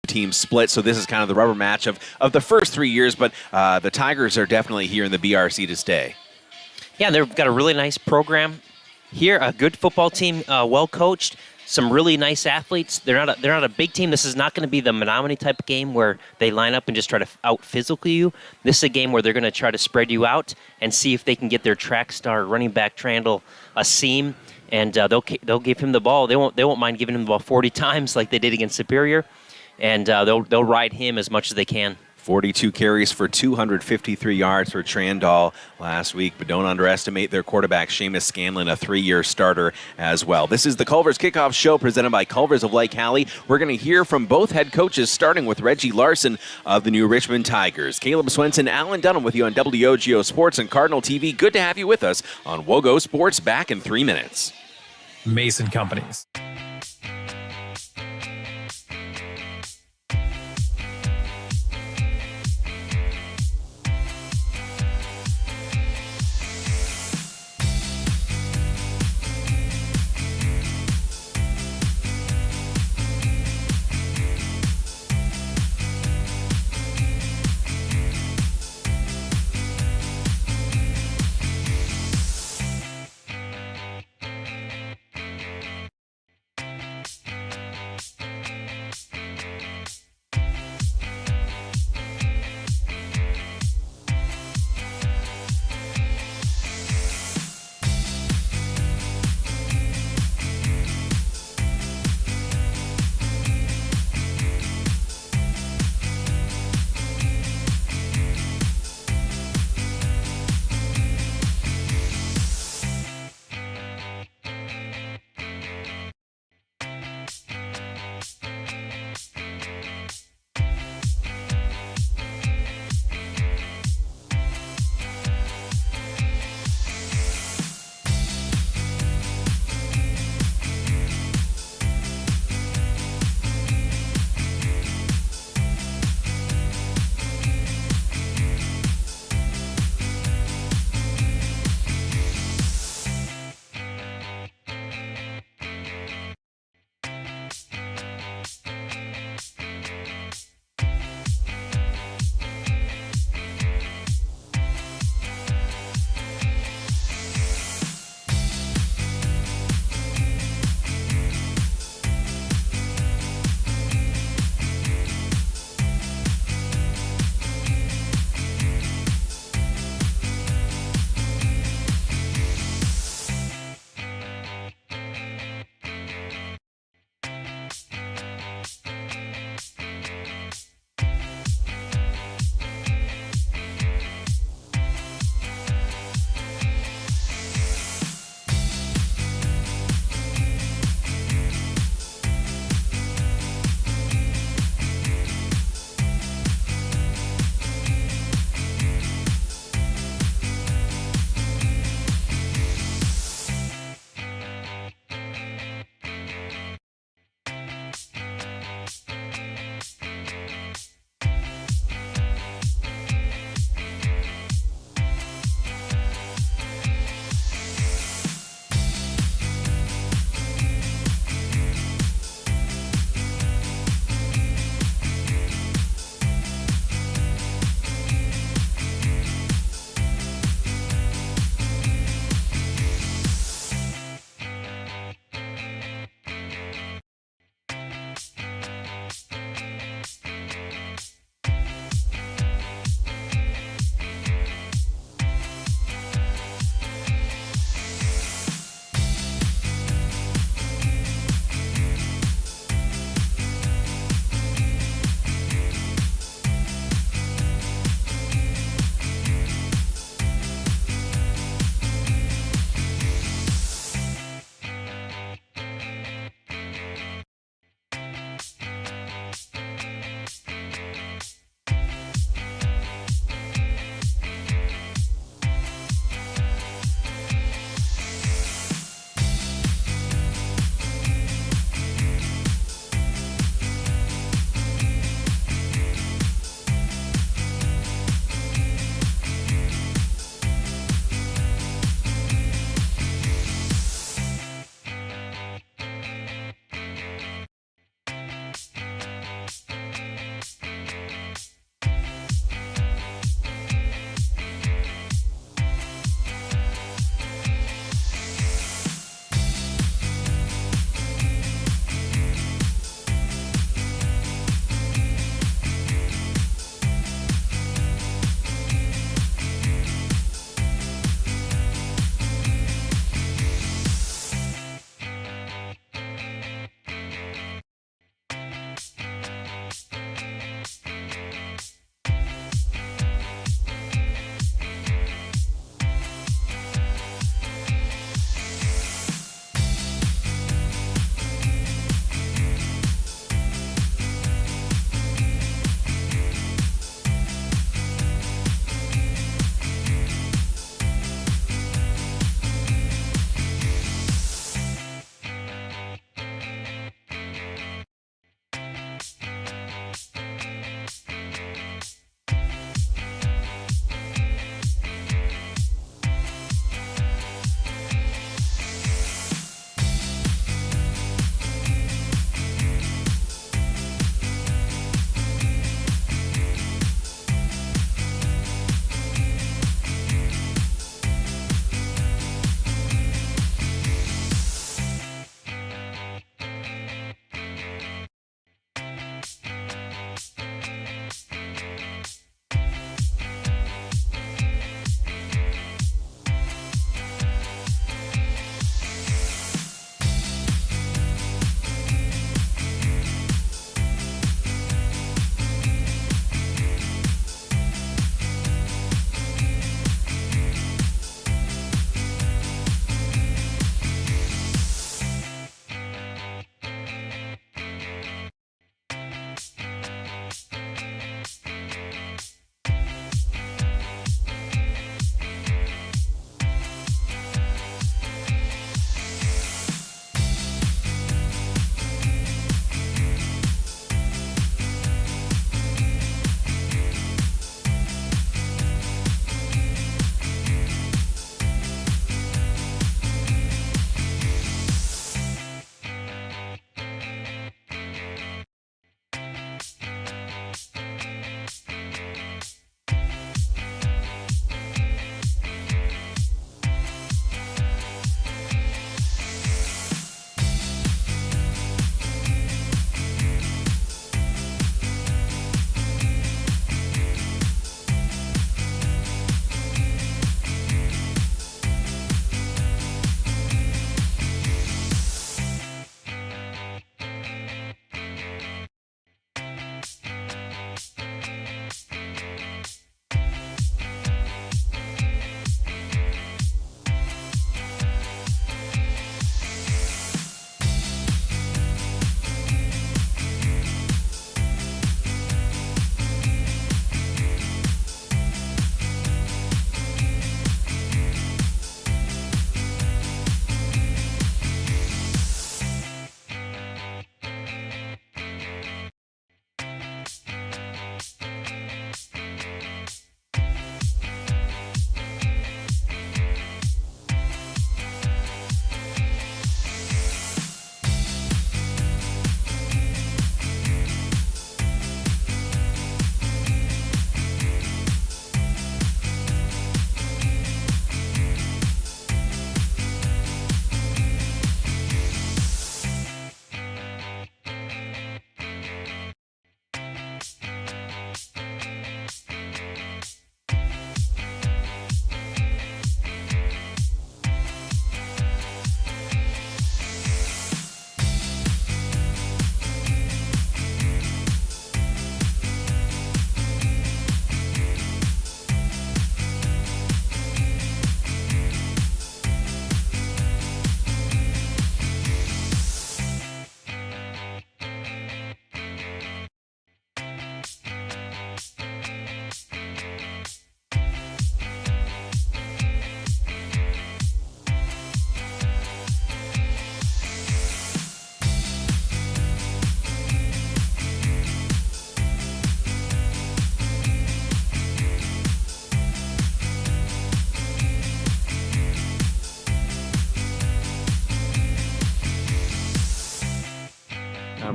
teams split, so this is kind of the rubber match of the first 3 years, but the Tigers are definitely here in the BRC to stay. Yeah, they've got a really nice program here, a good football team, well coached, some really nice athletes. They're not a big team. This is not going to be the Menominee type of game where they line up and just try to out-physical you. This is a game where they're going to try to spread you out and see if they can get their track star running back Trandle a seam, and they'll give him the ball. They won't mind giving him the ball 40 times like they did against Superior, and they'll ride him as much as they can. 42 carries for 253 yards for Trandall last week, but don't underestimate their quarterback, Seamus Scanlon, a 3-year starter as well. This is the Culver's Kickoff Show presented by Culver's of Lake Hallie. We're going to hear from both head coaches, starting with Reggie Larson of the new Richmond Tigers. Caleb Swenson, Alan Dunham with you on WOGO Sports and Cardinal TV. Good to have you with us on WOGO Sports. Back in 3 minutes. Mason Companies.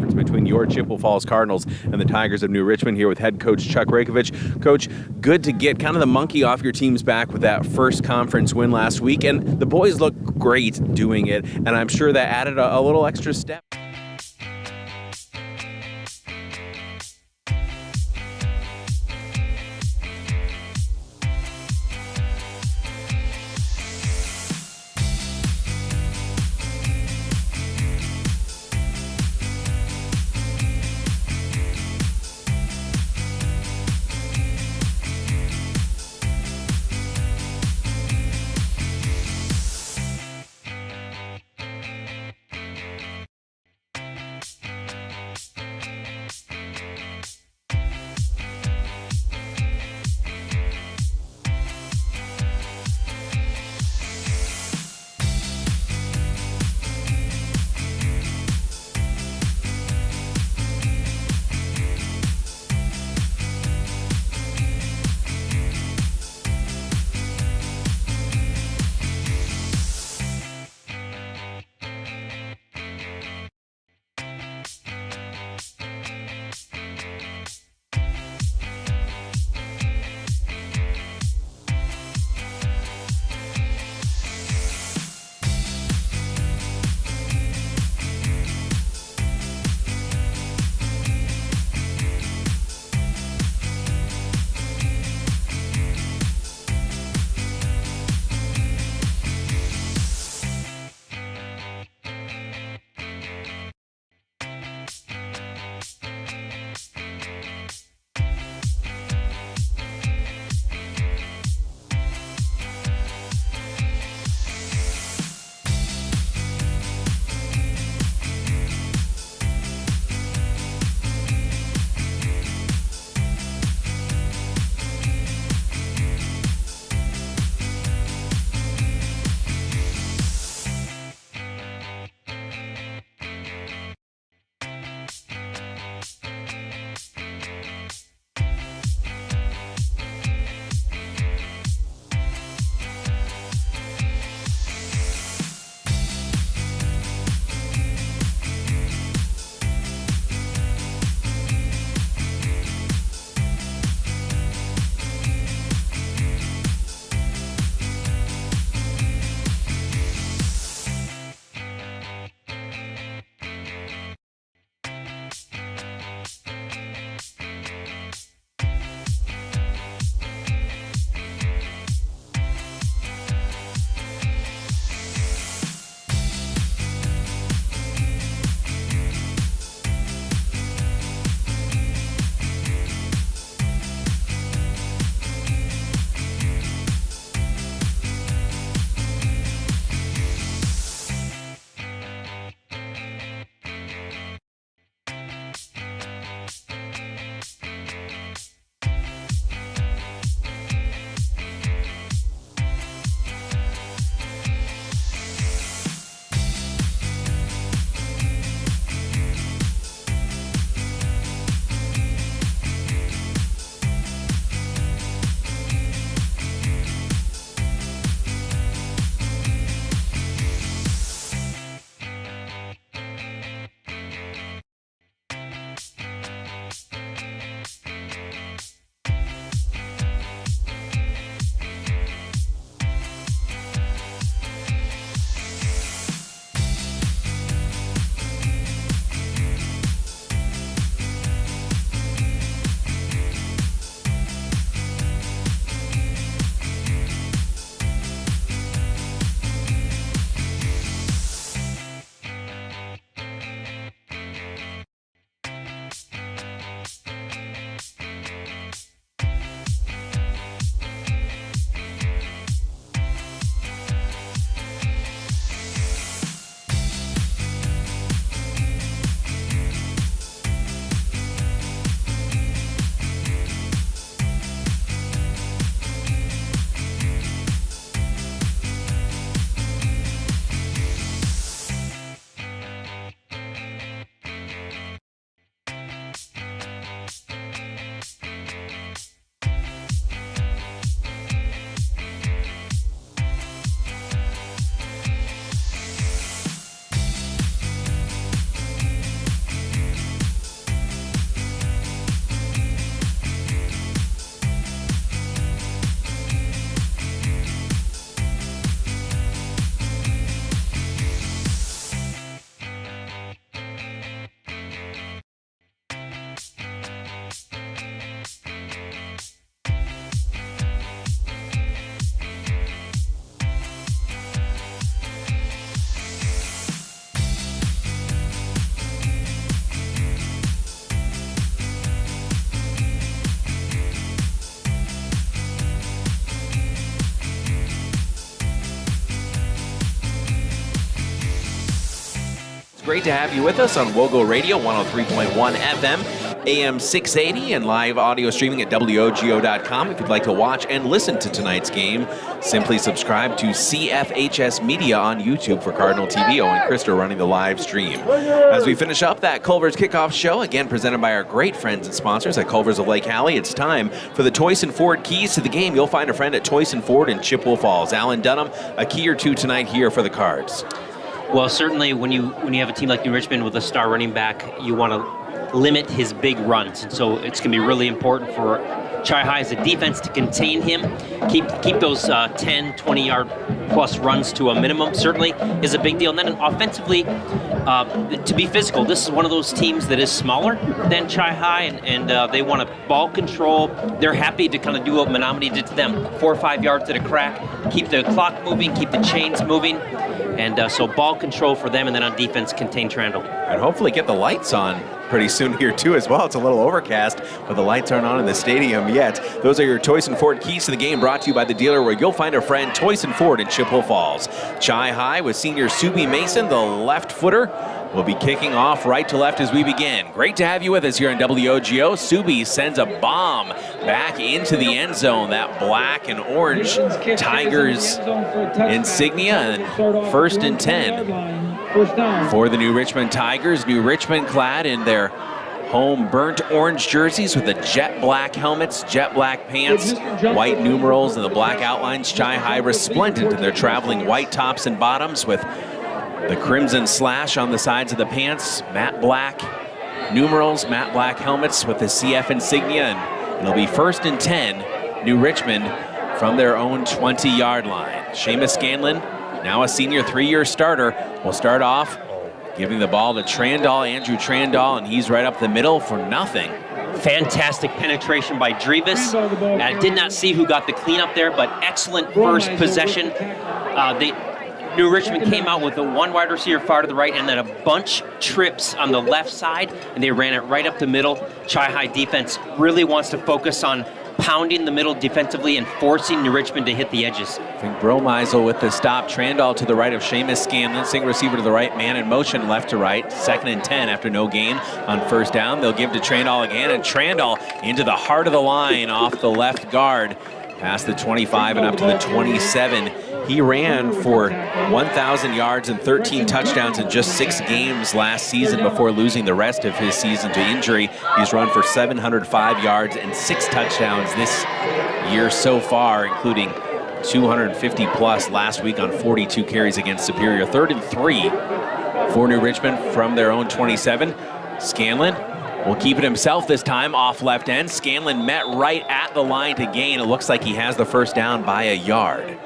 conference between your Chippewa Falls Cardinals and the Tigers of New Richmond, here with head coach Chuck Rakovich. Coach, good to get kind of the monkey off your team's back with that first conference win last week, and the boys look great doing it, and I'm sure that added a little extra step. Great to have you with us on WOGO Radio 103.1 FM, AM 680, and live audio streaming at WOGO.com. If you'd like to watch and listen to tonight's game, simply subscribe to CFHS Media on YouTube for Cardinal TV. Owen Christo running the live stream. As we finish up that Culver's Kickoff Show, again presented by our great friends and sponsors at Culver's of Lake Hallie, it's time for the Toyson Ford keys to the game. You'll find a friend at Toyson Ford in Chippewa Falls. Alan Dunham, a key or two tonight here for the Cards. Well, certainly when you have a team like New Richmond with a star running back, you want to limit his big runs. And so it's going to be really important for Hy-Vee as a defense to contain him, keep those 10, 20-yard plus runs to a minimum certainly is a big deal. And then offensively, to be physical, this is one of those teams that is smaller than Hy-Vee, and they want to ball control. They're happy to kind of do what Menominee did to them, 4 or 5 yards at a crack, keep the clock moving, keep the chains moving. And so ball control for them, and then on defense, contain Trandall. And hopefully get the lights on pretty soon here too as well. It's a little overcast, but the lights aren't on in the stadium yet. Those are your Toyson Ford keys to the game, brought to you by the dealer where you'll find a friend, Toyson Ford in Chippewa Falls. Hy-Vee with senior Subi Mason, the left footer, will be kicking off right to left as we begin. Great to have you with us here on WOGO. Subi sends a bomb back into the end zone. That black and orange Tigers insignia, and first and 10 for the New Richmond Tigers. New Richmond clad in their home burnt orange jerseys with the jet black helmets, jet black pants, white numerals, and the black outlines. Hy-Vee resplendent in their traveling white tops and bottoms with the crimson slash on the sides of the pants, matte black numerals, matte black helmets with the CF insignia, and it'll be first and 10, New Richmond from their own 20-yard line. Seamus Scanlon, now a senior 3-year starter, will start off giving the ball to Trandall, Andrew Trandall, and he's right up the middle for nothing. Fantastic penetration by Drevis. I did not see who got the cleanup there, but excellent first possession. New Richmond came out with a one wide receiver far to the right and then a bunch trips on the left side, and they ran it right up the middle. Hy-Vee defense really wants to focus on pounding the middle defensively and forcing New Richmond to hit the edges. I think Bromeisel with the stop. Trandall to the right of Seamus Scanlon. Single receiver to the right, man in motion left to right. Second and 10 after no gain on first down. They'll give to Trandall again, and Trandall into the heart of the line off the left guard. Past the 25 and up to the 27. He ran for 1,000 yards and 13 touchdowns in just 6 games last season before losing the rest of his season to injury. He's run for 705 yards and 6 touchdowns this year so far, including 250 plus last week on 42 carries against Superior. 3rd and 3 for New Richmond from their own 27. Scanlon will keep it himself this time off left end. Scanlon met right at the line to gain. It looks like he has the first down by a yard.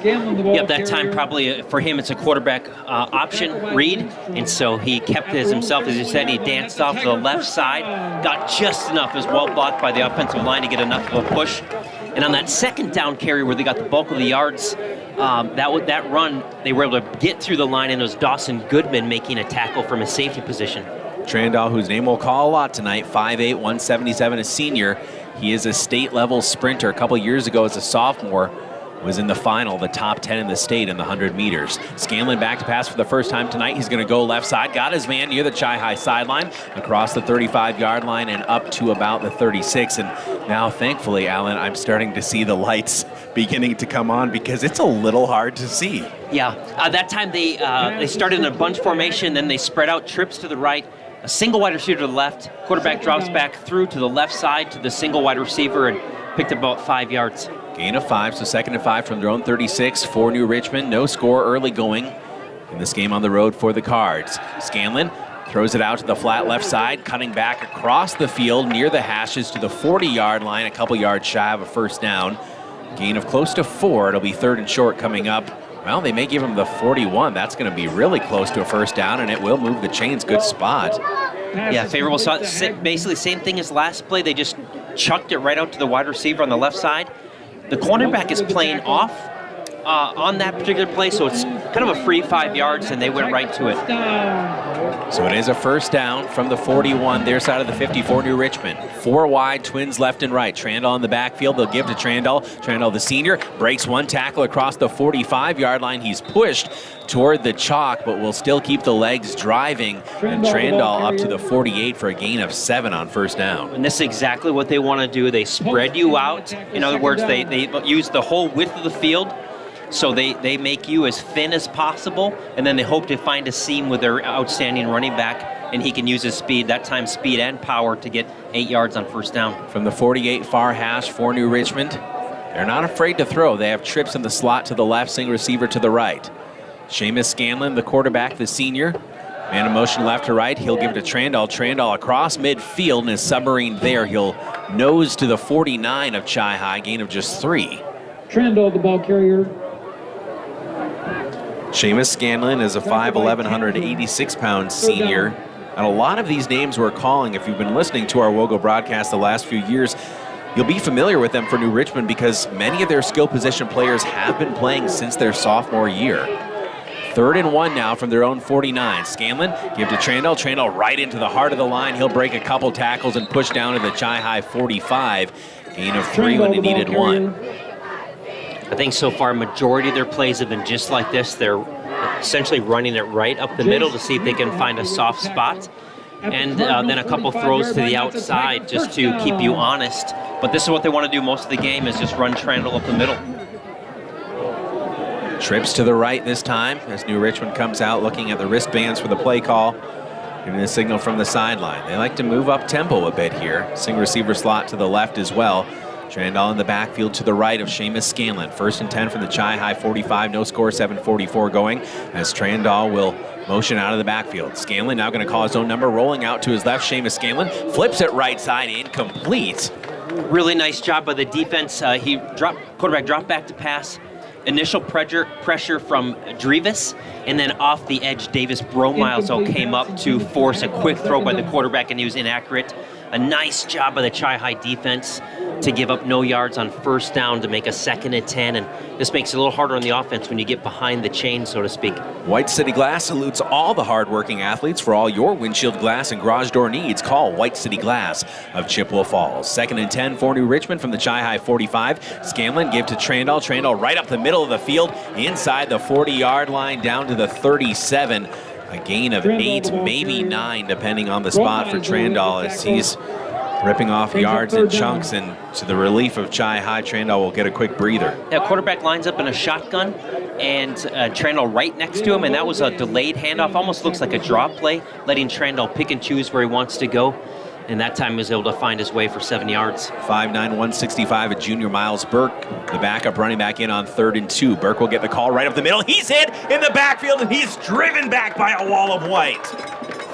Yep, that time probably for him it's a quarterback option read, and so he kept it as himself. As you said, he danced off to the left side, got just enough, as well blocked by the offensive line to get enough of a push. And on that second down carry where they got the bulk of the yards, that run, they were able to get through the line, and it was Dawson Goodman making a tackle from his safety position. Trandall, whose name we'll call a lot tonight, 5'8", 177, a senior. He is a state-level sprinter. A couple years ago as a sophomore, was in the final, the top 10 in the state in the 100 meters. Scanlon back to pass for the first time tonight. He's going to go left side. Got his man near the Hy-Vee sideline, across the 35-yard line and up to about the 36. And now, thankfully, Alan, I'm starting to see the lights beginning to come on because it's a little hard to see. Yeah, that time they started in a bunch formation, then they spread out trips to the right, a single wide receiver to the left, quarterback drops back through to the left side to the single wide receiver and picked up about 5 yards. Gain of 5, so 2nd and 5 from their own 36 for New Richmond. No score early going in this game on the road for the Cards. Scanlon throws it out to the flat left side, cutting back across the field near the hashes to the 40-yard line, a couple yards shy of a first down. Gain of close to 4. It'll be 3rd and short coming up. Well, they may give him the 41. That's going to be really close to a first down, and it will move the chains. Good spot. Yeah, favorable spot. Basically same thing as last play. They just chucked it right out to the wide receiver on the left side. The cornerback is playing off on that particular play, so it's kind of a free 5 yards, and they went right to it. So it is a first down from the 41, their side of the 54, New Richmond. 4 wide, Twins left and right. Trandall in the backfield, they'll give to Trandall. Trandall, the senior, breaks one tackle across the 45-yard line. He's pushed toward the chalk, but will still keep the legs driving. And Trandall up to the 48 for a gain of 7 on first down. And this is exactly what they want to do. They spread you out. In other words, they use the whole width of the field. So they make you as thin as possible, and then they hope to find a seam with their outstanding running back, and he can use his speed, that time speed and power, to get 8 yards on first down. From the 48 far hash for New Richmond, they're not afraid to throw. They have trips in the slot to the left, single receiver to the right. Seamus Scanlon, the quarterback, the senior. Man in motion left to right. He'll give it to Trandall. Trandall across midfield and is submarine there. He'll nose to the 49 of Chi-Hi, gain of just 3. Trandall, the ball carrier. Seamus Scanlon is a 5'11", 186-pound senior. And a lot of these names we're calling, if you've been listening to our WOGO broadcast the last few years, you'll be familiar with them for New Richmond because many of their skill position players have been playing since their sophomore year. 3rd and 1 now from their own 49. Scanlon give to Trandall. Trandall right into the heart of the line. He'll break a couple tackles and push down to the Chi-Hi 45. Gain of 3 when he needed 1. I think so far majority of their plays have been just like this. They're essentially running it right up the middle to see if they can find a soft spot. And then a couple throws to the outside just to keep you honest. But this is what they want to do most of the game, is just run Trandall up the middle. Trips to the right this time as New Richmond comes out looking at the wristbands for the play call. Giving a signal from the sideline. They like to move up tempo a bit here. Single receiver slot to the left as well. Trandall in the backfield to the right of Seamus Scanlon. 1st and 10 from the Chi-Hi 45. No score, 7:44 going as Trandall will motion out of the backfield. Scanlon now going to call his own number, rolling out to his left. Seamus Scanlon flips it right side, incomplete. Really nice job by the defense. Quarterback dropped back to pass. Initial pressure from Drevis, and then off the edge, Davis Bromiles came up to force a quick throw by the quarterback, and he was inaccurate. A nice job by the Chi-Hi defense to give up no yards on first down to make a 2nd and 10, and this makes it a little harder on the offense when you get behind the chain, so to speak. White City Glass salutes all the hardworking athletes. For all your windshield glass and garage door needs, call White City Glass of Chippewa Falls. 2nd and 10 for New Richmond from the Chi-Hi 45. Scanlon give to Trandall. Trandall right up the middle of the field, inside the 40-yard line, down to the 37. A gain of 8, maybe 9, depending on the spot for Trandall, as he's ripping off yards in chunks, and to the relief of Chi-Hi, Trandall will get a quick breather. Yeah, quarterback lines up in a shotgun, and Trandall right next to him, and that was a delayed handoff. Almost looks like a draw play, letting Trandall pick and choose where he wants to go. And that time he was able to find his way for 7 yards. 5'9", 165, a junior Miles Burke, the backup running back in on 3rd and 2. Burke will get the call right up the middle. He's hit in the backfield, and he's driven back by a wall of white.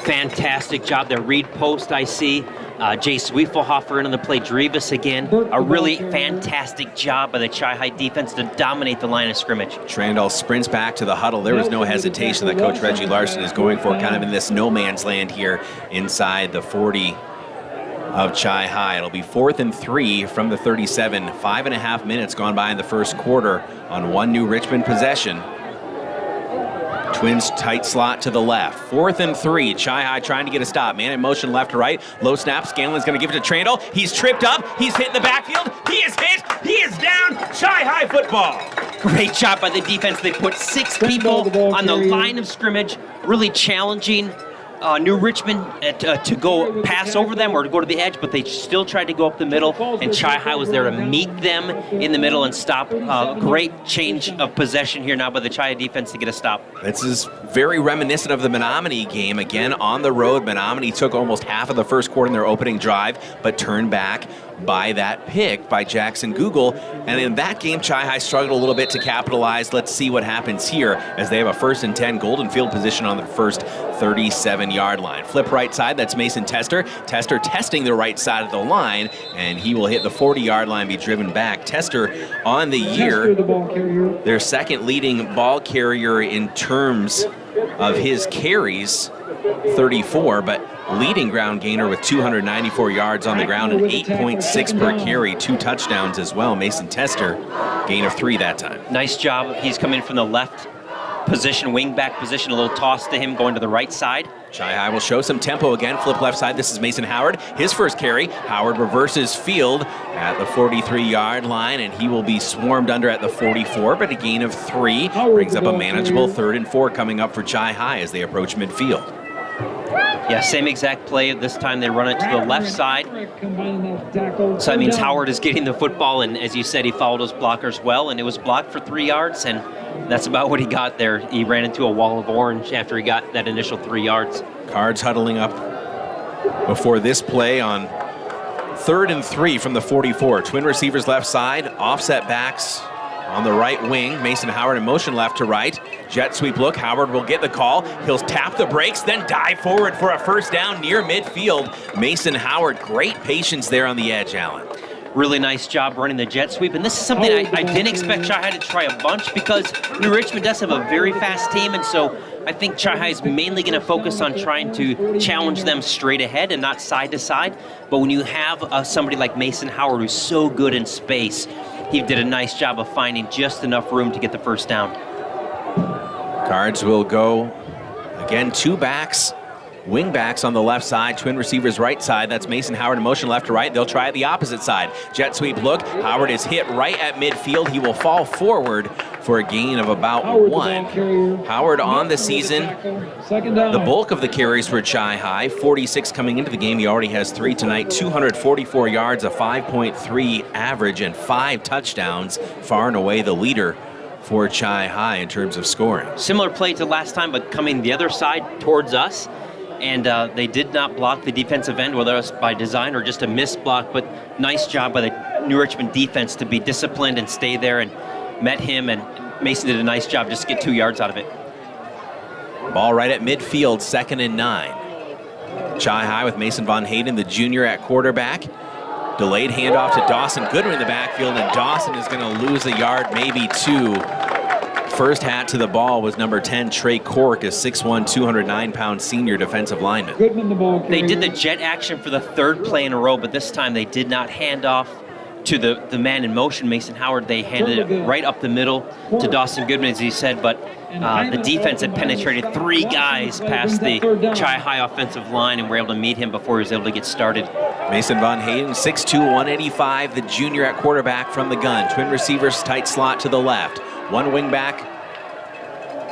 Fantastic job there. Reed post, I see. Jace Wiefelhofer in on the play. Drevis again. A really fantastic job by the Chi-Hi defense to dominate the line of scrimmage. Trandall sprints back to the huddle. There was no hesitation that Coach Reggie Larson is going for, kind of in this no man's land here inside the 40 of Chi-Hi. It'll be 4th and 3 from the 37. 5.5 minutes gone by in the first quarter on one New Richmond possession. Twins tight slot to the left. 4th and 3. Chi-Hi trying to get a stop. Man in motion left to right. Low snap. Scanlon's going to give it to Trandall. He's tripped up. He's hit in the backfield. He is hit. He is down. Chi-Hi football. Great job by the defense. They put 6 people on the line of scrimmage, really challenging New Richmond to go pass over them or to go to the edge, but they still tried to go up the middle, and Chi-Hi was there to meet them in the middle and stop. Great change of possession here now by the Chi-Hi defense to get a stop. This is very reminiscent of the Menominee game. Again, on the road, Menominee took almost half of the first quarter in their opening drive, but turned back by that pick by Jackson Google. And in that game, Chi-Hi struggled a little bit to capitalize. Let's see what happens here as they have a 1st and 10 golden field position on the first 37-yard line. Flip right side, that's Mason Tester. Tester testing the right side of the line, and he will hit the 40-yard line, be driven back. Tester on the year, their 2nd leading ball carrier in terms of his carries, 34, but leading ground gainer with 294 yards on the ground and 8.6 per carry, 2 touchdowns as well. Mason Tester, gain of 3 that time. Nice job. He's coming from the left position, wing back position, a little toss to him going to the right side. Chi-Hi will show some tempo again, flip left side. This is Mason Howard, his first carry. Howard reverses field at the 43-yard line, and he will be swarmed under at the 44, but a gain of 3 brings up a manageable 3rd and 4 coming up for Chi-Hi as they approach midfield. Yeah, same exact play. This time they run it to the left side. So that means Howard is getting the football, and as you said, he followed his blockers well, and it was blocked for 3 yards, and that's about what he got there. He ran into a wall of orange after he got that initial 3 yards. Cards huddling up before this play on 3rd and 3 from the 44. Twin receivers left side, offset backs on the right wing. Mason Howard in motion left to right. Jet sweep look. Howard will get the call. He'll tap the brakes, then dive forward for a first down near midfield. Mason Howard, great patience there on the edge, Allen. Really nice job running the jet sweep. And this is something I didn't expect Chi-Hi to try a bunch, because New Richmond does have a very fast team, and so I think Chi-Hi is mainly going to focus on trying to challenge them straight ahead and not side to side. But when you have somebody like Mason Howard who's so good in space, he did a nice job of finding just enough room to get the first down. Cards will go, again, 2 backs. Wing backs on the left side, twin receivers right side. That's Mason Howard in motion left to right. They'll try it the opposite side. Jet sweep look. Howard is hit right at midfield. He will fall forward for a gain of about 1. Howard on the season, the bulk of the carries for Chi-Hi. 46 coming into the game. He already has 3 tonight. 244 yards, a 5.3 average, and 5 touchdowns. Far and away the leader for Chi-Hi in terms of scoring. Similar play to last time, but coming the other side towards us. And they did not block the defensive end, whether it was by design or just a missed block, but nice job by the New Richmond defense to be disciplined and stay there and met him, and Mason did a nice job just to get 2 yards out of it. Ball right at midfield, 2nd and 9. Chi-Hi with Mason Von Hayden, the junior, at quarterback. Delayed handoff to Dawson Goodwin in the backfield, and Dawson is going to lose a yard, maybe 2. First hat to the ball was number 10, Trey Cork, a 6'1", 209-pound senior defensive lineman. They did the jet action for the 3rd play in a row, but this time they did not hand off to the man in motion, Mason Howard. They handed it right up the middle to Dawson Goodman, as he said, but the defense had penetrated 3 guys past the Chi-Hi offensive line and were able to meet him before he was able to get started. Mason Von Hayden, 6'2", 185, the junior at quarterback from the gun. Twin receivers, tight slot to the left. 1 wing back,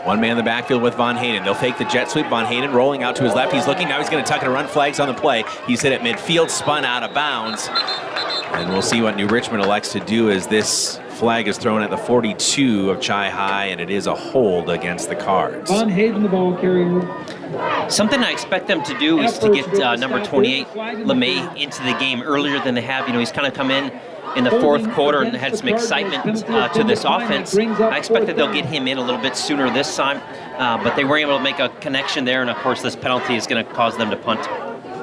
1 man in the backfield with Von Hayden. They'll fake the jet sweep. Von Hayden rolling out to his left. He's looking. Now he's going to tuck and run. Flags on the play. He's hit at midfield, spun out of bounds. And we'll see what New Richmond elects to do as this flag is thrown at the 42 of Chi-Hi, and it is a hold against the Cards. Von Hayden, the ball carrier. Something I expect them to do is to get number 28, LeMay, into the game earlier than they have. You know, he's kind of come in the 4th quarter and had some excitement to this offense. I expect that they'll get him in a little bit sooner this time, but they were able to make a connection there, and of course this penalty is going to cause them to punt.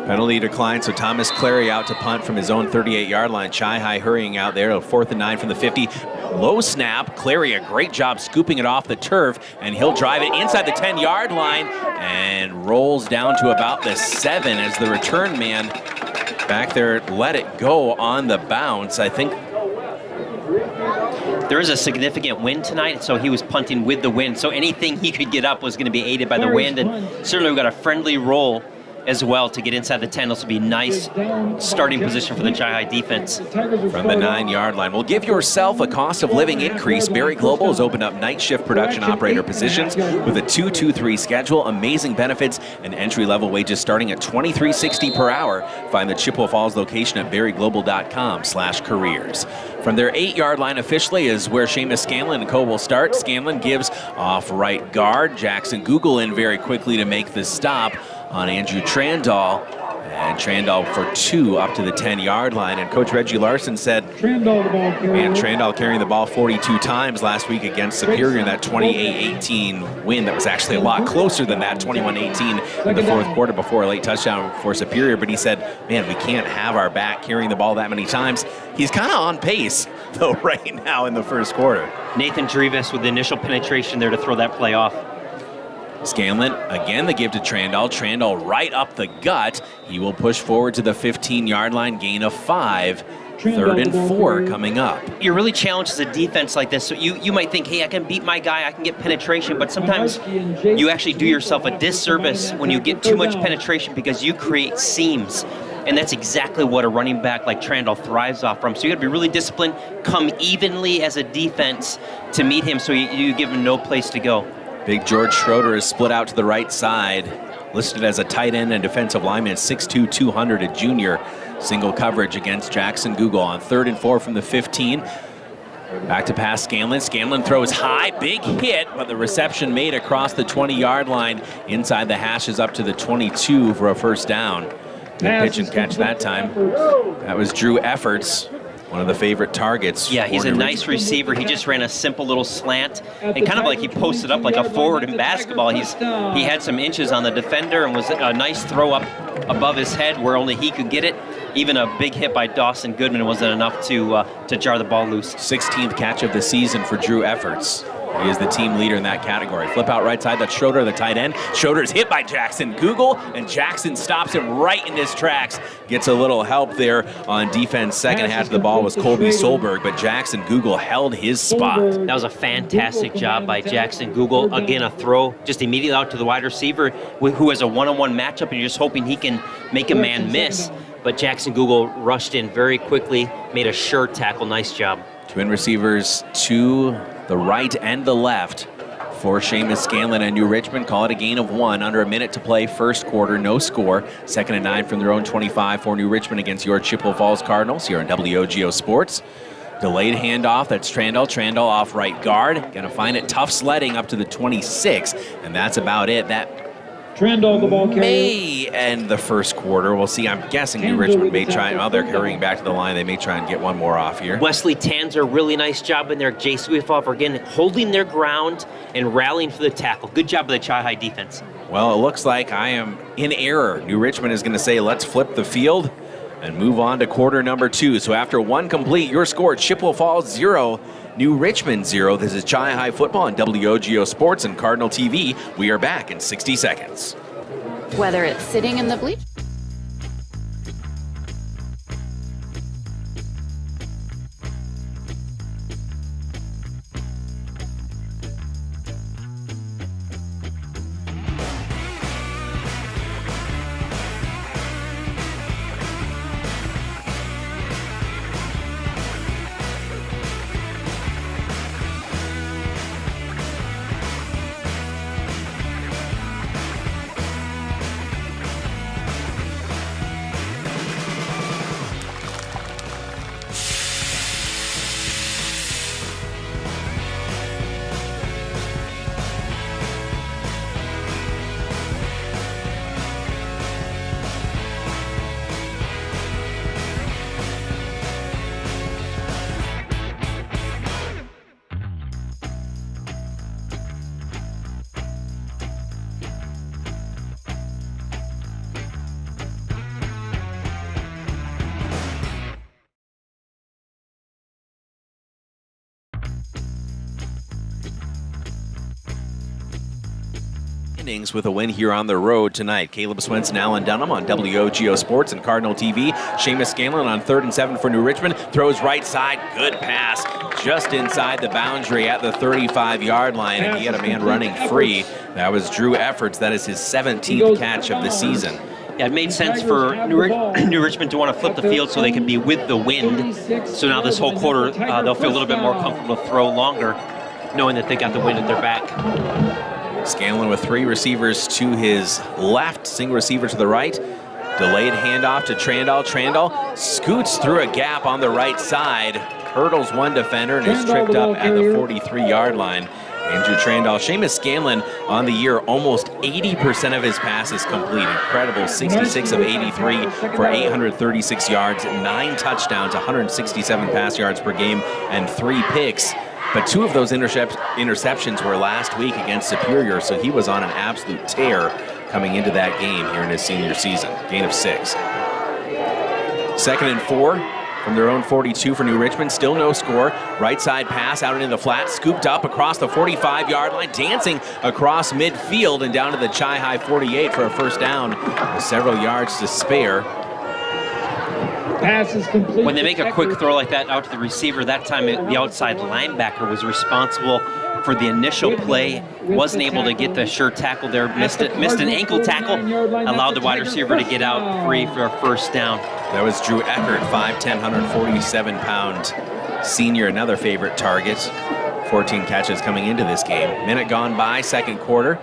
Penalty declined, so Thomas Clary out to punt from his own 38-yard line. Chi-Hi hurrying out there, 4th and 9 from the 50. Low snap. Clary, a great job scooping it off the turf, and he'll drive it inside the 10-yard line and rolls down to about the 7 as the return man back there let it go on the bounce. I think there is a significant wind tonight, so he was punting with the wind, so anything he could get up was going to be aided by the wind, and certainly we've got a friendly roll as well to get inside the 10. This will be nice starting position for the Chi-Hi defense. From the 9-yard line. Well, give yourself a cost of living increase. Berry Global has opened up night shift production operator positions with a 2-2-3 schedule, amazing benefits, and entry-level wages starting at $23.60 per hour. Find the Chippewa Falls location at berryglobal.com/careers. From their 8-yard line officially is where Seamus Scanlon and co will start. Scanlon gives off right guard. Jackson Google in very quickly to make the stop on Andrew Trandall, and Trandall for 2 up to the 10-yard line. And Coach Reggie Larson said, man, Trandall carrying the ball 42 times last week against Superior in that 28-18 win. That was actually a lot closer than that, 21-18 in the 4th quarter before a late touchdown for Superior. But he said, man, we can't have our back carrying the ball that many times. He's kind of on pace, though, right now in the 1st quarter. Nathan Drevis with the initial penetration there to throw that play off. Scanlon, again the give to Trandall. Trandall right up the gut. He will push forward to the 15-yard line, gain of 5. 3rd and 4 coming up. You're really challenged as a defense like this. So you might think, hey, I can beat my guy, I can get penetration, but sometimes you actually do yourself a disservice when you get too much penetration because you create seams. And that's exactly what a running back like Trandall thrives off from. So you got to be really disciplined, come evenly as a defense to meet him so you give him no place to go. Big George Schroeder is split out to the right side, listed as a tight end and defensive lineman at 6'2", 200, a junior. Single coverage against Jackson Google on 3rd and 4 from the 15. Back to pass Scanlon. Scanlon throws high, big hit, but the reception made across the 20-yard line. Inside the hashes up to the 22 for a first down. Good pitch and catch that time. That was Drew Efforts, one of the favorite targets. Yeah, he's a nice receiver. He just ran a simple little slant and kind of like he posted up like a forward in basketball. He had some inches on the defender and was a nice throw up above his head where only he could get it. Even a big hit by Dawson Goodman wasn't enough to jar the ball loose. 16th catch of the season for Drew Efforts. He is the team leader in that category. Flip out right side, that's Schroeder, the tight end. Schroeder's hit by Jackson Google, and Jackson stops him right in his tracks. Gets a little help there on defense. Second half of the ball was Colby Solberg, but Jackson Google held his spot. That was a fantastic job by Jackson Google. Again, a throw just immediately out to the wide receiver who has a one-on-one matchup, and you're just hoping he can make a man miss. But Jackson Google rushed in very quickly, made a sure tackle. Nice job. Twin receivers to the right and the left for Seamus Scanlon and New Richmond. Call it a gain of 1. Under a minute to play, first quarter, no score. 2nd and 9 from their own 25 for New Richmond against your Chippewa Falls Cardinals here on WOGO Sports. Delayed handoff, that's Trandall. Trandall off right guard. Gonna find it tough sledding up to the 26, and that's about it. That Trandall, the ball carrier. may end the first quarter. We'll see. I'm guessing New Richmond may try. Well, they're hurrying back to the line. They may try and get one more off here. Wesley Tanzer, really nice job in there. Jay Sweethoff again holding their ground and rallying for the tackle. Good job by the Chi-High defense. Well, it looks like I am in error. New Richmond is going to say, let's flip the field and move on to quarter number 2. So after 1 complete, your score, Chippewa Falls 0, New Richmond 0. This is Chi-High football on WOGO Sports and Cardinal TV. We are back in 60 seconds. Whether it's sitting in the bleachers. With a win here on the road tonight. Caleb Swenson, Alan Dunham on WOGO Sports and Cardinal TV. Seamus Scanlon on 3rd and 7 for New Richmond. Throws right side. Good pass. Just inside the boundary at the 35-yard line. And he had a man running free. That was Drew Efforts. That is his 17th catch of the season. Yeah, it made sense for New Richmond to want to flip the field so they can be with the wind. So now this whole quarter, they'll feel a little bit more comfortable to throw longer, knowing that they got the wind at their back. Scanlon with 3 receivers to his left, single receiver to the right. Delayed handoff to Trandall. Trandall scoots through a gap on the right side, hurdles one defender, and is tripped up at the 43-yard line. Andrew Trandall. Seamus Scanlon on the year, almost 80% of his passes complete. Incredible, 66 of 83 for 836 yards, 9 touchdowns, 167 pass yards per game, and 3 picks. But 2 of those interceptions were last week against Superior, so he was on an absolute tear coming into that game here in his senior season. Gain of 6. 2nd and 4 from their own 42 for New Richmond. Still no score. Right side pass out into the flat, scooped up across the 45-yard line, dancing across midfield and down to the Chi-Hi 48 for a first down with several yards to spare. Pass is complete. When they make a quick throw like that out to the receiver, that time the outside linebacker was responsible for the initial play. Wasn't able to get the sure tackle there. Missed an ankle tackle. Allowed the wide receiver to get out free for a first down. That was Drew Eckert, 5'10", 147-pound senior, another favorite target. 14 catches coming into this game. Minute gone by, second quarter.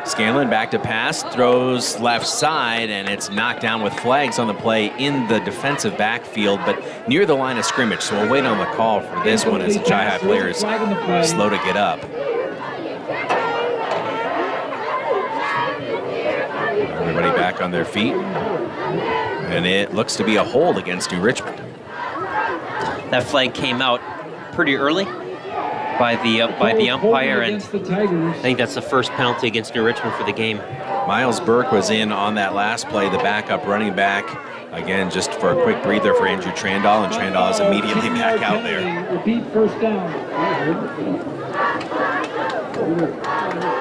Scanlon back to pass, throws left side, and it's knocked down with flags on the play in the defensive backfield, but near the line of scrimmage. So we'll wait on the call for this one as the Chi-Hi players slow to get up. Everybody back on their feet. And it looks to be a hold against New Richmond. That flag came out pretty early by the umpire, and I think that's the first penalty against New Richmond for the game. Miles Burke was in on that last play, the backup running back. Again, just for a quick breather for Andrew Trandall, and Trandall is immediately back out there. Repeat first down.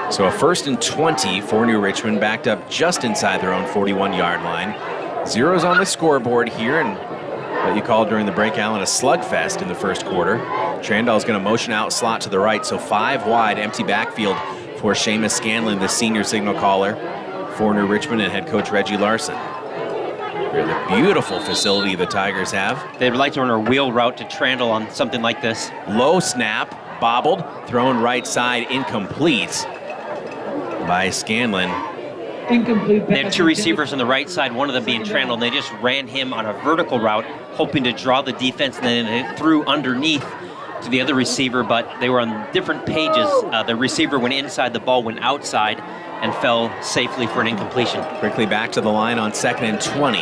So a 1st and 20 for New Richmond, backed up just inside their own 41-yard line. Zeros on the scoreboard here, and what you called during the break, Allen, a slugfest in the first quarter. Trandall's going to motion out slot to the right, so 5 wide, empty backfield for Seamus Scanlon, the senior signal caller for New Richmond, and head coach Reggie Larson. The beautiful facility the Tigers have. They'd like to run a wheel route to Trandall on something like this. Low snap, bobbled, thrown right side, incomplete by Scanlon. Incomplete. They had 2 receivers on the right side, one of them being Trandall, and they just ran him on a vertical route, hoping to draw the defense, and then it threw underneath to the other receiver, but they were on different pages. The receiver went inside, the ball went outside, and fell safely for an incompletion. Quickly back to the line on 2nd and 20.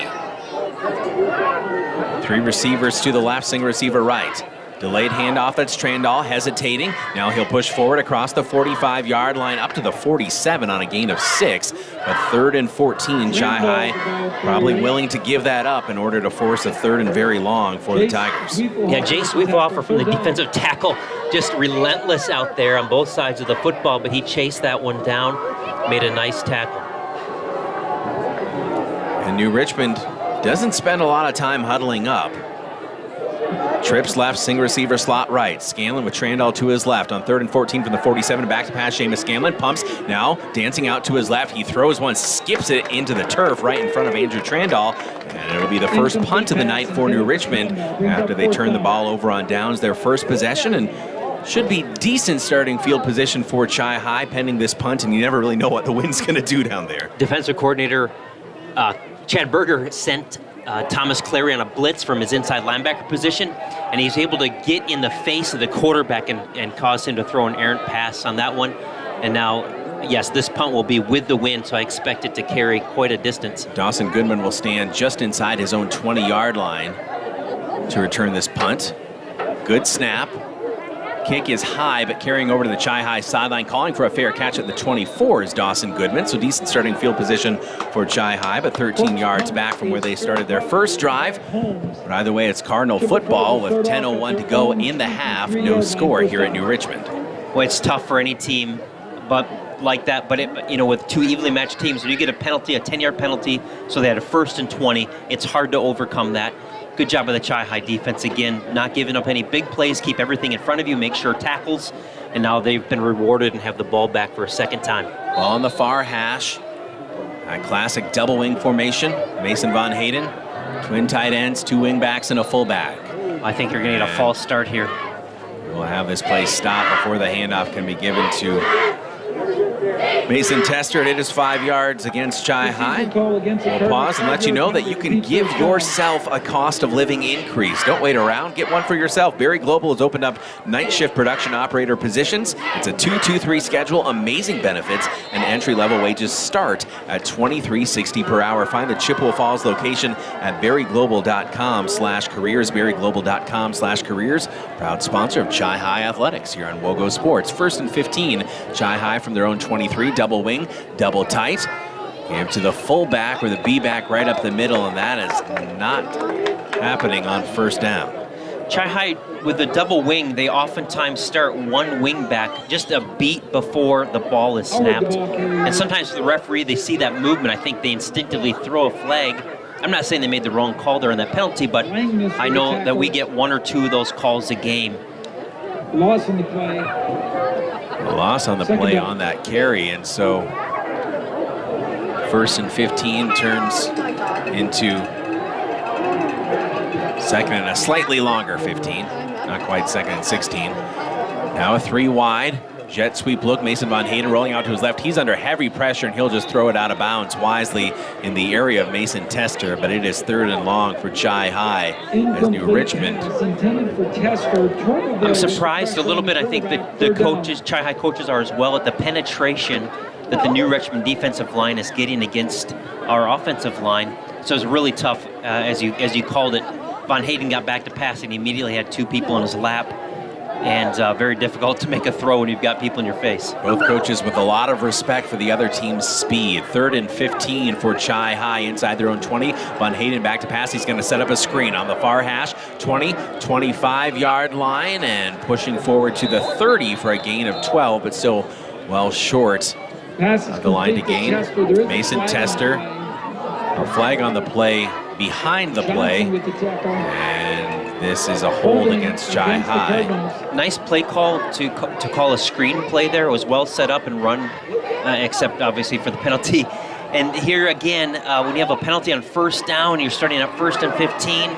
3 receivers to the left, single receiver right. Delayed handoff, that's Trandall hesitating. Now he'll push forward across the 45-yard line up to the 47 on a gain of 6. But 3rd and 14, Chi-Hi probably willing to give that up in order to force a 3rd and very long for the Tigers. Yeah, Jay Sweetoffer from the defensive tackle, just relentless out there on both sides of the football, but he chased that one down, made a nice tackle. And New Richmond doesn't spend a lot of time huddling up. Trips left, single receiver slot right. Scanlon with Trandall to his left on 3rd and 14 from the 47. Back to pass, Seamus Scanlon pumps. Now dancing out to his left. He throws one, skips it into the turf right in front of Andrew Trandall. And it'll be the first punt of the night for New Richmond after they turn the ball over on downs. Their first possession, and should be decent starting field position for Chi-Hi pending this punt, and you never really know what the wind's going to do down there. Defensive coordinator Chad Berger sent Thomas Clary on a blitz from his inside linebacker position, and he's able to get in the face of the quarterback and cause him to throw an errant pass on that one. And now, yes, this punt will be with the wind, so I expect it to carry quite a distance. Dawson Goodman will stand just inside his own 20-yard line to return this punt. Good snap. Kick is high, but carrying over to the Chi-Hi sideline, calling for a fair catch at the 24 is Dawson Goodman. So decent starting field position for Chi-Hi, but 13 yards back from where they started their first drive. But either way, it's Cardinal football with 10:01 to go in the half. No score here at New Richmond. Well, it's tough for any team, but like that. But with 2 evenly matched teams, when you get a penalty, a 10-yard penalty, so they had a 1st and 20. It's hard to overcome that. Good job of the Chi-Hi defense again, not giving up any big plays, keep everything in front of you, make sure tackles, and now they've been rewarded and have the ball back for a second time. Ball on the far hash, that classic double wing formation. Mason Von Hayden, twin tight ends, 2 wing backs and a fullback. I think you're going to get a false start here. We'll have this play stop before the handoff can be given to Mason Tester. It is 5 yards against Chi-Hi. We'll pause and let you know that you can give yourself a cost of living increase. Don't wait around. Get one for yourself. Berry Global has opened up night shift production operator positions. It's a 2-2-3 schedule, amazing benefits, and entry-level wages start at $23.60 per hour. Find the Chippewa Falls location at berryglobal.com/careers, berryglobal.com/careers. Proud sponsor of Chi-Hi Athletics here on WOGO Sports. 1st and 15, Chi-Hi from their own 23, double wing, double tight. Give to the fullback or the B-back right up the middle, and that is not happening on first down. Hy-Vee, with the double wing, they oftentimes start one wing back just a beat before the ball is snapped. And sometimes for the referee, they see that movement. I think they instinctively throw a flag. I'm not saying they made the wrong call there on that penalty, but I know that we get one or two of those calls a game. Loss on the play. A loss on the play on that carry, and so 1st and 15 turns into 2nd and a slightly longer 15. Not quite 2nd and 16. Now a 3 wide. Jet sweep look. Mason Von Hayden rolling out to his left. He's under heavy pressure, and he'll just throw it out of bounds wisely in the area of Mason Tester, but it is 3rd and long for Hy-Vee as New Richmond. I'm surprised a little bit. I think that the coaches, Hy-Vee coaches, are as well at the penetration that the New Richmond defensive line is getting against our offensive line. So it's really tough, as you called it. Von Hayden got back to passing. He immediately had 2 people in his lap. And very difficult to make a throw when you've got people in your face. Both coaches with a lot of respect for the other team's speed. 3rd and 15 for Hy-Vee inside their own 20. Von Hayden back to pass. He's going to set up a screen on the far hash. 20, 25-yard line, and pushing forward to the 30 for a gain of 12, but still well short of the line to gain. Mason Tester, a flag on the play behind the play. And this is a hold against Hy-Vee. Nice play call to call a screen play there. It was well set up and run, except obviously for the penalty. And here again, when you have a penalty on first down, you're starting at 1st and 15.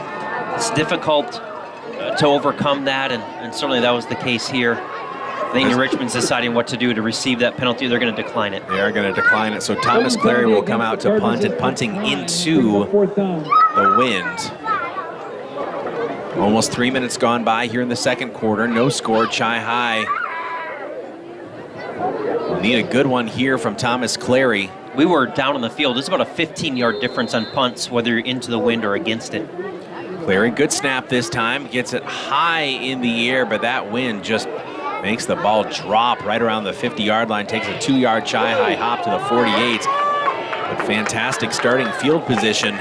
It's difficult to overcome that, and certainly that was the case here. I think New Richmond's deciding what to do to receive that penalty. They're going to decline it. They are going to decline it. So Thomas Clary will come out to punt, and punting into the wind. Almost 3 minutes gone by here in the 2nd quarter. No score. Hy-Vee will need a good one here from Thomas Clary. We were down on the field. It's about a 15-yard difference on punts, whether you're into the wind or against it. Clary, good snap this time. Gets it high in the air, but that wind just makes the ball drop right around the 50-yard line. Takes a 2-yard Hy-Vee hop to the 48. But fantastic starting field position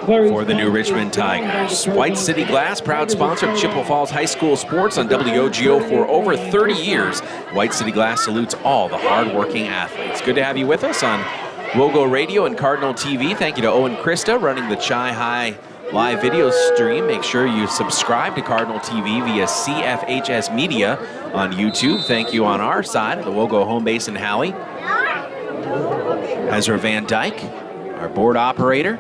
for the New Richmond Tigers. White City Glass, proud sponsor of Chippewa Falls High School sports on WOGO for over 30 years. White City Glass salutes all the hard-working athletes. Good to have you with us on WOGO Radio and Cardinal TV. Thank you to Owen Krista running the Hy-Vee live video stream. Make sure you subscribe to Cardinal TV via CFHS Media on YouTube. Thank you on our side of the WOGO home base in Halley. Ezra Van Dyke, our board operator.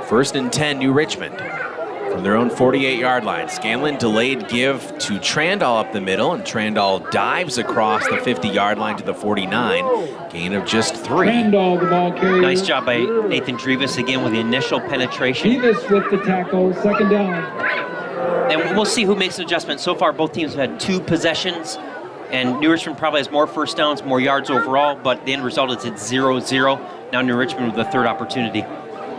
1st and 10, New Richmond from their own 48-yard line. Scanlon delayed give to Trandall up the middle, and Trandall dives across the 50-yard line to the 49. Gain of just 3. Trandall, the ball carrier. Nice job by Nathan Drevis again with the initial penetration. Drevis with the tackle, 2nd down. And we'll see who makes an adjustment. So far, both teams have had 2 possessions, and New Richmond probably has more first downs, more yards overall, but the end result is it's 0-0. Now New Richmond with the 3rd opportunity.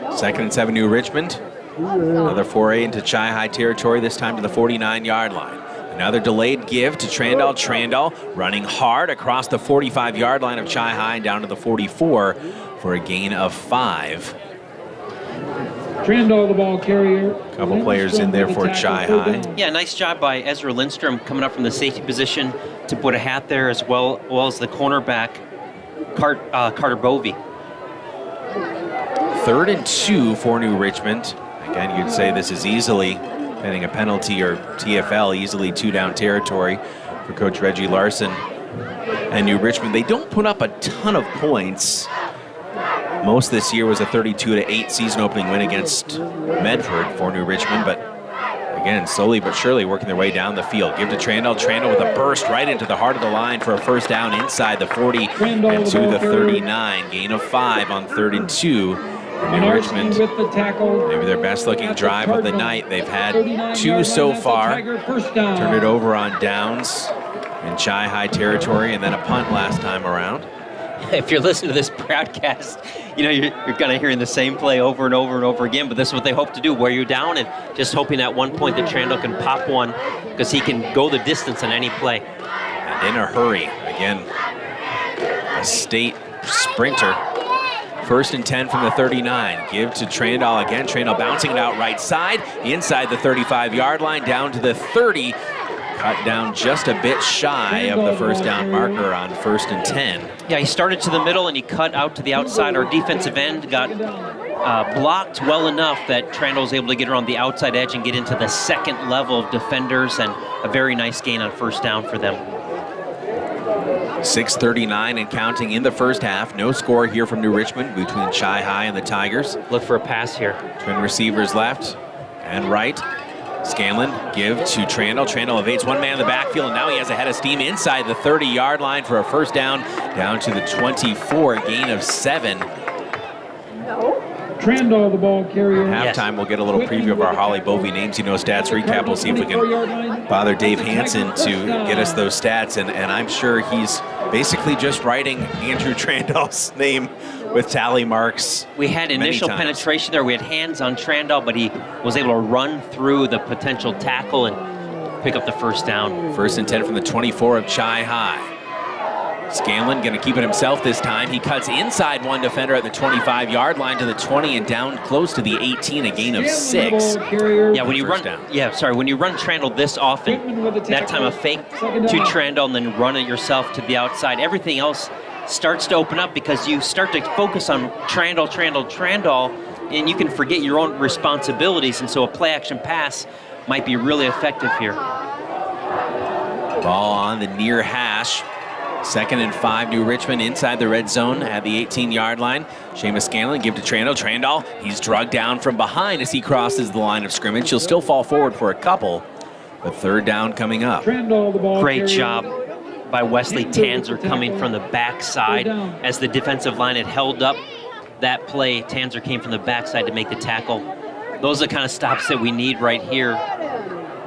2nd and 7, New Richmond. Another foray into Hy-Vee territory, this time to the 49-yard line. Another delayed give to Trandall. Trandall running hard across the 45-yard line of Hy-Vee and down to the 44 for a gain of 5. Trandall, the ball carrier. Couple players in there for Hy-Vee. Yeah, nice job by Ezra Lindstrom coming up from the safety position to put a hat there, as well as the cornerback, Carter Bovey. 3rd and 2 for New Richmond. Again, you'd say this is easily, pending a penalty or TFL, easily 2-down territory for Coach Reggie Larson and New Richmond. They don't put up a ton of points. Most this year was a 32-8 season opening win against Medford for New Richmond, but again, slowly but surely working their way down the field. Give to Trandall. Trandall with a burst right into the heart of the line for a first down inside the 40 and to the 39. Gain of 5 on 3rd and 2. New Richmond, maybe their best looking drive of the night. They've had 2 so far. Turned it over on downs in Hy-Vee territory, and then a punt last time around. If you're listening to this broadcast, you know you're kind of hearing the same play over and over and over again, but this is what they hope to do, wear you down, and just hoping at one point that Trandall can pop one, because he can go the distance on any play. And in a hurry. Again, a state sprinter. First and 10 from the 39. Give to Trandall again. Trandall bouncing it out right side, inside the 35-yard line, down to the 30. Cut down just a bit shy of the first down marker on first and 10. Yeah, he started to the middle and he cut out to the outside. Our defensive end got blocked well enough that Trandall was able to get around the outside edge and get into the second level of defenders, and a very nice gain on first down for them. 6:39 and counting in the first half. No score here from New Richmond between Chi-Hi and the Tigers. Look for a pass here. Twin receivers left and right. Scanlon give to Trandall. Trandall evades one man in the backfield, and now he has a head of steam inside the 30-yard line for a first down, down to the 24, gain of 7. Trandall, the ball carrier. Halftime, we'll get a little preview of our Holly Bovey names, stats recap. We'll see if we can bother Dave Hansen to get us those stats, and I'm sure he's basically just writing Andrew Trandall's name with tally marks. We had initial penetration there. We had hands on Trandall, but he was able to run through the potential tackle and pick up the first down. First and 10 from the 24 of Chi-Hi. Scanlon going to keep it himself this time. He cuts inside one defender at the 25-yard line to the 20 and down close to the 18, a gain of 6. Yeah, when you run, when you run Trandall this often, that time a fake to Trandall and then run it yourself to the outside, everything else starts to open up because you start to focus on Trandall, and you can forget your own responsibilities, and so a play-action pass might be really effective here. Ball on the near hash. 2nd and 5, New Richmond inside the red zone at the 18-yard line. Seamus Scanlon give to Trandall. Trandall, he's drugged down from behind as he crosses the line of scrimmage. He'll still fall forward for a couple, but third down coming up. Great job by Wesley Tanzer coming from the backside as the defensive line had held up that play. Tanzer came from the backside to make the tackle. Those are the kind of stops that we need right here.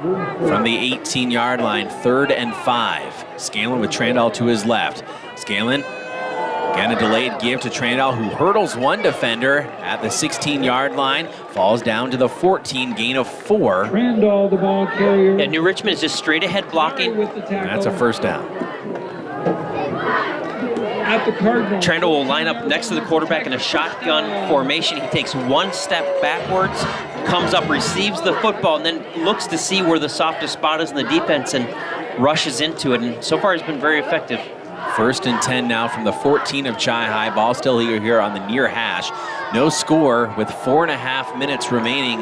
From the 18-yard line, 3rd and 5. Scanlon with Trandall to his left. Scanlon, again a delayed give to Trandall, who hurdles one defender at the 16-yard line, falls down to the 14, gain of 4. Trandall, the ball carrier. And New Richmond is just straight ahead blocking. That's a first down. At the Cardinal. Trandall will line up next to the quarterback in a shotgun formation. He takes one step backwards, comes up, receives the football, and then looks to see where the softest spot is in the defense and rushes into it. And so far, he's been very effective. First and 10 now from the 14 of Chi-Hi. Ball still here on the near hash. No score with 4.5 minutes remaining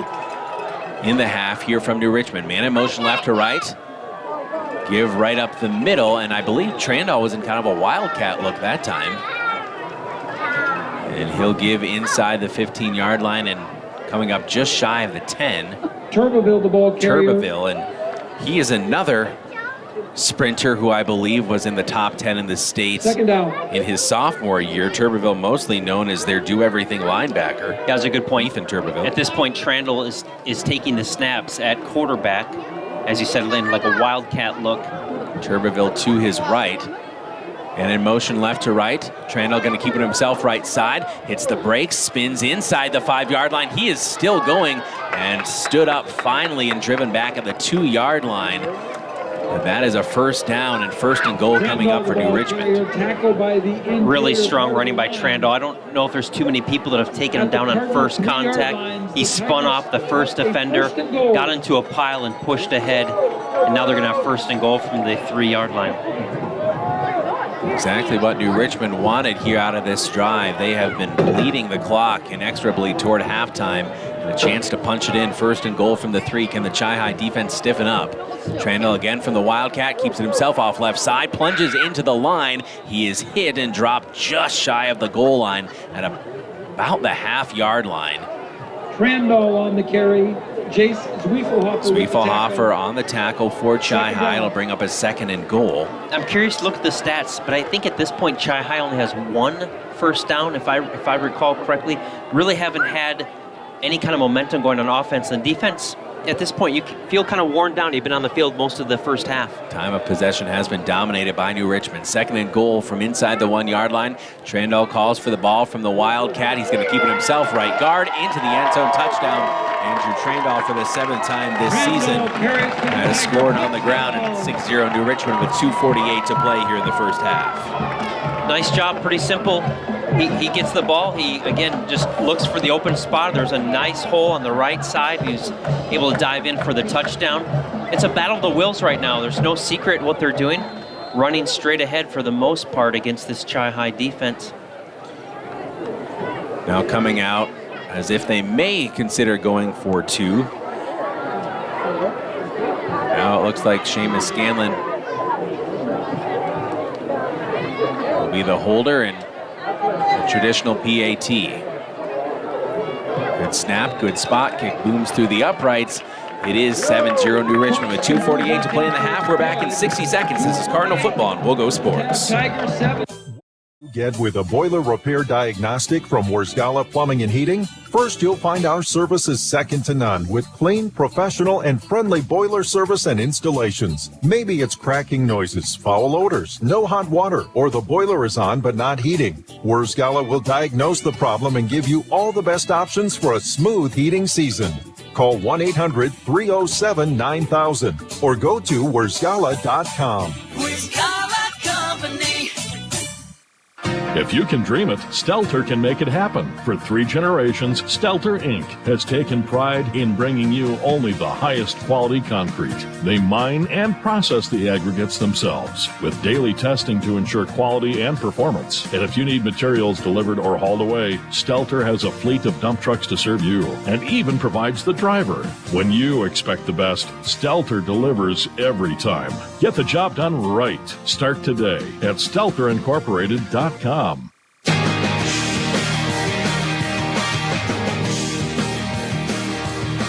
in the half here from New Richmond. Man in motion left to right. Give right up the middle, and I believe Trandall was in kind of a wildcat look that time. And he'll give inside the 15-yard line and coming up just shy of the 10. Turbeville, the ball carrier. Turbeville, and he is another sprinter who I believe was in the top 10 in the state in his sophomore year. Turbeville mostly known as their do-everything linebacker. Yeah, that's a good point. Ethan Turbeville. At this point, Trandall is taking the snaps at quarterback, as you said, in like a wildcat look. Turbeville to his right. And in motion left to right. Trandall going to keep it himself right side. Hits the brakes, spins inside the 5-yard line. He is still going and stood up finally and driven back at the 2-yard line. And that is a first down and first and goal coming up for New Richmond. Really strong running by Trandall. I don't know if there's too many people that have taken him down on first contact. He spun off the first defender, got into a pile and pushed ahead. And now they're going to have first and goal from the 3-yard line. Exactly what New Richmond wanted here out of this drive. They have been bleeding the clock inexorably toward halftime. And a chance to punch it in. First and goal from the 3. Can the Chi-Hi defense stiffen up? Trandall again from the Wildcat, keeps it himself off left side, plunges into the line. He is hit and dropped just shy of the goal line at about the half-yard line. Trandall on the carry. Jace Zwiefelhofer on the tackle for Chi-Hi. It'll bring up a 2nd and goal. I'm curious to look at the stats, but I think at this point Chi-Hi only has 1 first down, if I recall correctly. Really haven't had any kind of momentum going on offense and defense. At this point, you feel kind of worn down. You've been on the field most of the first half. Time of possession has been dominated by New Richmond. 2nd and goal from inside the 1-yard line. Trandall calls for the ball from the Wildcat. He's going to keep it himself, right guard, into the end zone. Touchdown. Andrew Trandall for the 7th time this season has scored on the ground, and it's 6-0 New Richmond with 2:48 to play here in the first half. Nice job, pretty simple. He gets the ball. He, again, just looks for the open spot. There's a nice hole on the right side. He's able to dive in for the touchdown. It's a battle of the wills right now. There's no secret what they're doing. Running straight ahead for the most part against this Chi-Hi defense. Now coming out as if they may consider going for 2. Now it looks like Seamus Scanlon will be the holder and a traditional PAT. Good snap, good spot, kick booms through the uprights. It is 7-0 New Richmond with 2:48 to play in the half. We're back in 60 seconds. This is Cardinal Football on We'll Go Sports. Tigers 7. Get with a boiler repair diagnostic from Warscala Plumbing and Heating? First, you'll find our service is second to none with clean, professional, and friendly boiler service and installations. Maybe it's cracking noises, foul odors, no hot water, or the boiler is on but not heating. Warscala will diagnose the problem and give you all the best options for a smooth heating season. Call 1-800-307-9000 or go to warscala.com. If you can dream it, Stelter can make it happen. For 3 generations, Stelter Inc. has taken pride in bringing you only the highest quality concrete. They mine and process the aggregates themselves, with daily testing to ensure quality and performance. And if you need materials delivered or hauled away, Stelter has a fleet of dump trucks to serve you, and even provides the driver. When you expect the best, Stelter delivers every time. Get the job done right. Start today at StelterIncorporated.com.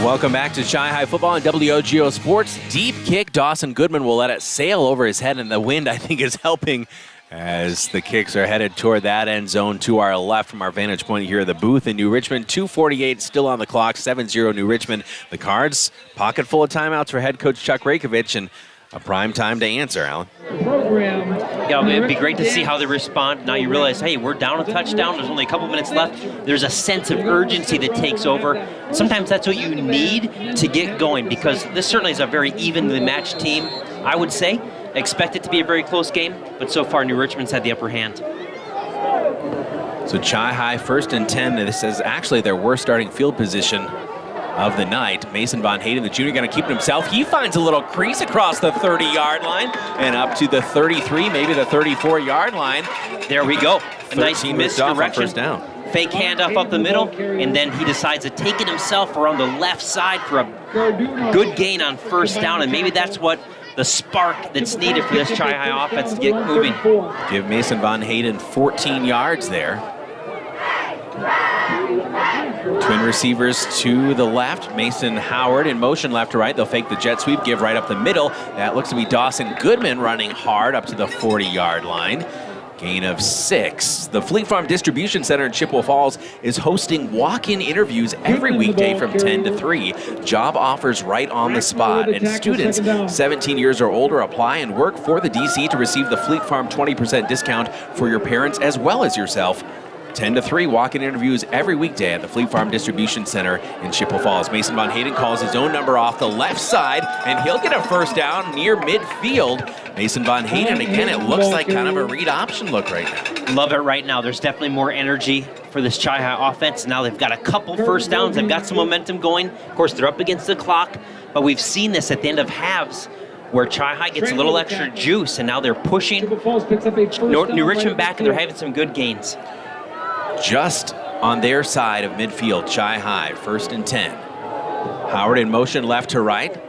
Welcome back to Chi-Hi Football on WOGO Sports. Deep kick. Dawson Goodman will let it sail over his head, and the wind, I think, is helping as the kicks are headed toward that end zone to our left from our vantage point here at the booth in New Richmond. 2:48 still on the clock. 7-0 New Richmond. The Cards, pocket full of timeouts for head coach Chuck Rakovich, and a prime time to answer, Alan. Program. Yeah, it'd be great to see how they respond. Now you realize, hey, we're down a touchdown. There's only a couple minutes left. There's a sense of urgency that takes over. Sometimes that's what you need to get going, because this certainly is a very evenly matched team, I would say. Expect it to be a very close game, but so far New Richmond's had the upper hand. So Chi-Hi 1st and 10. This is actually their worst starting field position of the night. Mason Von Hayden, the junior, going to keep it himself. He finds a little crease across the 30-yard line and up to the 33, maybe the 34-yard line. There we go. A nice misdirection. First down. Fake handoff up the middle, and then he decides to take it himself around the left side for a good gain on first down, and maybe that's what the spark that's needed for this Chi-Hi offense to get moving. Give Mason Von Hayden 14 yards there. Twin receivers to the left. Mason Howard in motion left to right. They'll fake the jet sweep, give right up the middle. That looks to be Dawson Goodman running hard up to the 40-yard line. Gain of 6. The Fleet Farm Distribution Center in Chippewa Falls is hosting walk-in interviews every weekday from 10 to 3. Job offers right on the spot. And students 17 years or older apply and work for the DC to receive the Fleet Farm 20% discount for your parents as well as yourself. 10 to 3 walk-in interviews every weekday at the Fleet Farm Distribution Center in Chippewa Falls. Mason Von Hayden calls his own number off the left side, and he'll get a first down near midfield. Mason Von Hayden, again, it looks like kind of a read option look right now. Love it right now. There's definitely more energy for this Chi-Hi offense. Now they've got a couple first downs. They've got some momentum going. Of course, they're up against the clock, but we've seen this at the end of halves where Chi-Hi gets a little extra juice, and now they're pushing New Richmond back, and they're having some good gains. Just on their side of midfield, Chi-Hi, 1st and 10. Howard in motion left to right.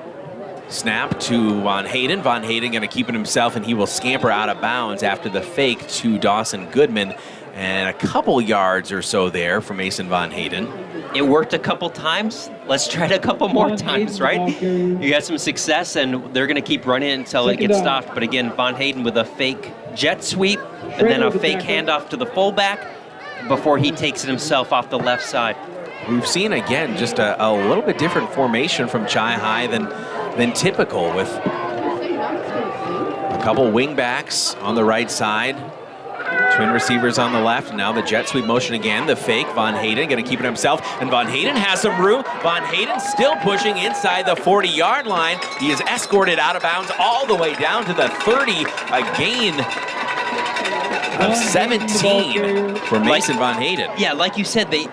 Snap to Von Hayden. Von Hayden going to keep it himself, and he will scamper out of bounds after the fake to Dawson Goodman. And a couple yards or so there for Mason Von Hayden. It worked a couple times. Let's try it a couple more times, right? You got some success, and they're going to keep running until it gets stopped. But again, Von Hayden with a fake jet sweep, and then a fake handoff to the fullback before he takes it himself off the left side. We've seen, again, just a little bit different formation from Chi-Hi than typical, with a couple wing backs on the right side, twin receivers on the left, and now the jet sweep motion again, the fake. Von Hayden going to keep it himself, and Von Hayden has some room. Von Hayden still pushing inside the 40-yard line. He is escorted out of bounds all the way down to the 30, a gain of 17 for Mason Von Hayden. Yeah, like you said, they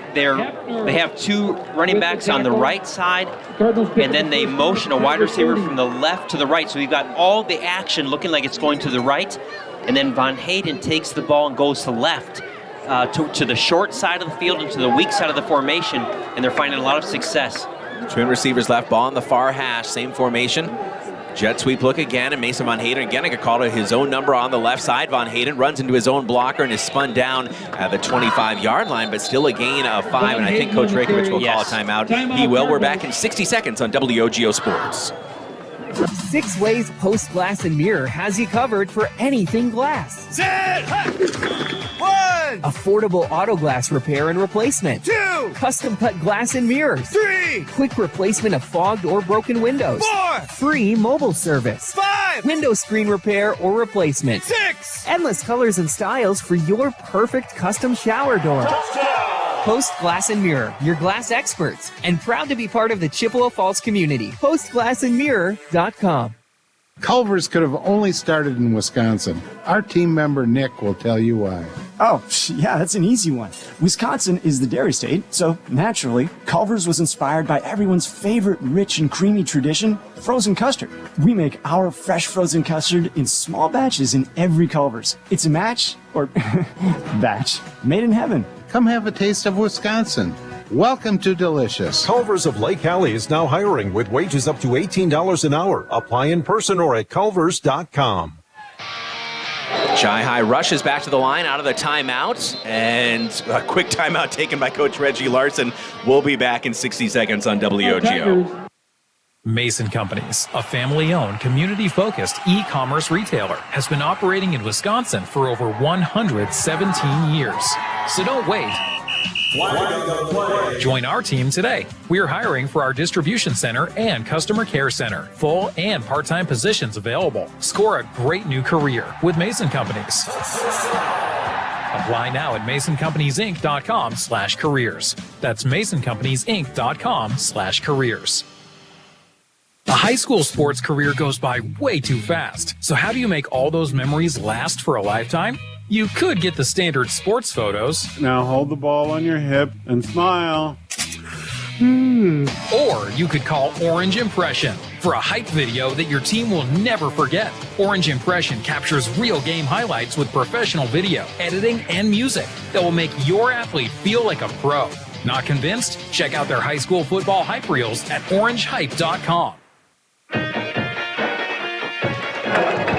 have two running backs on the right side, and then they motion a wide receiver from the left to the right. So you've got all the action looking like it's going to the right, and then Von Hayden takes the ball and goes to left to the short side of the field and to the weak side of the formation, and they're finding a lot of success. Twin receivers left, ball on the far hash, same formation. Jet sweep look again, and Mason Von Hayden again got called to his own number on the left side. Von Hayden runs into his own blocker and is spun down at the 25-yard line, but still a gain of 5, and I think Coach Rakovich will call a timeout. He will. We're back in 60 seconds on WOGO Sports. 6 Ways Post Glass and Mirror has you covered for anything glass. Set! 1! Affordable auto glass repair and replacement. 2! Custom cut glass and mirrors. 3! Quick replacement of fogged or broken windows. 4! Free mobile service. 5! Window screen repair or replacement. 6! Endless colors and styles for your perfect custom shower door. Post Glass and Mirror, your glass experts, and proud to be part of the Chippewa Falls community. PostGlassandMirror.com. Culver's could have only started in Wisconsin. Our team member Nick will tell you why. Oh, yeah, that's an easy one. Wisconsin is the dairy state, so naturally, Culver's was inspired by everyone's favorite rich and creamy tradition, frozen custard. We make our fresh frozen custard in small batches in every Culver's. It's a match, or batch, made in heaven. Come have a taste of Wisconsin. Welcome to Delicious. Culver's of Lake Alley is now hiring with wages up to $18 an hour. Apply in person or at culvers.com. Chi-Hi rushes back to the line out of the timeout, and a quick timeout taken by Coach Reggie Larson. We'll be back in 60 seconds on WOGO. Mason Companies, a family-owned, community-focused e-commerce retailer, has been operating in Wisconsin for over 117 years. So don't wait. Join our team today. We are hiring for our distribution center and customer care center. Full and part-time positions available. Score a great new career with Mason Companies. Apply now at MasonCompaniesInc.com/careers. That's MasonCompaniesInc.com/careers. A high school sports career goes by way too fast. So how do you make all those memories last for a lifetime? You could get the standard sports photos. Now hold the ball on your hip and smile. Or you could call Orange Impression for a hype video that your team will never forget. Orange Impression captures real game highlights with professional video, editing, and music that will make your athlete feel like a pro. Not convinced? Check out their high school football hype reels at orangehype.com.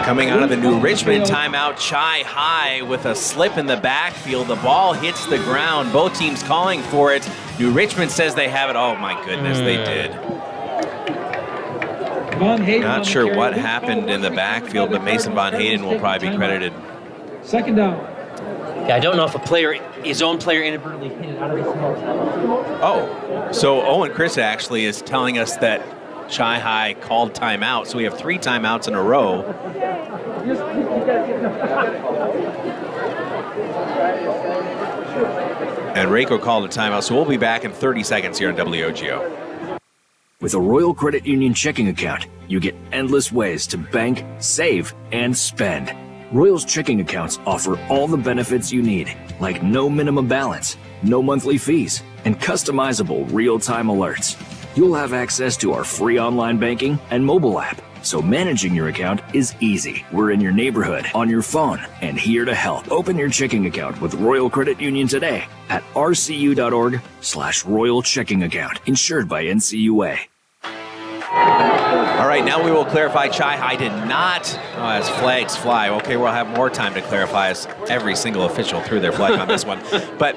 Coming out of the New Richmond timeout, Chi-Hi with a slip in the backfield. The ball hits the ground. Both teams calling for it. New Richmond says they have it. Oh, my goodness, they did. Not sure what happened in the backfield, but Mason Von Hayden will probably be credited. Second down. Yeah, I don't know if his own player inadvertently hit it out of his hand. Oh, so Owen Chris actually is telling us that Chi-Hi called timeout, so we have 3 timeouts in a row. And Reiko called a timeout, so we'll be back in 30 seconds here on WOGO. With a Royal Credit Union checking account, you get endless ways to bank, save, and spend. Royal's checking accounts offer all the benefits you need, like no minimum balance, no monthly fees, and customizable real-time alerts. You'll have access to our free online banking and mobile app, so managing your account is easy. We're in your neighborhood, on your phone, and here to help. Open your checking account with Royal Credit Union today at rcu.org/Royal Checking Account, insured by NCUA. All right, now we will clarify Chi-Hi did not, as flags fly. Okay, we'll have more time to clarify as every single official threw their flag on this one. But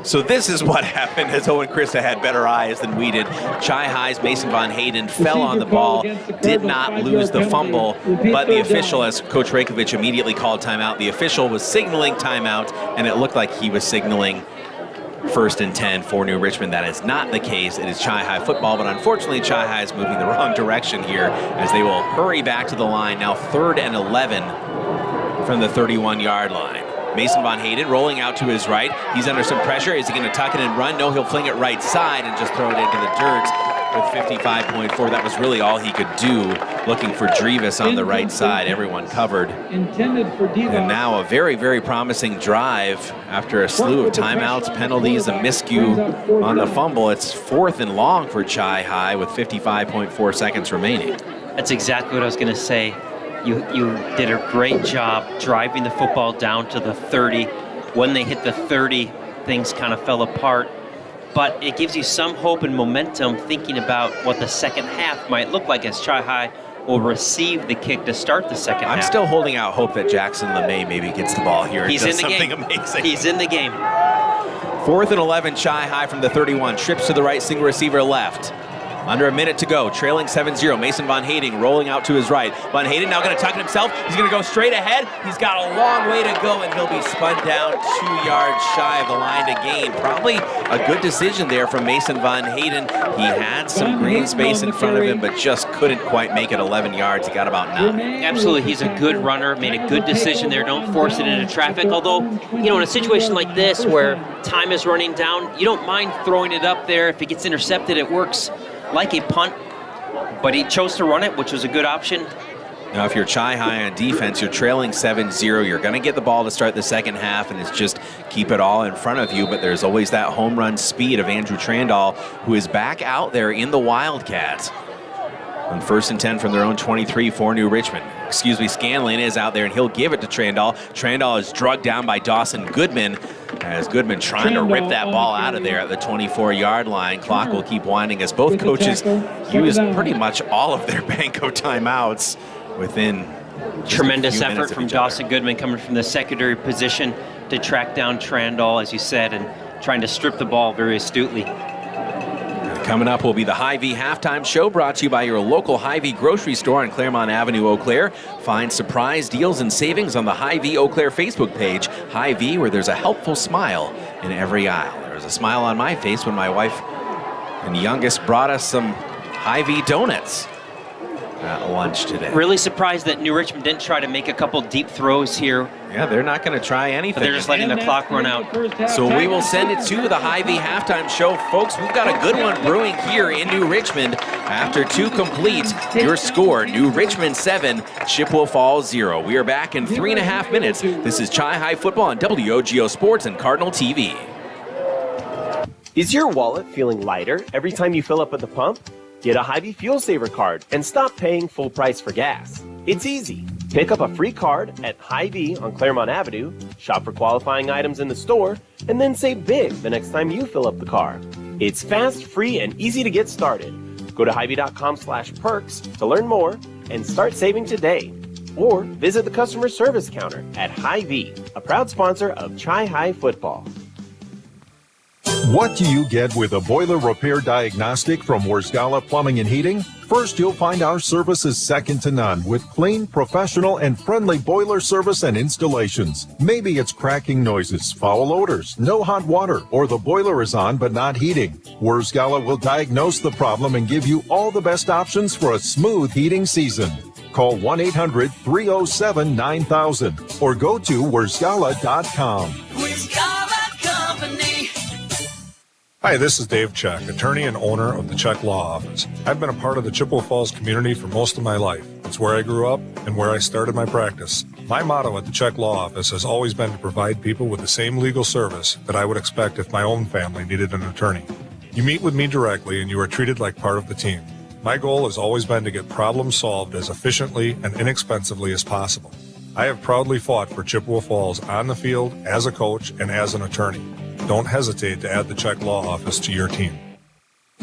so this is what happened as Owen Krista had better eyes than we did. Chi-Hi's Mason Von Hayden fell on the ball, did not lose the fumble, but the official, as Coach Rakovich immediately called timeout, the official was signaling timeout, and it looked like he was signaling 1st and 10 for New Richmond. That is not the case. It is Chi-Hi football, but unfortunately Chi-Hi is moving the wrong direction here as they will hurry back to the line. Now 3rd and 11 from the 31-yard line. Mason Von Hayden rolling out to his right. He's under some pressure. Is he going to tuck it and run? No, he'll fling it right side and just throw it into the dirt. with 55.4. That was really all he could do, looking for Drevis on the right side. Everyone covered. Intended for Diva. And now a very, very promising drive after a slew of timeouts, penalties, a miscue on the fumble. It's 4th and long for Chi-Hi with 55.4 seconds remaining. That's exactly what I was going to say. You did a great job driving the football down to the 30. When they hit the 30, things kind of fell apart. But it gives you some hope and momentum thinking about what the second half might look like as Chi-Hi will receive the kick to start the second half. I'm still holding out hope that Jackson LeMay maybe gets the ball here. He's in the something game. Amazing. He's in the game. 4th and 11, Chi-Hi from the 31. Trips to the right, single receiver left. Under a minute to go, trailing 7-0. Mason Von Hayden rolling out to his right. Von Hayden now going to tuck it himself. He's going to go straight ahead. He's got a long way to go, and he'll be spun down 2 yards shy of the line to gain. Probably a good decision there from Mason Von Hayden. He had some green space in front of him, but just couldn't quite make it 11 yards. He got about 9. Absolutely, he's a good runner, made a good decision there. Don't force it into traffic. Although, in a situation like this where time is running down, you don't mind throwing it up there. If it gets intercepted, it works like a punt, but he chose to run it, which was a good option. Now, if you're Chi-Hi on defense, you're trailing 7-0. You're going to get the ball to start the second half, and it's just keep it all in front of you. But there's always that home run speed of Andrew Trandahl, who is back out there in the Wildcats. On 1st and 10 from their own 23 for New Richmond. Scanlon is out there, and he'll give it to Trandahl. Trandahl is drugged down by Dawson Goodman, as Goodman trying to rip that ball out of there at the 24-yard line. Clock will keep winding as both coaches used pretty much all of their bank of timeouts within tremendous effort from Dawson Goodman coming from the secondary position to track down Trandahl, as you said, and trying to strip the ball very astutely. Coming up will be the Hy-Vee halftime show, brought to you by your local Hy-Vee grocery store on Claremont Avenue, Eau Claire. Find surprise deals and savings on the Hy-Vee Eau Claire Facebook page. Hy-Vee, where there's a helpful smile in every aisle. There was a smile on my face when my wife and youngest brought us some Hy-Vee donuts at lunch today. Really surprised that New Richmond didn't try to make a couple deep throws here. Yeah, they're not going to try anything. They're just letting the clock run out. So we will send it to the Hy-Vee halftime show. Folks, we've got a good one brewing here in New Richmond. After 2 complete, your score, New Richmond 7, Chippewa Falls 0. We are back in 3.5 minutes. This is Chi-Hi Football on WOGO Sports and Cardinal TV. Is your wallet feeling lighter every time you fill up at the pump? Get a Hy-Vee Fuel Saver card and stop paying full price for gas. It's easy. Pick up a free card at Hy-Vee on Claremont Avenue, shop for qualifying items in the store, and then save big the next time you fill up the car. It's fast, free, and easy to get started. Go to Hy-Vee.com/perks to learn more and start saving today. Or visit the customer service counter at Hy-Vee, a proud sponsor of Chi-Hi Football. What do you get with a boiler repair diagnostic from Warsgala Plumbing and Heating? First, you'll find our service is second to none with clean, professional, and friendly boiler service and installations. Maybe it's cracking noises, foul odors, no hot water, or the boiler is on but not heating. Warsgala will diagnose the problem and give you all the best options for a smooth heating season. Call 1-800-307-9000 or go to warsgala.com. Hi, this is Dave Check, attorney and owner of the Check Law Office. I've been a part of the Chippewa Falls community for most of my life. It's where I grew up and where I started my practice. My motto at the Check Law Office has always been to provide people with the same legal service that I would expect if my own family needed an attorney. You meet with me directly and you are treated like part of the team. My goal has always been to get problems solved as efficiently and inexpensively as possible. I have proudly fought for Chippewa Falls on the field, as a coach, and as an attorney. Don't hesitate to add the Check Law Office to your team.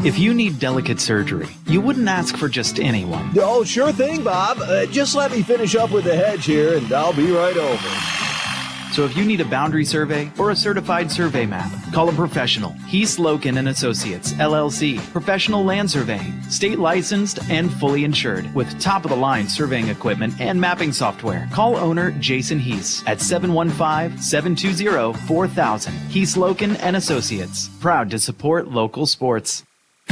If you need delicate surgery, you wouldn't ask for just anyone. Oh, sure thing, Bob. Just let me finish up with the hedge here, and I'll be right over. So if you need a boundary survey or a certified survey map, call a professional. Heath Loken and Associates, LLC. Professional land surveying, state licensed and fully insured with top-of-the-line surveying equipment and mapping software. Call owner Jason Heath at 715-720-4000. Heath Loken and Associates. Proud to support local sports.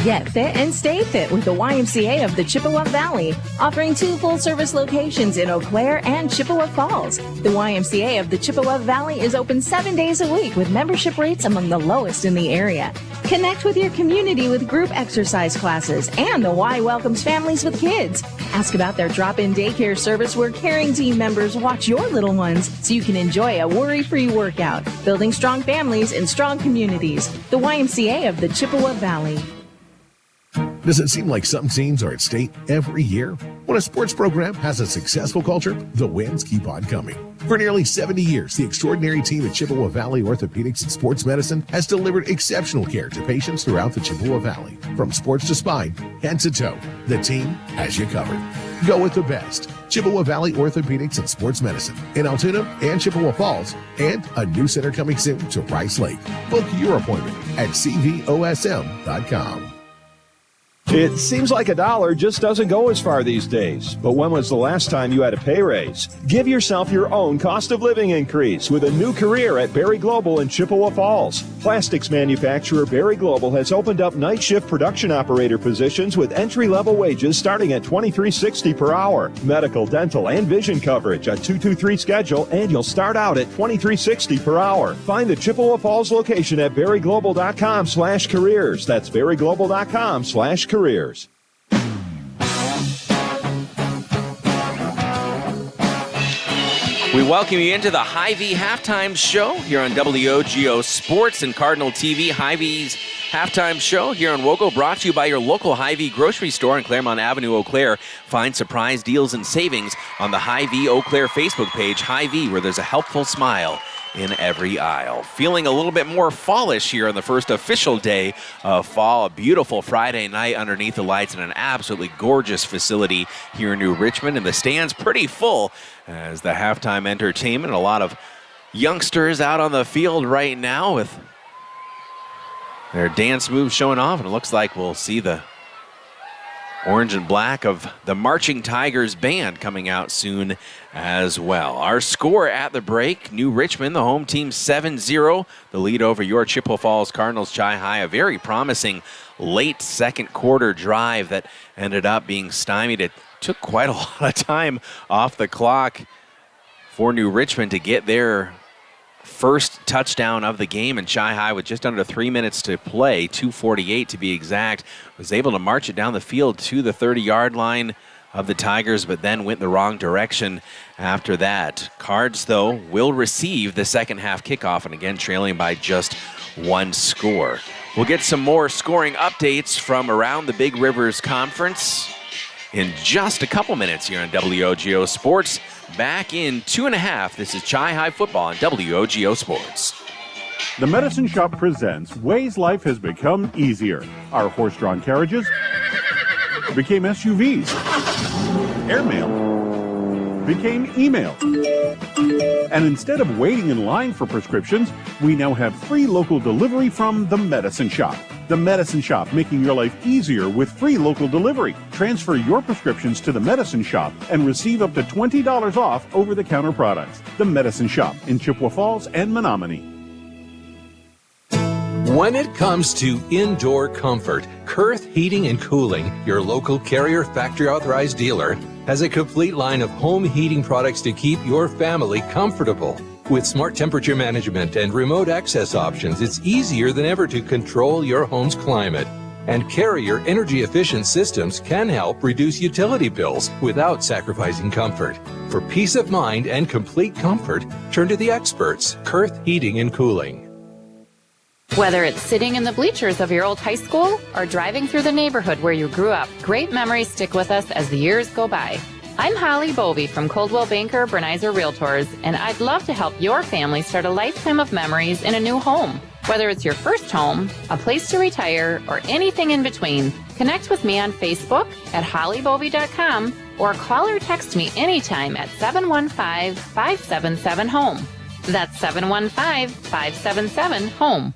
Get fit and stay fit with the YMCA of the Chippewa Valley, offering 2 full-service locations in Eau Claire and Chippewa Falls. The YMCA of the Chippewa Valley is open 7 days a week with membership rates among the lowest in the area. Connect with your community with group exercise classes, and the Y welcomes families with kids. Ask about their drop-in daycare service where caring team members watch your little ones so you can enjoy a worry-free workout. Building strong families and strong communities. The YMCA of the Chippewa Valley. Does it seem like some teams are at state every year? When a sports program has a successful culture, the wins keep on coming. For nearly 70 years, the extraordinary team at Chippewa Valley Orthopedics and Sports Medicine has delivered exceptional care to patients throughout the Chippewa Valley. From sports to spine, head to toe, the team has you covered. Go with the best. Chippewa Valley Orthopedics and Sports Medicine in Altoona and Chippewa Falls, and a new center coming soon to Rice Lake. Book your appointment at cvosm.com. It seems like $1 just doesn't go as far these days. But when was the last time you had a pay raise? Give yourself your own cost of living increase with a new career at Berry Global in Chippewa Falls. Plastics manufacturer Berry Global has opened up night shift production operator positions with entry-level wages starting at $23.60 per hour. Medical, dental, and vision coverage, a 223 schedule, and you'll start out at $23.60 per hour. Find the Chippewa Falls location at berryglobal.com/careers. That's berryglobal.com/careers. We welcome you into the Hy-Vee halftime show here on WOGO Sports and Cardinal TV. Hy-Vee's halftime show here on WOGO, brought to you by your local Hy-Vee grocery store on Claremont Avenue, Eau Claire. Find surprise deals and savings on the Hy-Vee Eau Claire Facebook page, Hy-Vee, where there's a helpful smile in every aisle. Feeling a little bit more fallish here on the first official day of fall. A beautiful Friday night underneath the lights in an absolutely gorgeous facility here in New Richmond. And the stands pretty full as the halftime entertainment. A lot of youngsters out on the field right now with their dance moves showing off. And it looks like we'll see the orange and black of the Marching Tigers band coming out soon as well. Our score at the break, New Richmond, the home team 7-0. The lead over your Chippewa Falls Cardinals Chi-Hi. A very promising late second quarter drive that ended up being stymied. It took quite a lot of time off the clock for New Richmond to get their first touchdown of the game, and Chi-Hi, with just under 3 minutes to play, 2:48 to be exact, was able to march it down the field to the 30-yard line of the Tigers, but then went the wrong direction after that. Cards, though, will receive the second half kickoff, and again trailing by just 1 score. We'll get some more scoring updates from around the Big Rivers Conference in just a couple minutes here on WOGO Sports. Back in 2.5, this is Chi-Hi football on WOGO Sports. The Medicine Shop presents Ways Life Has Become Easier. Our horse-drawn carriages became SUVs. Airmail became email. And instead of waiting in line for prescriptions, we now have free local delivery from The Medicine Shop. The Medicine Shop, making your life easier with free local delivery. Transfer your prescriptions to The Medicine Shop and receive up to $20 off over-the-counter products. The Medicine Shop in Chippewa Falls and Menominee. When it comes to indoor comfort, Kurth Heating and Cooling, your local Carrier factory authorized dealer, has a complete line of home heating products to keep your family comfortable. With smart temperature management and remote access options, it's easier than ever to control your home's climate. And Carrier energy-efficient systems can help reduce utility bills without sacrificing comfort. For peace of mind and complete comfort, turn to the experts, Kurth Heating and Cooling. Whether it's sitting in the bleachers of your old high school or driving through the neighborhood where you grew up, great memories stick with us as the years go by. I'm Holly Bovey from Coldwell Banker Bernizer Realtors, and I'd love to help your family start a lifetime of memories in a new home. Whether it's your first home, a place to retire, or anything in between, connect with me on Facebook at hollybovey.com or call or text me anytime at 715-577-HOME. That's 715-577-HOME.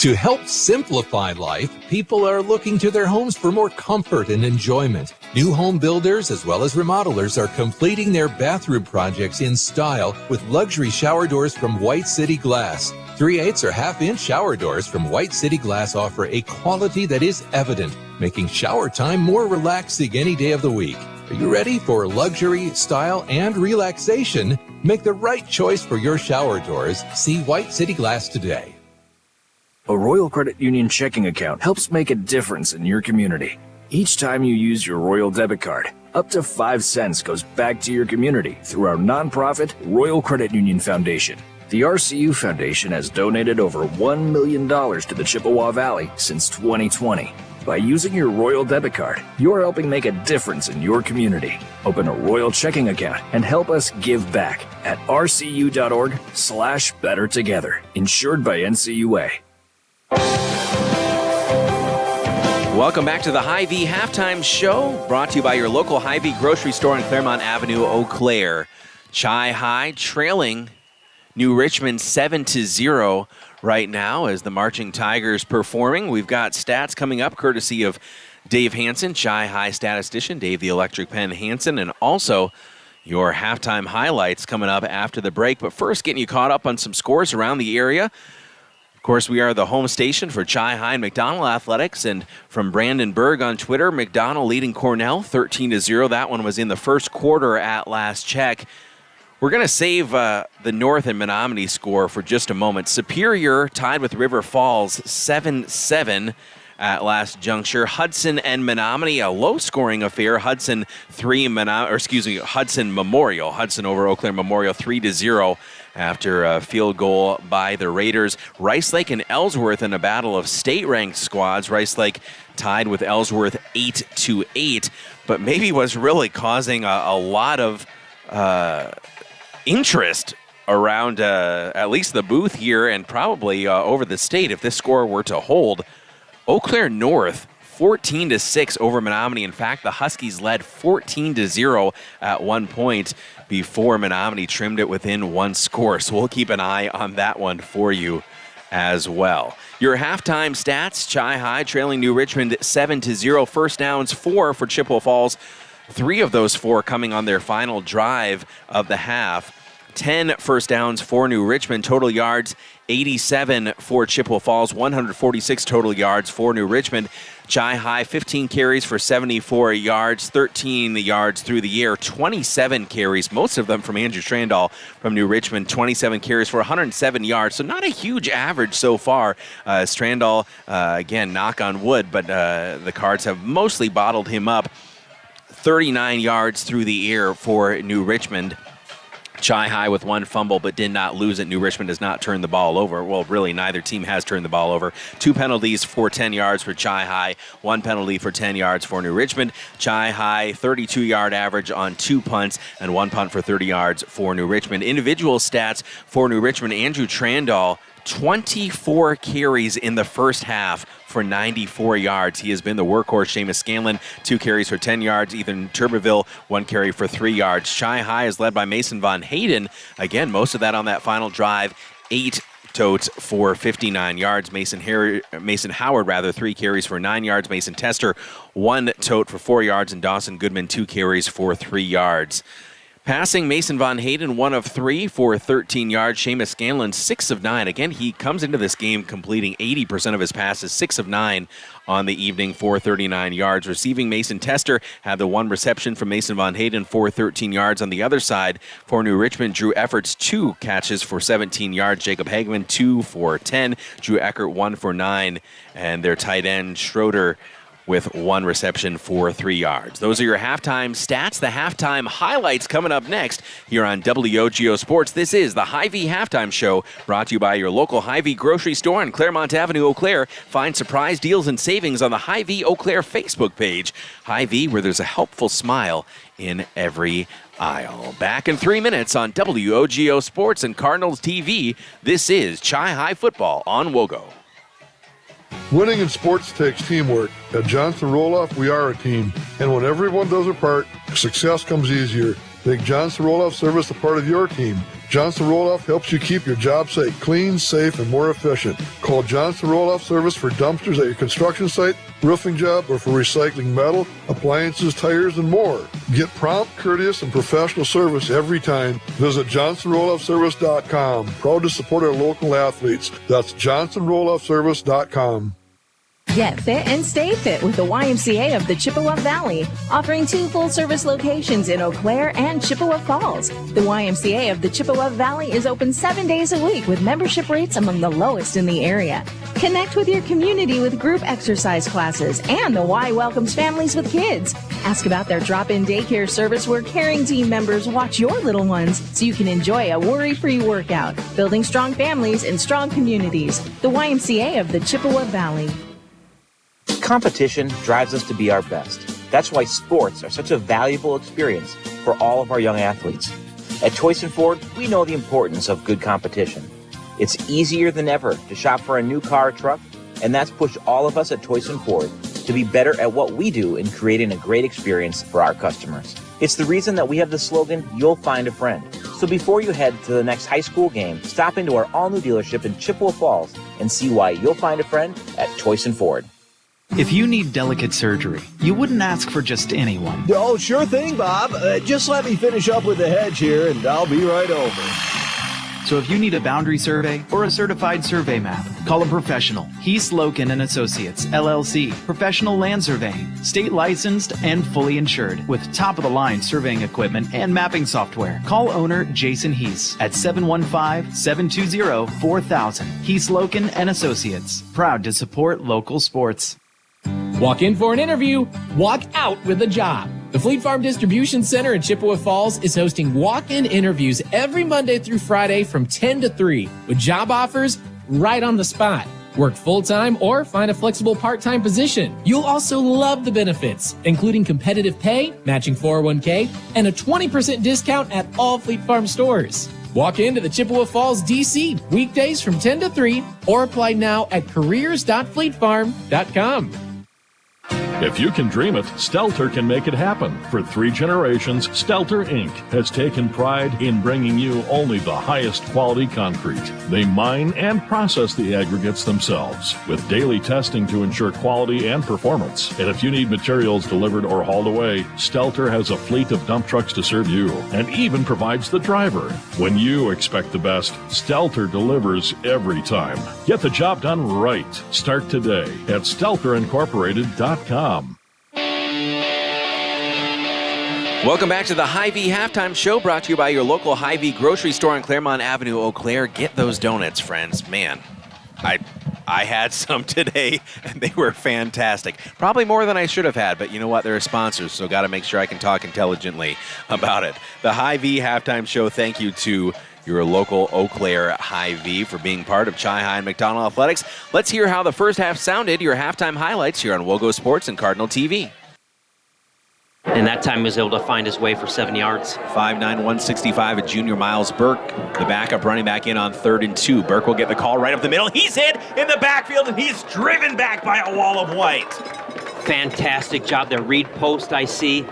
To help simplify life, people are looking to their homes for more comfort and enjoyment. New home builders as well as remodelers are completing their bathroom projects in style with luxury shower doors from White City Glass. 3/8 or half-inch shower doors from White City Glass offer a quality that is evident, making shower time more relaxing any day of the week. Are you ready for luxury, style, and relaxation? Make the right choice for your shower doors. See White City Glass today. A Royal Credit Union checking account helps make a difference in your community. Each time you use your Royal debit card, up to 5 cents goes back to your community through our nonprofit Royal Credit Union Foundation. The RCU Foundation has donated over $1 million to the Chippewa Valley since 2020. By using your Royal debit card, you're helping make a difference in your community. Open a Royal checking account and help us give back at rcu.org/bettertogether. Insured by NCUA. Welcome back to the Hy-Vee Halftime Show, brought to you by your local Hy-Vee grocery store on Claremont Avenue, Eau Claire. Chi-Hi trailing New Richmond 7-0 right now as the Marching Tigers performing. We've got stats coming up courtesy of Dave Hansen, Chi-Hi statistician, Dave the Electric Pen Hansen, and also your halftime highlights coming up after the break. But first, getting you caught up on some scores around the area. Of course, we are the home station for Chi-Hi and McDonald Athletics, and from Brandon Berg on Twitter, McDonald leading Cornell 13-0. That one was in the first quarter at last check. We're going to save the North and Menominee score for just a moment. Superior tied with River Falls 7-7 at last juncture. Hudson and Menominee, a low-scoring affair. Hudson Memorial. Hudson over Eau Claire Memorial 3-0 after a field goal by the Raiders. Rice Lake and Ellsworth in a battle of state-ranked squads. Rice Lake tied with Ellsworth 8-8, but maybe was really causing a lot of interest around at least the booth here and probably over the state if this score were to hold. Eau Claire North 14-6 over Menominee. In fact, the Huskies led 14-0 at one point before Menominee trimmed it within one score. So we'll keep an eye on that one for you as well. Your halftime stats: Chi-Hi trailing New Richmond 7-0. First downs 4 for Chippewa Falls. 3 of those 4 coming on their final drive of the half. 10 first downs for New Richmond. Total yards 87 for Chippewa Falls. 146 total yards for New Richmond. Chi-Hi 15 carries for 74 yards, 13 yards through the air, 27 carries, most of them from Andrew Strandall from New Richmond, 27 carries for 107 yards, so not a huge average so far. Strandall, again, knock on wood, but the Cards have mostly bottled him up. 39 yards through the air for New Richmond. Chi-Hi with 1 fumble, but did not lose it. New Richmond has not turned the ball over. Well, really, neither team has turned the ball over. 2 penalties for 10 yards for Chi-Hi, 1 penalty for 10 yards for New Richmond. Chi-Hi, 32-yard average on 2 punts and 1 punt for 30 yards for New Richmond. Individual stats for New Richmond: Andrew Trandall, 24 carries in the first half for 94 yards. He has been the workhorse. Seamus Scanlon, 2 carries for 10 yards. Ethan Turbeville, 1 carry for 3 yards. Chi-Hi is led by Mason Von Hayden. Again, most of that on that final drive. 8 totes for 59 yards. Mason Howard, 3 carries for 9 yards. Mason Tester, 1 tote for 4 yards. And Dawson Goodman, 2 carries for 3 yards. Passing, Mason Von Hayden, 1 of 3 for 13 yards. Seamus Scanlon, 6 of 9. Again, he comes into this game completing 80% of his passes, 6 of 9 on the evening for 39 yards. Receiving, Mason Tester had the 1 reception from Mason Von Hayden for 13 yards. On the other side, for New Richmond, Drew Efforts, 2 catches for 17 yards. Jacob Hagman, 2 for 10. Drew Eckert, 1 for 9. And their tight end, Schroeder, with 1 reception for 3 yards. Those are your halftime stats. The halftime highlights coming up next here on WOGO Sports. This is the Hy-Vee Halftime Show, brought to you by your local Hy-Vee grocery store on Claremont Avenue, Eau Claire. Find surprise deals and savings on the Hy-Vee Eau Claire Facebook page. Hy-Vee, where there's a helpful smile in every aisle. Back in 3 minutes on WOGO Sports and Cardinals TV. This is Chi-Hi Football on WOGO. Winning in sports takes teamwork. At Johnson Roloff, we are a team. And when everyone does their part, success comes easier. Make Johnson Roloff service a part of your team. Johnson Roll-Off helps you keep your job site clean, safe, and more efficient. Call Johnson Roll-Off Service for dumpsters at your construction site, roofing job, or for recycling metal, appliances, tires, and more. Get prompt, courteous, and professional service every time. Visit JohnsonRollOffService.com. Proud to support our local athletes. That's JohnsonRollOffService.com. Get fit and stay fit with the YMCA of the Chippewa Valley, offering 2 full-service locations in Eau Claire and Chippewa Falls. The YMCA of the Chippewa Valley is open 7 days a week with membership rates among the lowest in the area. Connect with your community with group exercise classes, and the Y welcomes families with kids. Ask about their drop-in daycare service where caring team members watch your little ones so you can enjoy a worry-free workout. Building strong families and strong communities. The YMCA of the Chippewa Valley. Competition drives us to be our best. That's why sports are such a valuable experience for all of our young athletes. At Toyson Ford, we know the importance of good competition. It's easier than ever to shop for a new car or truck, and that's pushed all of us at Toyson Ford to be better at what we do in creating a great experience for our customers. It's the reason that we have the slogan, "You'll find a friend." So before you head to the next high school game, stop into our all-new dealership in Chippewa Falls and see why you'll find a friend at Toyson Ford. If you need delicate surgery, you wouldn't ask for just anyone. Oh, sure thing, Bob. Just let me finish up with the hedge here, and I'll be right over. So if you need a boundary survey or a certified survey map, call a professional. Heath Loken and Associates, LLC. Professional land surveying, state licensed and fully insured with top-of-the-line surveying equipment and mapping software. Call owner Jason Heath at 715-720-4000. Heath Loken and Associates. Proud to support local sports. Walk in for an interview, walk out with a job. The Fleet Farm Distribution Center in Chippewa Falls is hosting walk-in interviews every Monday through Friday from 10 to 3 with job offers right on the spot. Work full-time or find a flexible part-time position. You'll also love the benefits, including competitive pay, matching 401k, and a 20% discount at all Fleet Farm stores. Walk into the Chippewa Falls, D.C. weekdays from 10 to 3 or apply now at careers.fleetfarm.com. If you can dream it, Stelter can make it happen. For 3 generations, Stelter Inc. has taken pride in bringing you only the highest quality concrete. They mine and process the aggregates themselves with daily testing to ensure quality and performance. And if you need materials delivered or hauled away, Stelter has a fleet of dump trucks to serve you and even provides the driver. When you expect the best, Stelter delivers every time. Get the job done right. Start today at StelterIncorporated.com. Welcome back to the Hy-Vee Halftime Show, brought to you by your local Hy-Vee grocery store on Claremont Avenue, Eau Claire. Get those donuts, friends. Man, I had some today, and they were fantastic. Probably more than I should have had, but you know what? They're sponsors, so got to make sure I can talk intelligently about it. The Hy-Vee Halftime Show, thank you to your local Eau Claire Hy-Vee for being part of Chi-Hi and McDonald Athletics. Let's hear how the first half sounded, your halftime highlights here on Wogo Sports and Cardinal TV. And that time he was able to find his way for 7 yards. 5'9", 165 at junior Miles Burke, the backup running back in on 3rd and 2. Burke will get the call right up the middle. He's hit in the backfield, and he's driven back by a wall of white. Fantastic job there. Reed post, I see.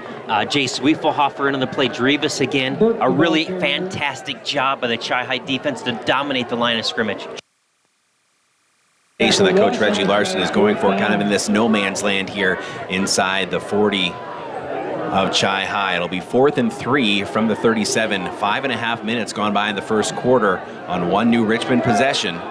Jay Swiefelhofer into the play. Drevis again. A really fantastic job by the Chi-Hi defense to dominate the line of scrimmage. That Coach Reggie Larson is going for, kind of in this no man's land here inside the 40 of Chi-Hi. It'll be 4th and 3 from the 37. 5.5 minutes gone by in the first quarter on one new Richmond possession.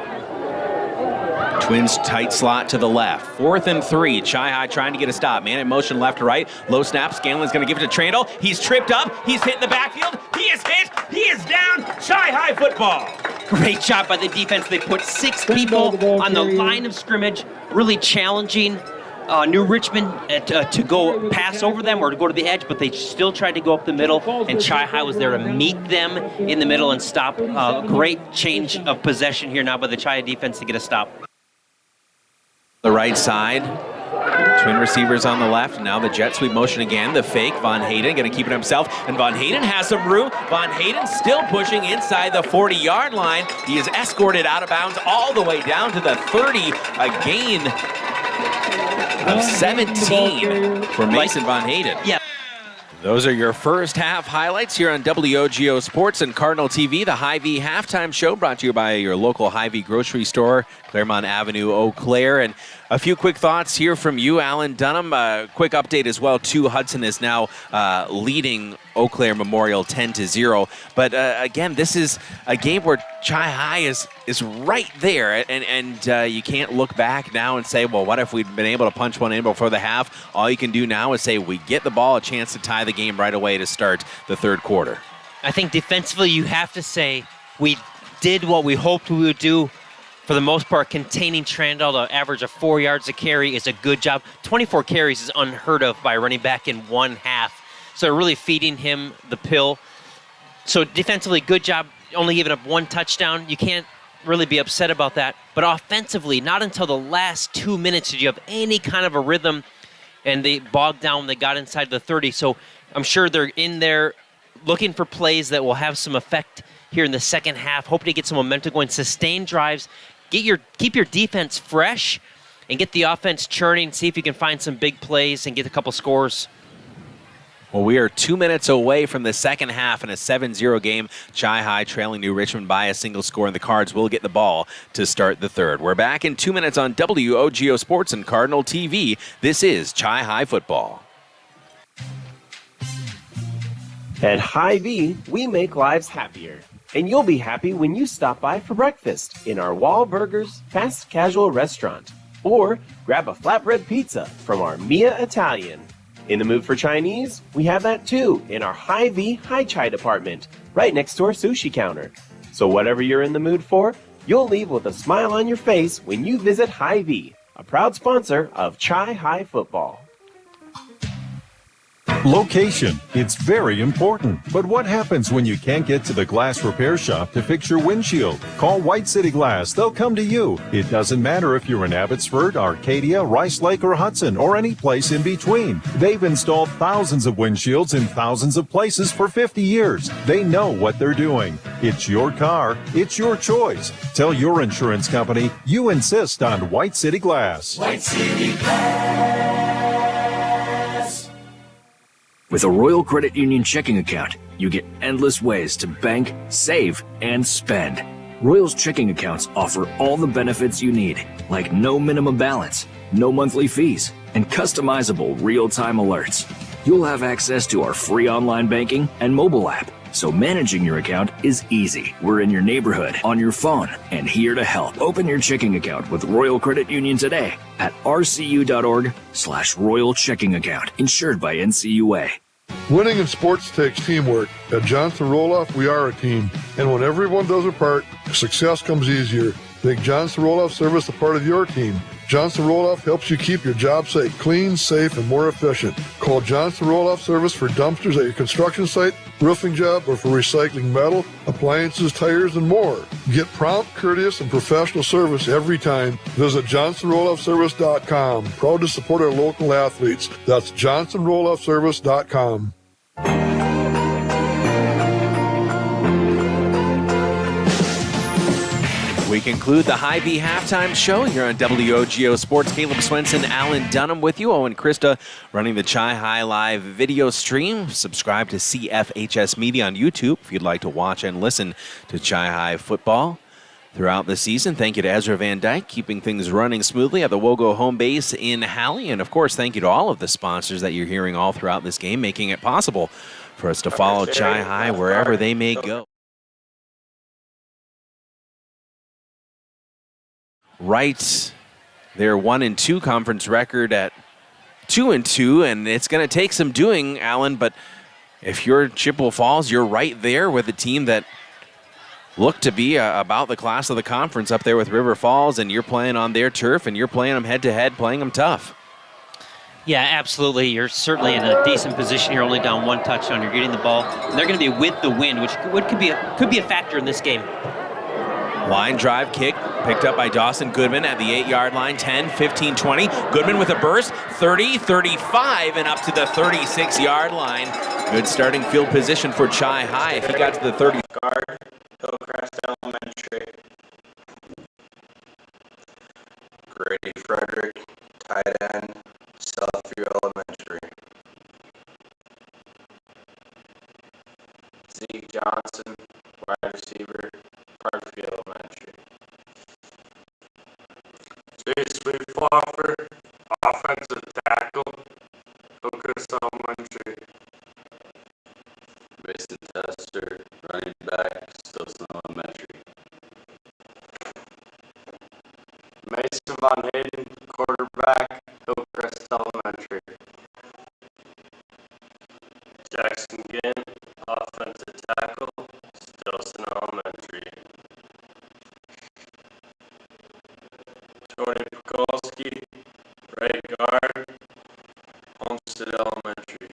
Twins tight slot to the left. 4th and 3. Chi-Hi trying to get a stop. Man in motion left to right. Low snap. Scanlon's going to give it to Trandall. He's tripped up. He's hit in the backfield. He is hit. He is down. Chi-Hi football. Great job by the defense. They put 6 people on the line of scrimmage. Really challenging New Richmond to go pass over them or to go to the edge, but they still tried to go up the middle, and Chi-Hi was there to meet them in the middle and stop. Great change of possession here now by the Chi-Hi defense to get a stop. The right side. Twin receivers on the left. Now the jet sweep motion again. The fake. Von Hayden going to keep it himself. And Von Hayden has some room. Von Hayden still pushing inside the 40-yard line. He is escorted out of bounds all the way down to the 30. A gain of 17 for Mason Von Hayden. Yeah. Those are your first half highlights here on WOGO Sports and Cardinal TV. The Hy-Vee halftime show brought to you by your local Hy-Vee grocery store, Claremont Avenue, Eau Claire. And a few quick thoughts here from you, Alan Dunham. A quick update as well, too. Hudson is now leading Eau Claire Memorial 10-0. But again, this is a game where Chi-Hi is right there, and you can't look back now and say, well, what if we'd been able to punch one in before the half? All you can do now is say we get the ball, a chance to tie the game right away to start the third quarter. I think defensively you have to say we did what we hoped we would do. For the most part, containing Trandall to average of 4 yards a carry is a good job. 24 carries is unheard of by a running back in one half. So really feeding him the pill. So defensively, good job. Only giving up one touchdown. You can't really be upset about that. But offensively, not until the last 2 minutes did you have any kind of a rhythm, and they bogged down when they got inside the 30. So I'm sure they're in there looking for plays that will have some effect here in the second half, hoping to get some momentum going, sustain drives, keep your defense fresh, and get the offense churning, see if you can find some big plays and get a couple scores. Well, we are 2 minutes away from the second half in a 7-0 game. Chi-Hi trailing New Richmond by a single score, and the Cards will get the ball to start the third. We're back in 2 minutes on WOGO Sports and Cardinal TV. This is Chi-Hi football. At Hy-Vee, we make lives happier. And you'll be happy when you stop by for breakfast in our Wahlburgers fast casual restaurant. Or grab a flatbread pizza from our Mia Italian. In the mood for Chinese? We have that too in our Hy-Vee Hai Chai department, right next to our sushi counter. So whatever you're in the mood for, you'll leave with a smile on your face when you visit Hy-Vee, a proud sponsor of Chi-Hi football. Location. It's very important. But what happens when you can't get to the glass repair shop to fix your windshield? Call White City Glass. They'll come to you. It doesn't matter if you're in Abbotsford, Arcadia, Rice Lake, or Hudson, or any place in between. They've installed thousands of windshields in thousands of places for 50 years. They know what they're doing. It's your car. It's your choice. Tell your insurance company you insist on White City Glass. White City Glass. With a Royal Credit Union checking account, you get endless ways to bank, save, and spend. Royal's checking accounts offer all the benefits you need, like no minimum balance, no monthly fees, and customizable real-time alerts. You'll have access to our free online banking and mobile app, so managing your account is easy. We're in your neighborhood, on your phone, and here to help. Open your checking account with Royal Credit Union today at rcu.org/Royal Checking Account, insured by NCUA. Winning in sports takes teamwork. At Johnson Roloff, we are a team. And when everyone does their part, success comes easier. Make Johnson Roloff service a part of your team. Johnson Roloff helps you keep your job site clean, safe, and more efficient. Call Johnson Roloff service for dumpsters at your construction site, roofing job, or for recycling metal, appliances, tires, and more. Get prompt, courteous, and professional service every time. Visit JohnsonRoloffService.com. Proud to support our local athletes. That's JohnsonRoloffService.com. We conclude the Hy-Vee halftime show here on WOGO Sports. Caleb Swenson, Alan Dunham with you. Owen Krista running the Chi-Hi Live video stream. Subscribe to CFHS Media on YouTube if you'd like to watch and listen to Chi-Hi football throughout the season. Thank you to Ezra Van Dyke, keeping things running smoothly at the WOGO home base in Halley. And, of course, thank you to all of the sponsors that you're hearing all throughout this game, making it possible for us to follow Chi-Hi wherever they may go. Right, their 1-2 conference record at 2-2, and it's going to take some doing, Alan. But if you're Chippewa Falls, you're right there with a team that looked to be about the class of the conference up there with River Falls, and you're playing on their turf, and you're playing them head-to-head, playing them tough. Yeah, absolutely. You're certainly in a decent position. You're only down one touchdown. You're getting the ball, and they're going to be with the wind, which could be a factor in this game. Line drive kick picked up by Dawson Goodman at the 8-yard line, 10, 15, 20. Goodman with a burst, 30, 35, and up to the 36-yard line. Good starting field position for Chi-Hi. If he got to the 30. Guard, Hillcrest Elementary. Grady Frederick, tight end, Southview Elementary. Johnson, wide receiver, Parkview Elementary. Chase Sweetflopper, offensive tackle, Hillcrest Elementary. Mason Tester, running back, Stilson Elementary. Mason Von Hayden, quarterback, Hillcrest Elementary. Jackson Ginn, offensive tackle, Stilson Elementary. Tony Pekulski, right guard, Homestead Elementary.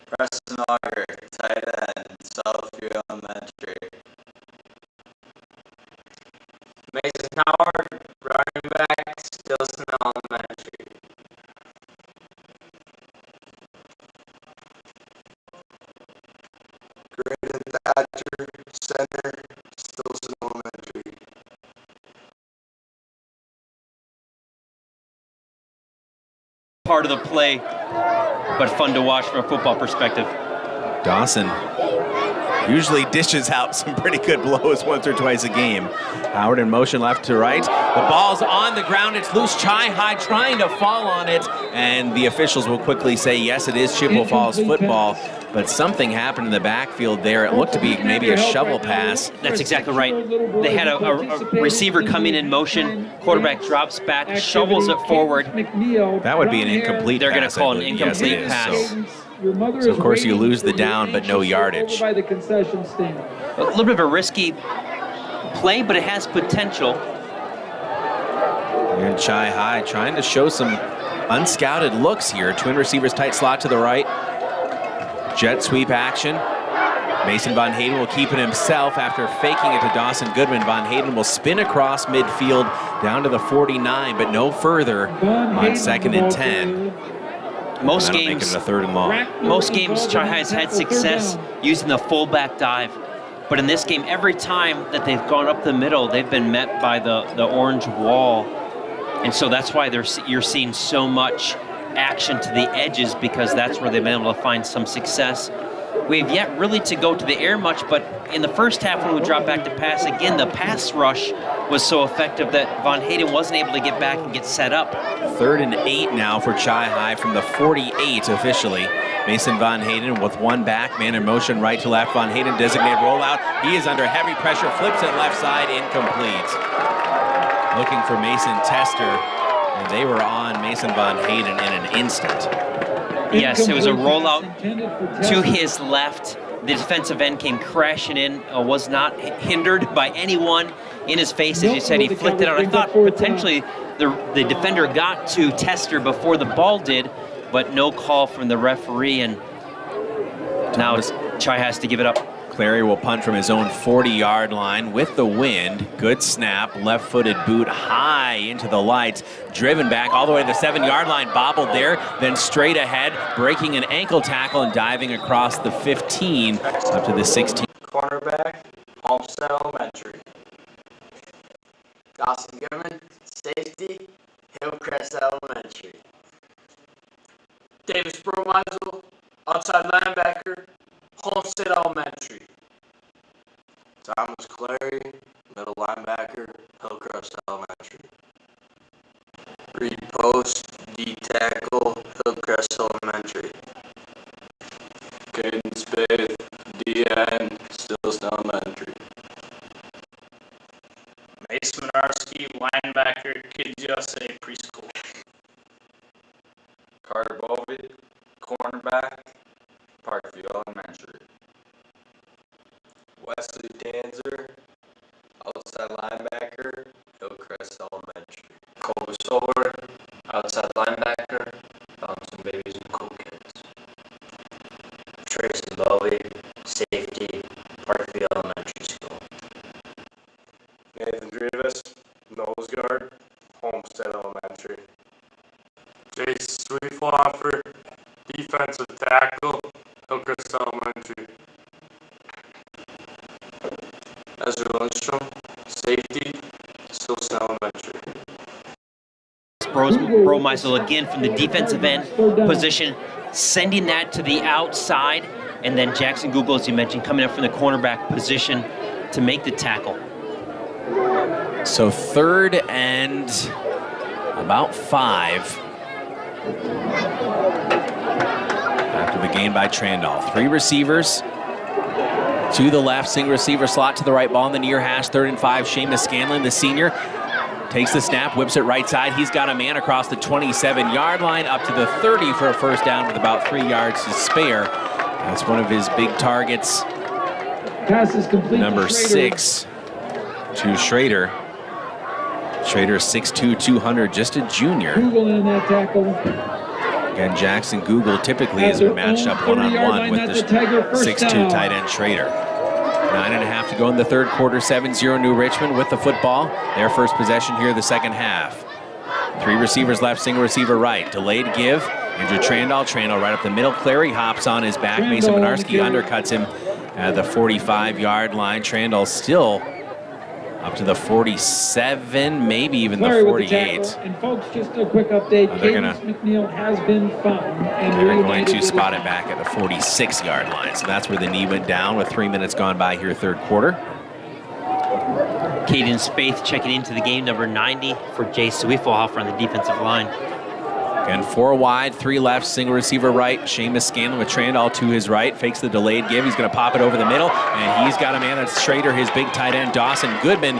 Preston Auger, tight end, Southview Elementary. Mason Howard, running back, Stilson Elementary. Graydon Thatcher, center, Stilson Elementary. Part of the play, but fun to watch from a football perspective. Dawson usually dishes out some pretty good blows once or twice a game. Howard in motion left to right. The ball's on the ground. It's loose. Chi-Hi trying to fall on it. And the officials will quickly say, yes, it is Chippewa Falls football. But something happened in the backfield there. It looked to be maybe a shovel pass. That's exactly right. They had a receiver coming in motion. Quarterback drops back, shovels it forward. That would be an incomplete They're going to pass, call I an believe. incomplete Yes, pass. it is. So, of course, you lose the down, but no yardage. A little bit of a risky play, but it has potential. And Chi-Hi trying to show some unscouted looks here. Twin receivers, tight slot to the right. Jet sweep action. Mason Von Hayden will keep it himself after faking it to Dawson Goodman. Von Hayden will spin across midfield down to the 49, but no further on 2nd and 10. Most Make games, it a 3rd and long. most games, Chi-Hi's had success using the fullback dive. But in this game, every time that they've gone up the middle, they've been met by the orange wall. And so that's why you're seeing so much action to the edges, because that's where they've been able to find some success. We've yet really to go to the air much, but in the first half when we dropped back to pass, again, the pass rush was so effective that Von Hayden wasn't able to get back and get set up. 3rd and 8 now for Chi-Hi from the 48 officially. Mason Von Hayden with one back, man in motion right to left. Von Hayden designated rollout. He is under heavy pressure, flips it left side, incomplete. Looking for Mason Tester, and they were on Mason Von Hayden in an instant. Yes, it was a rollout to his left. The defensive end came crashing in, was not hindered by anyone in his face. As you said, he flicked it out. I thought potentially the defender got to Tester before the ball did, but no call from the referee, and now Chi has to give it up. Clary will punt from his own 40-yard line with the wind. Good snap, left-footed boot high into the lights. Driven back all the way to the 7-yard line, bobbled there, then straight ahead, breaking an ankle tackle and diving across the 15 up to the 16. Cornerback, Homestead Elementary. Dawson Goodman, safety, Hillcrest Elementary. Davis Bromeisel, outside linebacker, Homestead Elementary. Thomas Clary, middle linebacker, Hillcrest Elementary. Reed Post, D tackle, Hillcrest Elementary. Caden Spade, DN, Stilson Elementary. Mason Minarski, linebacker, Kids USA Preschool. Carter Bovey, cornerback, Parkview Elementary. Wesley Danzer, outside linebacker, Hillcrest Elementary. Culver Solar, outside linebacker, Thompson Babies and Cool Kids. Tracy Bowie, safety, Parkview Elementary School. Nathan Drivas, nose guard, Homestead Elementary. Chase Sweetflopper, defensive tackle, Hillcrest Elementary. Ezra Lindstrom, safety, Stilson Elementary. Meisel again from the defensive end position, sending that to the outside, and then Jackson Google, as you mentioned, coming up from the cornerback position to make the tackle. So 3rd and about 5 after the gain by Trandall. 3 receivers to the left, single receiver slot to the right, ball in the near hash. 3rd and 5. Seamus Scanlon, the senior, takes the snap, whips it right side. He's got a man across the 27-yard line up to the 30 for a first down with about 3 yards to spare. That's one of his big targets. Pass is complete. Number 6 to Schrader. Schrader 6'2", 200, just a junior. Google in that tackle. Again, Jackson Google typically has been matched up one-on-one with the 6'2" tight end Schrader. 9.5 to go in the 3rd quarter. 7-0 New Richmond with the football. Their first possession here the second half. 3 receivers left, single receiver right. Delayed give. Andrew Trandall. Trandall right up the middle. Clary hops on his back. Mason Minarski undercuts him at the 45-yard line. Trandall still up to the 47, maybe even the 48. And folks, just a quick update. Cadence McNeil has been found. And they're going to spot it back at the 46-yard line. So that's where the knee went down with 3 minutes gone by here, 3rd quarter. Caden Spaeth checking into the game, number 90 for Jay Sweefelhofer on the defensive line. Again, 4 wide, 3 left, single receiver right. Seamus Scanlon with Trandall to his right. Fakes the delayed give. He's going to pop it over the middle. And he's got a man that's Schrader, his big tight end, Dawson Goodman,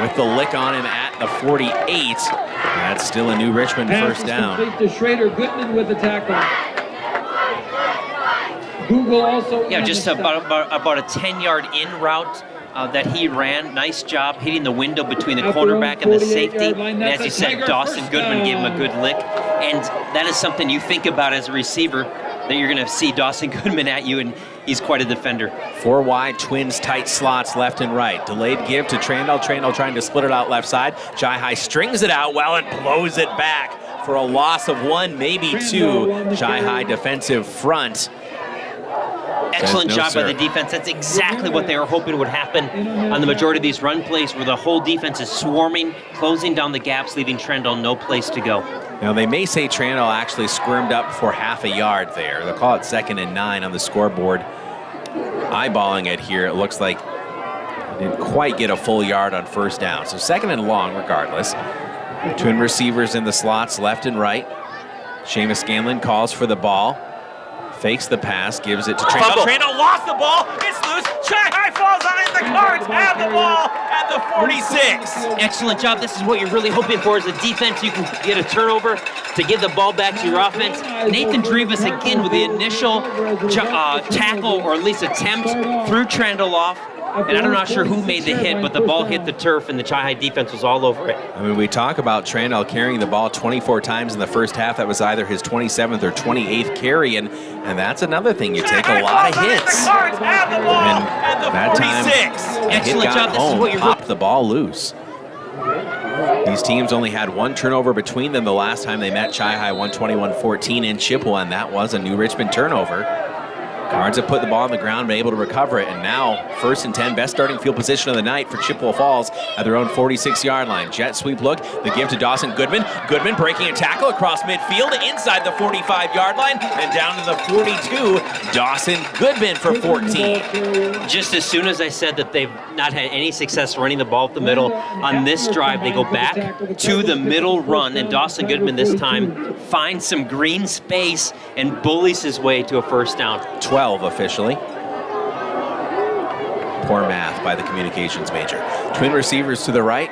with the lick on him at the 48. That's still a New Richmond first down. Complete to Schrader. Goodman with the tackle. Google also. Yeah, just about a 10-yard in route that he ran. Nice job hitting the window between the cornerback and the safety. And as you said, Dawson Goodman gave him a good lick. And that is something you think about as a receiver, that you're going to see Dawson Goodman at you, and he's quite a defender. 4 wide, twins, tight slots left and right. Delayed give to Trandall. Trandall trying to split it out left side. Hy-Vee strings it out well and blows it back for a loss of 1, maybe 2. Hy-Vee defensive front. Excellent job by the defense. That's exactly what they were hoping would happen on the majority of these run plays, where the whole defense is swarming, closing down the gaps, leaving Trandall no place to go. Now, they may say Trandall actually squirmed up for half a yard there. They'll call it 2nd and 9 on the scoreboard. Eyeballing it here, it looks like didn't quite get a full yard on first down. So 2nd and long regardless. Twin receivers in the slots left and right. Seamus Scanlon calls for the ball. Fakes the pass, gives it to Trandall. Trandall lost the ball. It's loose. Hy-Vee falls on it. The Cards have the ball at the 46. Excellent job. This is what you're really hoping for as a defense. You can get a turnover to give the ball back to your offense. Nathan Drivas again with the initial tackle, or at least attempt, threw Trandall off. And I'm not sure who made the hit, but the ball hit the turf, and the Hy-Vee defense was all over it. I mean, we talk about Trandall carrying the ball 24 times in the first half. That was either his 27th or 28th carry, and that's another thing. You take a lot of hits. And that time, excellent job. This is what you're popped the ball loose. These teams only had 1 turnover between them the last time they met. Hy-Vee 121-14 in Chippewa, and that was a New Richmond turnover. Cards have put the ball on the ground, been able to recover it, and now 1st and 10, best starting field position of the night for Chippewa Falls at their own 46-yard line. Jet sweep look, the give to Dawson Goodman. Goodman breaking a tackle across midfield, inside the 45-yard line, and down to the 42. Dawson Goodman for 14. Just as soon as I said that they've not had any success running the ball up the middle, on this drive they go back to the middle run, and Dawson Goodman this time finds some green space and bullies his way to a first down. 12 officially. Poor math by the communications major. Twin receivers to the right.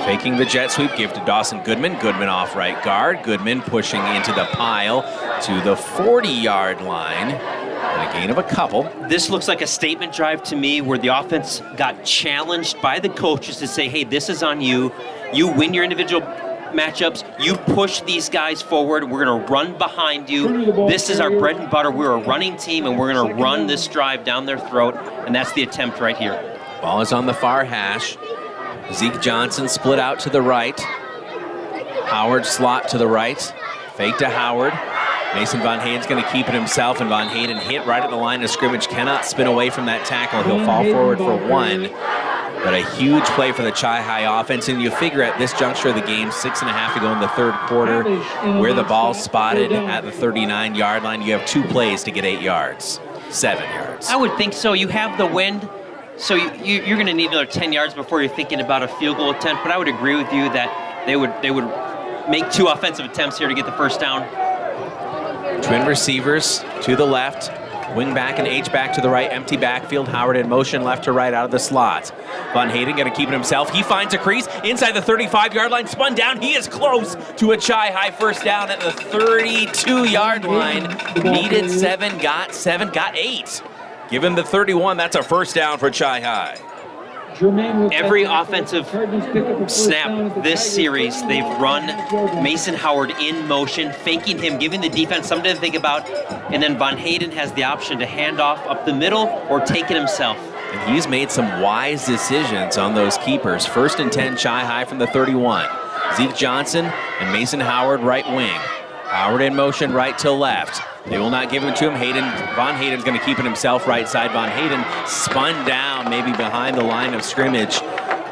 Faking the jet sweep, give to Dawson Goodman. Goodman off right guard. Goodman pushing into the pile to the 40-yard line. And a gain of a couple. This looks like a statement drive to me, where the offense got challenged by the coaches to say, hey, this is on you. You win your individual matchups, you push these guys forward, we're going to run behind you. This is our bread and butter. We're a running team, and we're going to run this drive down their throat, and that's the attempt right here. Ball is on the far hash. Zeke Johnson split out to the right. Howard slot to the right. Fake to Howard. Mason Von Hayden's going to keep it himself, and Von Hayden hit right at the line of scrimmage. Cannot spin away from that tackle. He'll fall forward for 1. But a huge play for the Chi-Hi offense, and you figure at this juncture of the game, 6.5 to go in the third quarter, where the ball's spotted at the 39-yard line, you have 2 plays to get 8 yards, 7 yards. I would think so. You have the wind, so you're going to need another 10 yards before you're thinking about a field goal attempt, but I would agree with you that they would make 2 offensive attempts here to get the first down. Twin receivers to the left. Wing back and H-back to the right, empty backfield. Howard in motion, left to right out of the slot. Von Hayden going to keep it himself. He finds a crease inside the 35-yard line, spun down. He is close to a Chi-Hi first down at the 32-yard line. Needed 7, got 8. Give him the 31. That's a first down for Chi-Hi. Every offensive snap this series, they've run Mason Howard in motion, faking him, giving the defense something to think about, and then Von Hayden has the option to hand off up the middle or take it himself. And he's made some wise decisions on those keepers. 1st and 10, Chi-Hi from the 31. Zeke Johnson and Mason Howard right wing. Howard in motion right to left. They will not give him to him. Von Hayden's going to keep it himself right side. Von Hayden spun down, maybe behind the line of scrimmage.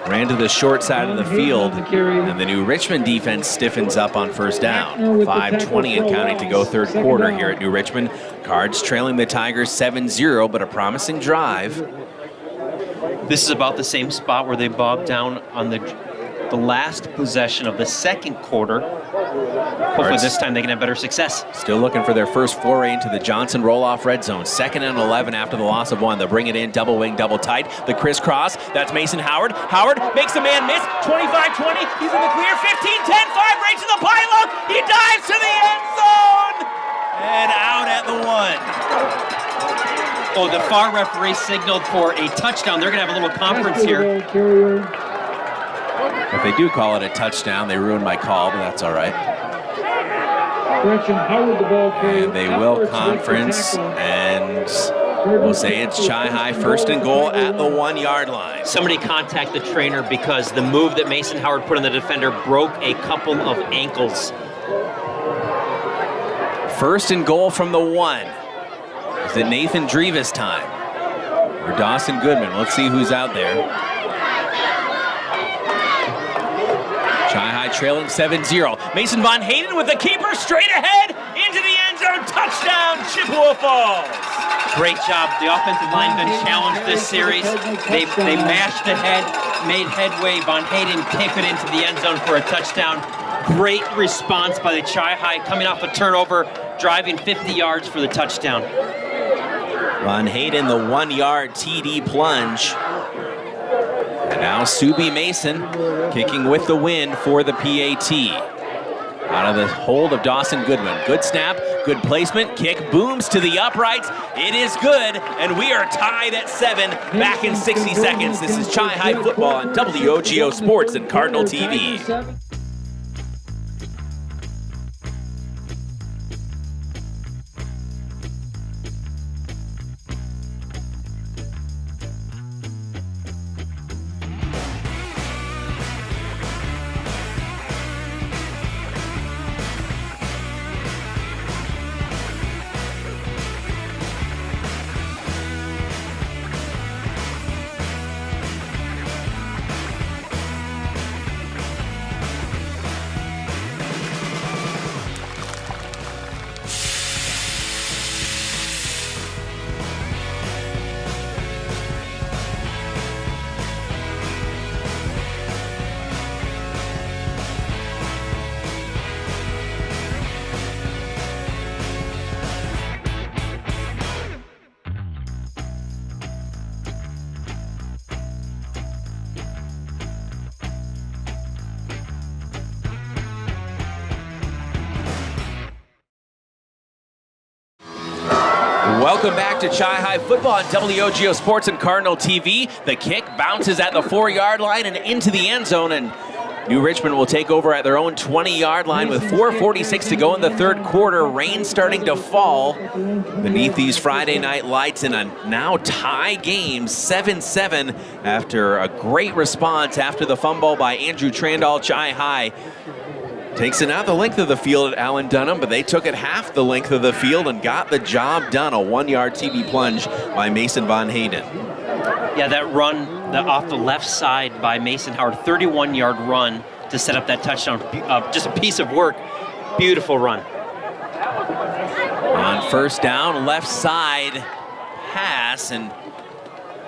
Ran to the short side of the field. And the New Richmond defense stiffens up on first down. 5:20 and counting to go third quarter here at New Richmond. Cards trailing the Tigers 7-0, but a promising drive. This is about the same spot where they bobbed down on the last possession of the second quarter. Hopefully this time they can have better success. Still looking for their first foray into the Johnson roll-off red zone. 2nd and 11 after the loss of 1. They'll bring it in, double wing, double tight. The crisscross, that's Mason Howard. Howard makes the man miss. 25-20, he's in the clear. 15-10, 5 right to the pylon. He dives to the end zone. And out at the 1. Oh, the far referee signaled for a touchdown. They're going to have a little conference here. If they do call it a touchdown, they ruined my call, but that's all right. And they will conference, and we'll say it's Chi-Hi 1st and goal at the 1-yard line. Somebody contact the trainer because the move that Mason Howard put on the defender broke a couple of ankles. 1st and goal from the 1. Is it Nathan Drevis time? Or Dawson Goodman? Let's see who's out there. Chi-Hi trailing 7-0. Mason Von Hayden with the keeper straight ahead into the end zone. Touchdown, Chippewa Falls. Great job. The offensive line been challenged this series. They mashed ahead, made headway. Von Hayden kicked it into the end zone for a touchdown. Great response by the Chi-Hi coming off a turnover, driving 50 yards for the touchdown. Von Hayden, the 1-yard TD plunge. And now Subi Mason kicking with the win for the PAT. Out of the hold of Dawson Goodwin. Good snap, good placement, kick booms to the uprights. It is good, and we are tied at 7 back in 60 seconds. This is Chi-Hi football on WOGO Sports and Cardinal TV. Welcome back to Chi-Hi football on WOGO Sports and Cardinal TV. The kick bounces at the 4-yard line and into the end zone, and New Richmond will take over at their own 20-yard line with 4:46 to go in the third quarter. Rain starting to fall beneath these Friday night lights in a now tie game, 7-7, after a great response after the fumble by Andrew Trandall. Chi-Hi takes it out the length of the field at Allen Dunham, but they took it half the length of the field and got the job done. A 1-yard TD plunge by Mason Von Hayden. Yeah, that run off the left side by Mason Howard, 31-yard run to set up that touchdown. Just a piece of work. Beautiful run. On first down, left side pass, and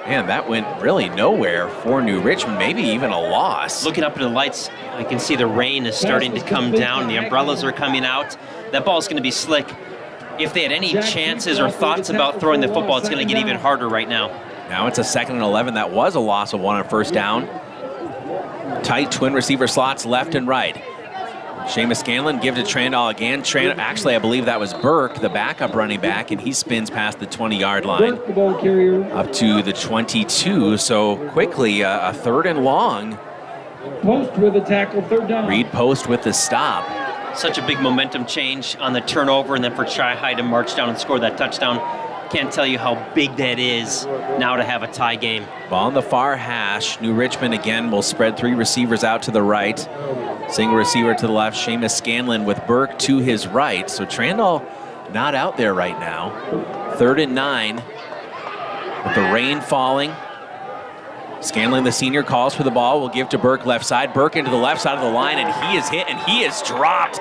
man, that went really nowhere for New Richmond, maybe even a loss. Looking up at the lights, I can see the rain is starting to come down. The umbrellas are coming out. That ball's going to be slick. If they had any chances or thoughts about throwing the football, it's going to get even harder right now. Now it's a 2nd and 11. That was a loss of 1 on first down. Tight twin receiver slots left and right. Seamus Scanlon give to Trandall again. Actually, I believe that was Burke, the backup running back, and he spins past the 20-yard line up to the 22. So quickly, a 3rd and long. Post with a tackle, 3rd down. Reed Post with the stop. Such a big momentum change on the turnover, and then for Chi-Hi to march down and score that touchdown. Can't tell you how big that is now to have a tie game. Ball on the far hash. New Richmond again will spread 3 receivers out to the right. Single receiver to the left. Seamus Scanlon with Burke to his right. So Trandall not out there right now. 3rd and 9 with the rain falling. Scanlon, the senior, calls for the ball. Will give to Burke left side. Burke into the left side of the line, and he is hit, and he is dropped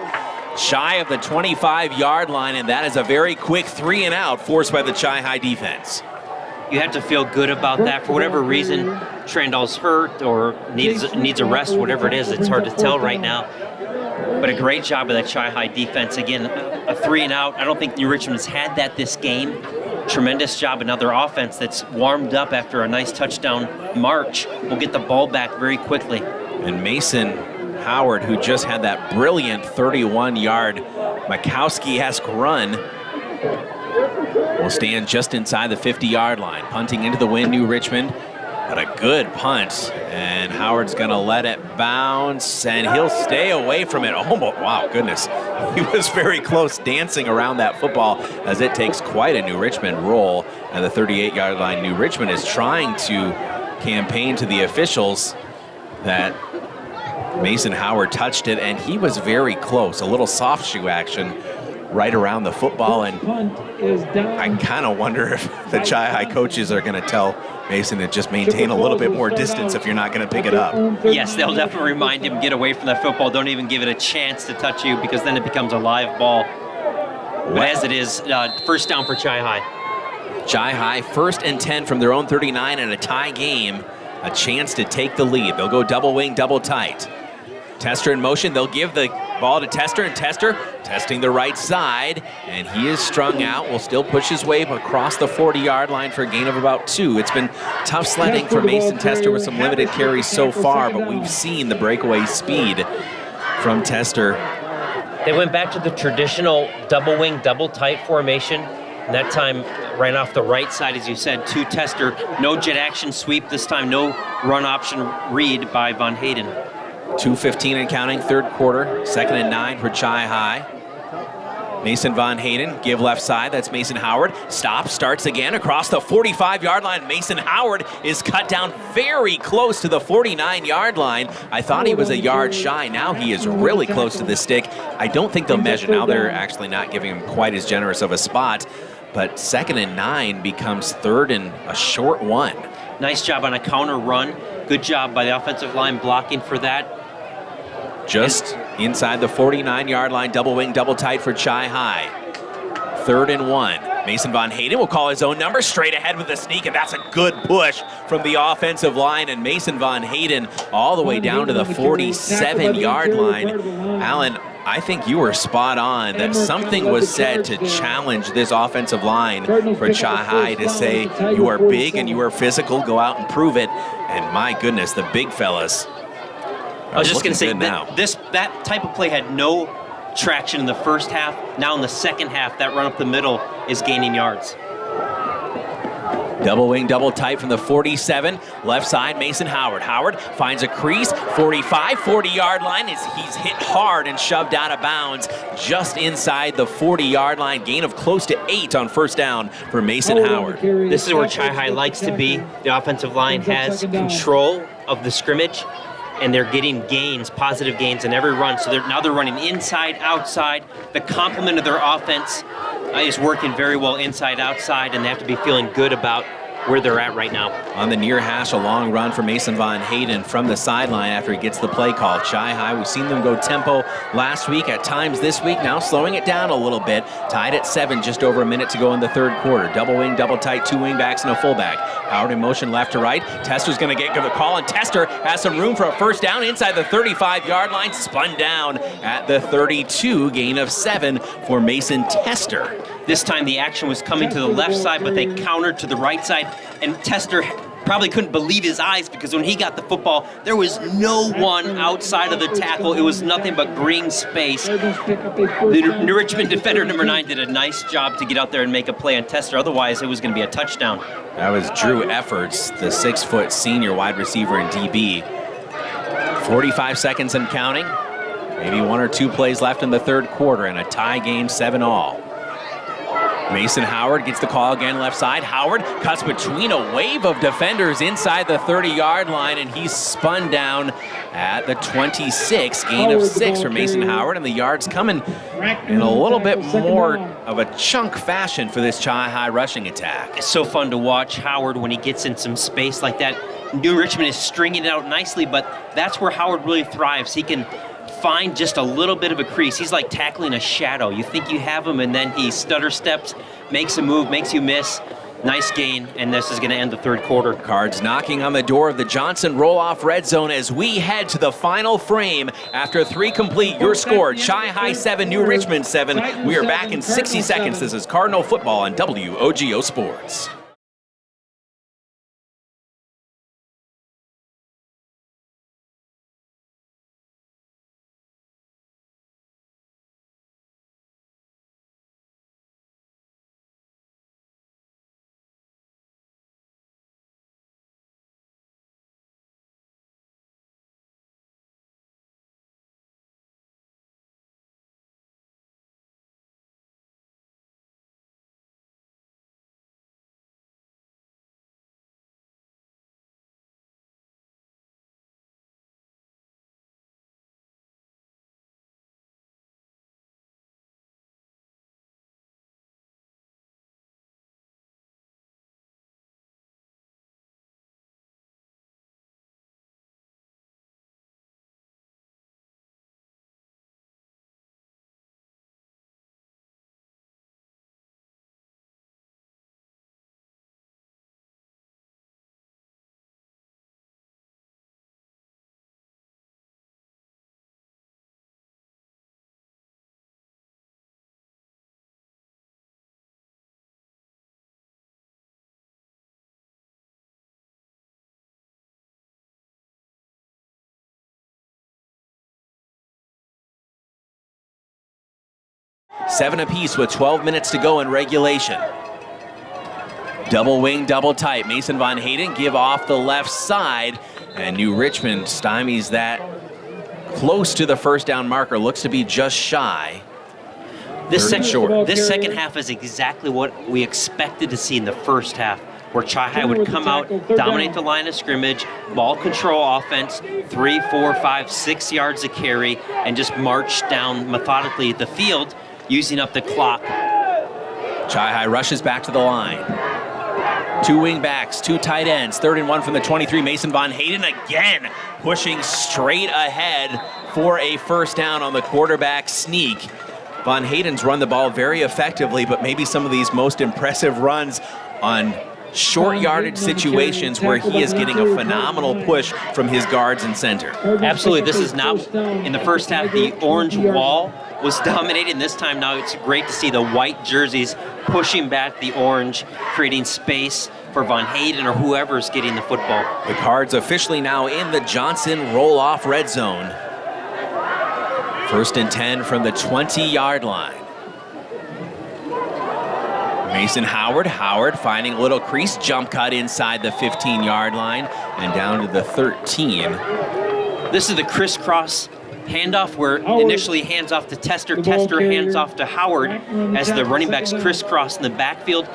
shy of the 25-yard line, and that is a very quick 3 and out forced by the Chi-Hi defense. You have to feel good about that. For whatever reason, Trandall's hurt or needs a rest, whatever it is. It's hard to tell right now. But a great job of that Chi-Hi defense. Again, a 3 and out. I don't think New Richmond's had that this game. Tremendous job. Another offense that's warmed up after a nice touchdown march will get the ball back very quickly. And Mason Howard, who just had that brilliant 31-yard Makowski-esque run, will stand just inside the 50-yard line. Punting into the wind, New Richmond. But a good punt, and Howard's going to let it bounce, and he'll stay away from it. Oh, wow, goodness. He was very close dancing around that football as it takes quite a New Richmond roll. And the 38-yard line, New Richmond is trying to campaign to the officials that Mason Howard touched it, and he was very close. A little soft shoe action right around the football, and I kind of wonder if the Chi-Hi coaches are going to tell Mason to just maintain a little bit more distance if you're not going to pick it up. Yes, they'll definitely remind him, get away from that football. Don't even give it a chance to touch you, because then it becomes a live ball. But as it is, first down for Chi-Hi. Chi-Hi 1st and 10 from their own 39 and a tie game. A chance to take the lead. They'll go double wing, double tight. Tester in motion. They'll give the ball to Tester, and Tester testing the right side, and he is strung out. Will still push his way across the 40-yard line for a gain of about 2. It's been tough sledding for Mason Tester with some limited carries so far, but we've seen the breakaway speed from Tester. They went back to the traditional double wing, double tight formation. And that time ran off the right side, as you said, to Tester. No jet action sweep this time, no run option read by Von Hayden. 2:15 and counting, 3rd quarter, 2nd and 9 for Chi-Hi. Mason Von Hayden, give left side, that's Mason Howard. Stops, starts again across the 45-yard line. Mason Howard is cut down very close to the 49-yard line. I thought he was a yard shy. Now he is really close to the stick. I don't think they'll measure. Now they're actually not giving him quite as generous of a spot. But 2nd and 9 becomes 3rd and a short 1. Nice job on a counter run. Good job by the offensive line blocking for that. Just inside the 49-yard line, double wing, double tight for Chi-Hi. 3rd and 1. Mason Von Hayden will call his own number, straight ahead with a sneak, and that's a good push from the offensive line, and Mason Von Hayden all the way down to the 47-yard line. Alan, I think you were spot on that something was said to challenge this offensive line for Chi-Hi to say, you are big and you are physical, go out and prove it. And my goodness, the big fellas. I was just going to say that type of play had no traction in the first half. Now in the second half, that run up the middle is gaining yards. Double wing, double tight from the 47. Left side, Mason Howard. Howard finds a crease, 45, 40-yard line. He's hit hard and shoved out of bounds just inside the 40-yard line. Gain of close to 8 on first down for Mason Howard. This is where Chi-Hi likes to be. The offensive line has control of the scrimmage, and they're getting gains, positive gains in every run. So now they're running inside, outside. The complement of their offense is working very well inside, outside, and they have to be feeling good about where they're at right now. On the near hash, a long run for Mason Von Hayden from the sideline after he gets the play call. Chi-Hi, we've seen them go tempo last week, at times this week, now slowing it down a little bit. Tied at 7, just over a minute to go in the third quarter. Double wing, double tight, 2 wing backs and a fullback. Howard in motion left to right. Tester's going to give the call, and Tester has some room for a first down inside the 35-yard line. Spun down at the 32, gain of 7 for Mason Tester. This time the action was coming to the left side, but they countered to the right side, and Tester probably couldn't believe his eyes because when he got the football, there was no one outside of the tackle. It was nothing but green space. The New Richmond defender number 9 did a nice job to get out there and make a play on Tester. Otherwise, it was going to be a touchdown. That was Drew Efforts, the 6-foot senior wide receiver in DB. 45 seconds and counting. Maybe 1 or 2 plays left in the third quarter, and a tie game, 7-all. Mason Howard gets the call again left side. Howard cuts between a wave of defenders inside the 30-yard line, and he's spun down at the 26. Gain of 6 for Mason Howard, and the yards coming in a little bit more of a chunk fashion for this Chi-Hi rushing attack. It's so fun to watch Howard when he gets in some space like that. New Richmond is stringing it out nicely, but that's where Howard really thrives. He can find just a little bit of a crease. He's like tackling a shadow. You think you have him, and then he stutter steps, makes a move, makes you miss. Nice gain, and this is going to end the third quarter. Cards knocking on the door of the Johnson roll-off red zone as we head to the final frame. After 3 complete, your score, Chi-Hi 7, New Richmond 7. We are back in 60 seconds. This is Cardinal Football on WOGO Sports. Seven apiece with 12 minutes to go in regulation. Double wing, double tight. Mason Von Hayden give off the left side, and New Richmond stymies that close to the first down marker. Looks to be just shy. This second half is exactly what we expected to see in the first half, where Chi-Hi would come out, dominate the line of scrimmage, ball control offense, 3, 4, 5, 6 yards a carry, and just march down methodically the field, using up the clock. Chi-Hi rushes back to the line. 2 wing backs, 2 tight ends, 3rd and 1 from the 23. Mason Von Hayden again pushing straight ahead for a first down on the quarterback sneak. Von Hayden's run the ball very effectively, but maybe some of these most impressive runs on short yardage situations where he is getting a phenomenal push from his guards and center. Absolutely. This is not, in the first half, the orange wall was dominating. This time now it's great to see the white jerseys pushing back the orange, creating space for Von Hayden or whoever's getting the football. The Cards officially now in the Johnson roll-off red zone. 1st and 10 from the 20-yard line. Mason Howard finding a little crease, jump cut inside the 15-yard line and down to the 13. This is the crisscross handoff where initially hands off to Tester, hands off to Howard as the running backs crisscross in the backfield.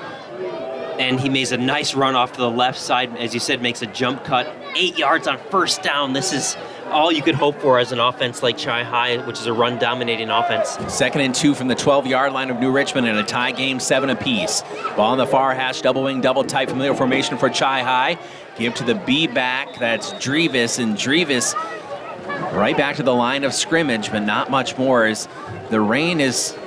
And he makes a nice run off to the left side, as you said, makes a jump cut. 8 yards on first down. This is all you could hope for as an offense like Chi-High, which is a run-dominating offense. 2nd and 2 from the 12-yard line of New Richmond in a tie game, 7 apiece. Ball on the far hash, double wing, double tight, familiar formation for Chi-High. Give to the B back, that's Drevis, and Drevis right back to the line of scrimmage, but not much more as the rain is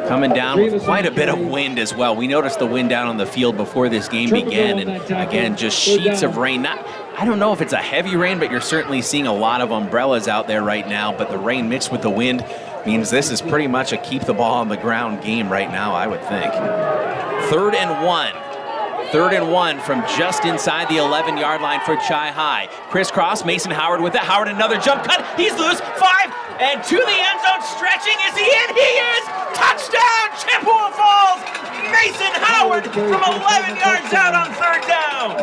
coming down with quite a bit of wind as well. We noticed the wind down on the field before this game began, and again, just sheets of rain. I don't know if it's a heavy rain, but you're certainly seeing a lot of umbrellas out there right now, but the rain mixed with the wind means this is pretty much a keep the ball on the ground game right now, I would think. 3rd and 1. 3rd and 1 from just inside the 11-yard line for Chi-High. Crisscross, Mason Howard with it. Howard another jump cut. He's loose. 5 and to the end zone. Stretching. Is he in? He is. Touchdown, Chippewa Falls. Mason Howard from 11 yards out on 3rd down.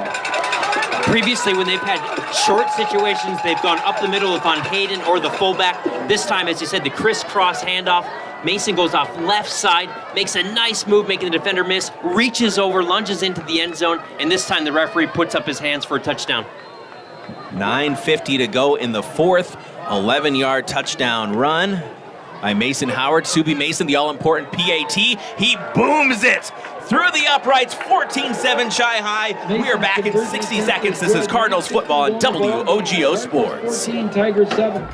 Previously, when they've had short situations, they've gone up the middle with Von Hayden or the fullback. This time, as you said, the crisscross handoff. Mason goes off left side, makes a nice move, making the defender miss, reaches over, lunges into the end zone, and this time the referee puts up his hands for a touchdown. 9:50 to go in the 4th. 11-yard touchdown run by Mason Howard. Subi Mason, the all-important PAT. He booms it through the uprights, 14-7 Chi-High. We are back in 60 seconds. This is Cardinals football on WOGO Sports. 14, Tigers 7.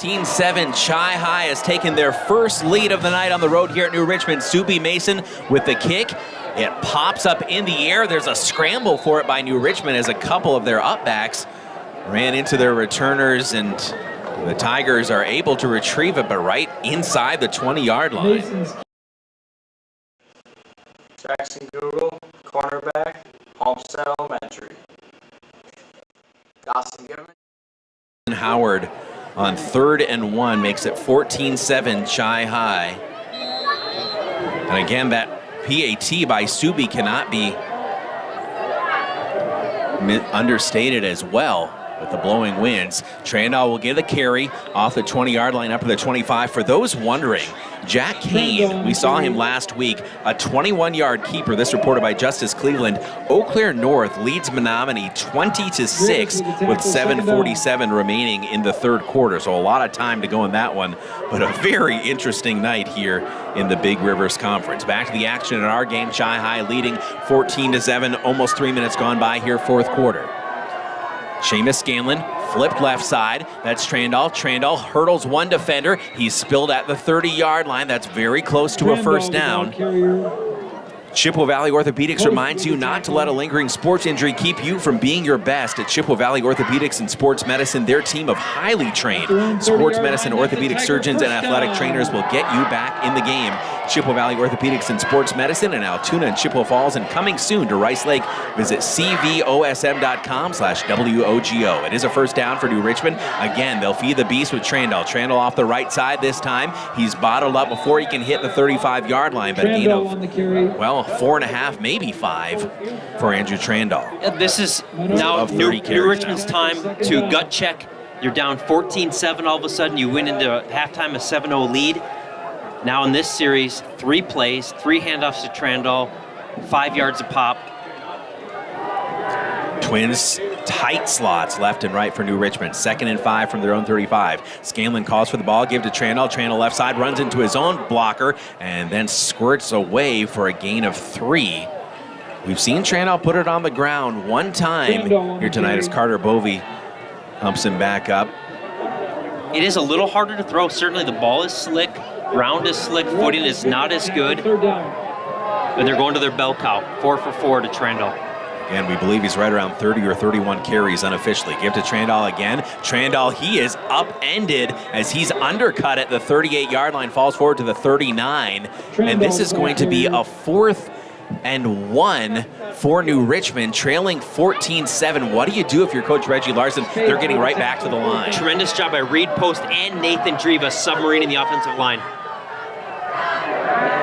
Team 7, Chi-High has taken their first lead of the night on the road here at New Richmond. Subi Mason with the kick. It pops up in the air. There's a scramble for it by New Richmond as a couple of their upbacks ran into their returners, and the Tigers are able to retrieve it, but right inside the 20-yard line. Jackson Google, cornerback, Homestead Elementary. Dawson Goodman. Howard on 3rd and 1 makes it 14-7 Chi-High. And again, that PAT by Subi cannot be understated as well with the blowing winds. Trandall will get the carry off the 20-yard line up to the 25. For those wondering, Jack Kane, we saw him last week, a 21-yard keeper. This reported by Justice Cleveland. Eau Claire North leads Menominee 20-6 with 7:47 remaining in the 3rd quarter. So a lot of time to go in that one, but a very interesting night here in the Big Rivers Conference. Back to the action in our game. Chi-High leading 14-7, almost 3 minutes gone by here, 4th quarter. Seamus Scanlon flipped left side. That's Trandall. Trandall hurdles one defender. He's spilled at the 30-yard line. That's very close to a first down. Chippewa Valley Orthopedics reminds you not to let a lingering sports injury keep you from being your best. At Chippewa Valley Orthopedics and Sports Medicine, their team of highly trained sports medicine, orthopedic surgeons, and athletic trainers will get you back in the game. Chippewa Valley Orthopedics and Sports Medicine in Altoona and Chippewa Falls, and coming soon to Rice Lake. Visit cvosm.com/WOGO. It is a first down for New Richmond. Again, they'll feed the beast with Trandall. Trandall off the right side this time. He's bottled up before he can hit the 35-yard line, but a gain of, well, 4.5, maybe 5 for Andrew Trandall. This is now New Richmond's time to gut check. You're down 14-7 all of a sudden. You win into halftime a 7-0 lead. Now in this series, 3 plays, 3 handoffs to Trandall, 5 yards a pop. Twins tight slots left and right for New Richmond. 2nd and 5 from their own 35. Scanlon calls for the ball, give to Trandall. Trandall left side, runs into his own blocker, and then squirts away for a gain of 3. We've seen Trandall put it on the ground one time here tonight as Carter Bovey humps him back up. It is a little harder to throw. Certainly the ball is slick, ground is slick, footing is not as good. But they're going to their bell cow, 4 for 4 to Trandall. And we believe he's right around 30 or 31 carries unofficially. Give to Trandall again. Trandall, he is upended as he's undercut at the 38-yard line, falls forward to the 39. And this is going to be a 4th and 1 for New Richmond, trailing 14-7. What do you do if you're Coach Reggie Larson? They're getting right back to the line. Tremendous job by Reed Post and Nathan Dreva submarining the offensive line.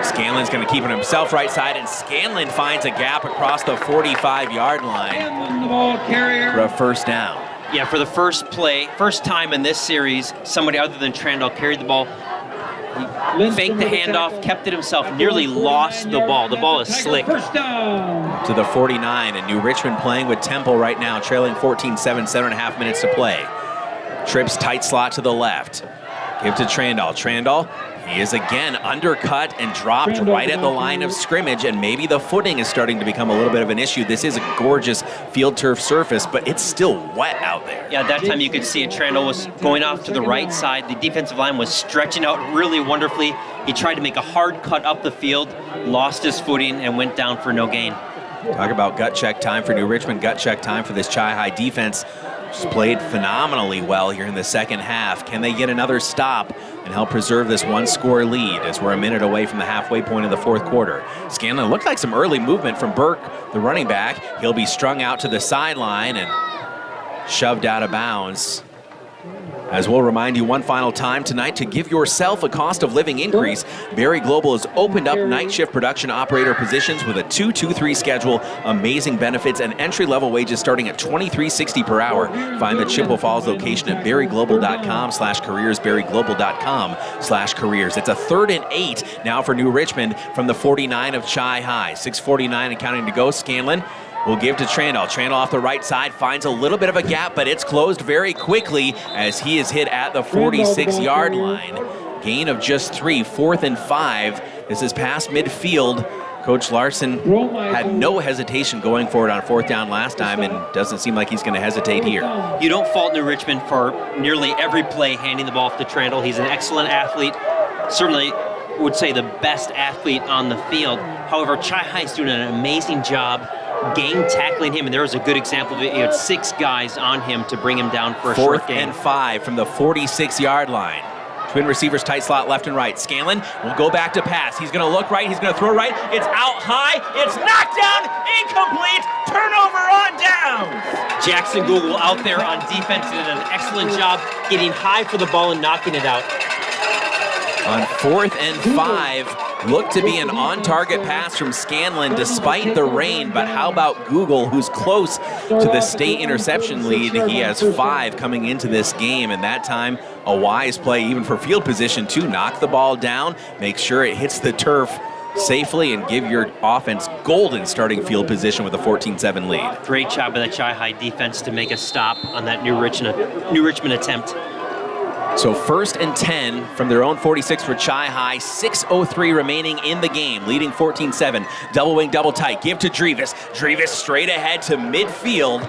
Scanlon's going to keep it himself right side, and Scanlon finds a gap across the 45-yard line for a first down. Yeah, for the first time in this series, somebody other than Trandall carried the ball. He faked the handoff, kept it himself, nearly lost the ball. The ball is slick. To the 49, and New Richmond playing with tempo right now, trailing 14-7, 7.5 minutes to play. Trips tight slot to the left. Give to Trandall. Trandall, he is again undercut and dropped right at the line of scrimmage, and maybe the footing is starting to become a little bit of an issue. This is a gorgeous field turf surface, but it's still wet out there. Yeah, that time you could see it. Trandall was going off to the right side. The defensive line was stretching out really wonderfully. He tried to make a hard cut up the field, lost his footing, and went down for no gain. Talk about gut check time for New Richmond, gut check time for this Chi-Hi defense. Just played phenomenally well here in the second half. Can they get another stop and help preserve this one-score lead as we're a minute away from the halfway point of the fourth quarter? Scanlon looked like some early movement from Burke, the running back. He'll be strung out to the sideline and shoved out of bounds. As we'll remind you one final time tonight, to give yourself a cost of living increase, Berry Global has opened up night shift production operator positions with a 2-2-3 schedule, amazing benefits, and entry-level wages starting at $23.60 per hour. Find the Chippewa Falls location at berryglobal.com/careers, berryglobal.com/careers. It's a 3rd and 8 now for New Richmond from the 49 of Chi-Hi. 6:49 and counting to go. Scanlon will give to Trandall. Trandall off the right side finds a little bit of a gap, but it's closed very quickly as he is hit at the 46-yard line. Gain of just 3, 4th and 5. This is past midfield. Coach Larson had no hesitation going for it on 4th down last time and doesn't seem like he's going to hesitate here. You don't fault New Richmond for nearly every play handing the ball off to Trandall. He's an excellent athlete. Certainly would say the best athlete on the field. However, Chi-Hi is doing an amazing job game tackling him, and there was a good example of it. He had 6 guys on him to bring him down for a short gain. 4th and 5 from the 46-yard line. Twin receivers tight slot left and right. Scanlon will go back to pass. He's going to look right. He's going to throw right. It's out high. It's knocked down. Incomplete. Turnover on downs. Jackson Google out there on defense did an excellent job getting high for the ball and knocking it out. On 4th and 5, looked to be an on-target pass from Scanlon despite the rain, but how about Google, who's close to the state interception lead? He has 5 coming into this game, and that time a wise play even for field position to knock the ball down, make sure it hits the turf safely, and give your offense golden starting field position with a 14-7 lead. Great job by the Chi-Hi defense to make a stop on that New Richmond attempt. So 1st and 10 from their own 46 for Chi-Hi. 6:03 remaining in the game, leading 14-7. Double wing, double tight. Give to Drevis. Drevis straight ahead to midfield.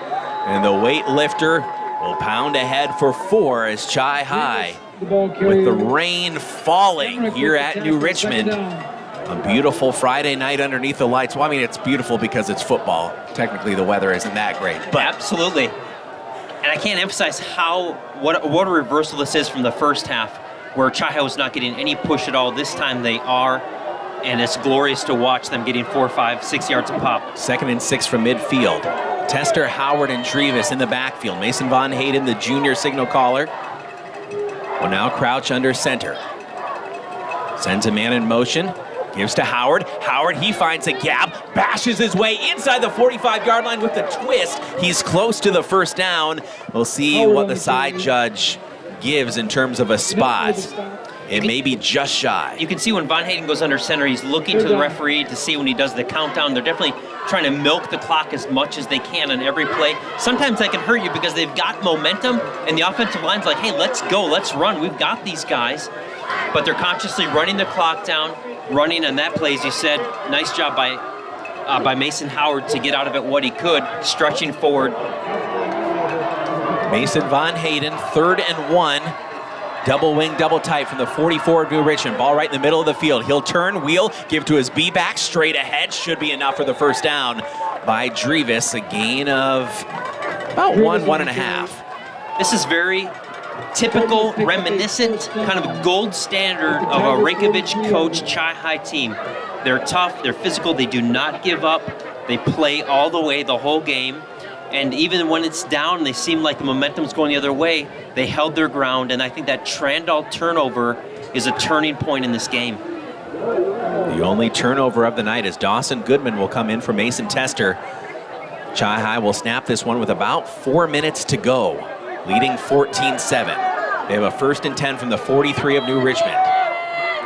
And the weightlifter will pound ahead for 4 as Chi-Hi, with the rain falling here at New Richmond. A beautiful Friday night underneath the lights. Well, I mean, it's beautiful because it's football. Technically, the weather isn't that great. But absolutely. And I can't emphasize what a reversal this is from the first half, where Chi-Hi was not getting any push at all. This time they are, and it's glorious to watch them getting 4, 5, 6 yards a pop. 2nd and 6 from midfield. Tester, Howard, and Drevis in the backfield. Mason Von Hayden, the junior signal caller, will now crouch under center. Sends a man in motion. Gives to Howard. Howard, he finds a gap, bashes his way inside the 45-yard line with a twist. He's close to the first down. We'll see what the side judge gives in terms of a spot. It may be just shy. You can see when Von Hayden goes under center, he's looking to the referee to see when he does the countdown. They're definitely trying to milk the clock as much as they can on every play. Sometimes that can hurt you because they've got momentum, and the offensive line's like, hey, let's go, let's run. We've got these guys. But they're consciously running the clock down, running on that play, as you said. Nice job by by Mason Howard to get out of it what he could, stretching forward. Mason Von Hayden, 3rd and 1. Double wing, double tight from the 44 of New Richmond. Ball right in the middle of the field. He'll turn, wheel, give to his B-back, straight ahead. Should be enough for the first down by Drevis. A gain of about 1.5. This is very typical, reminiscent, kind of gold standard of a Rinkovich coach Chi-Hi team. They're tough, they're physical, they do not give up. They play all the way, the whole game. And even when it's down, they seem like the momentum's going the other way, they held their ground, and I think that Trandall turnover is a turning point in this game. The only turnover of the night is Dawson Goodman will come in for Mason Tester. Chi-Hi will snap this one with about 4 minutes to go, leading 14-7. They have a 1st and 10 from the 43 of New Richmond.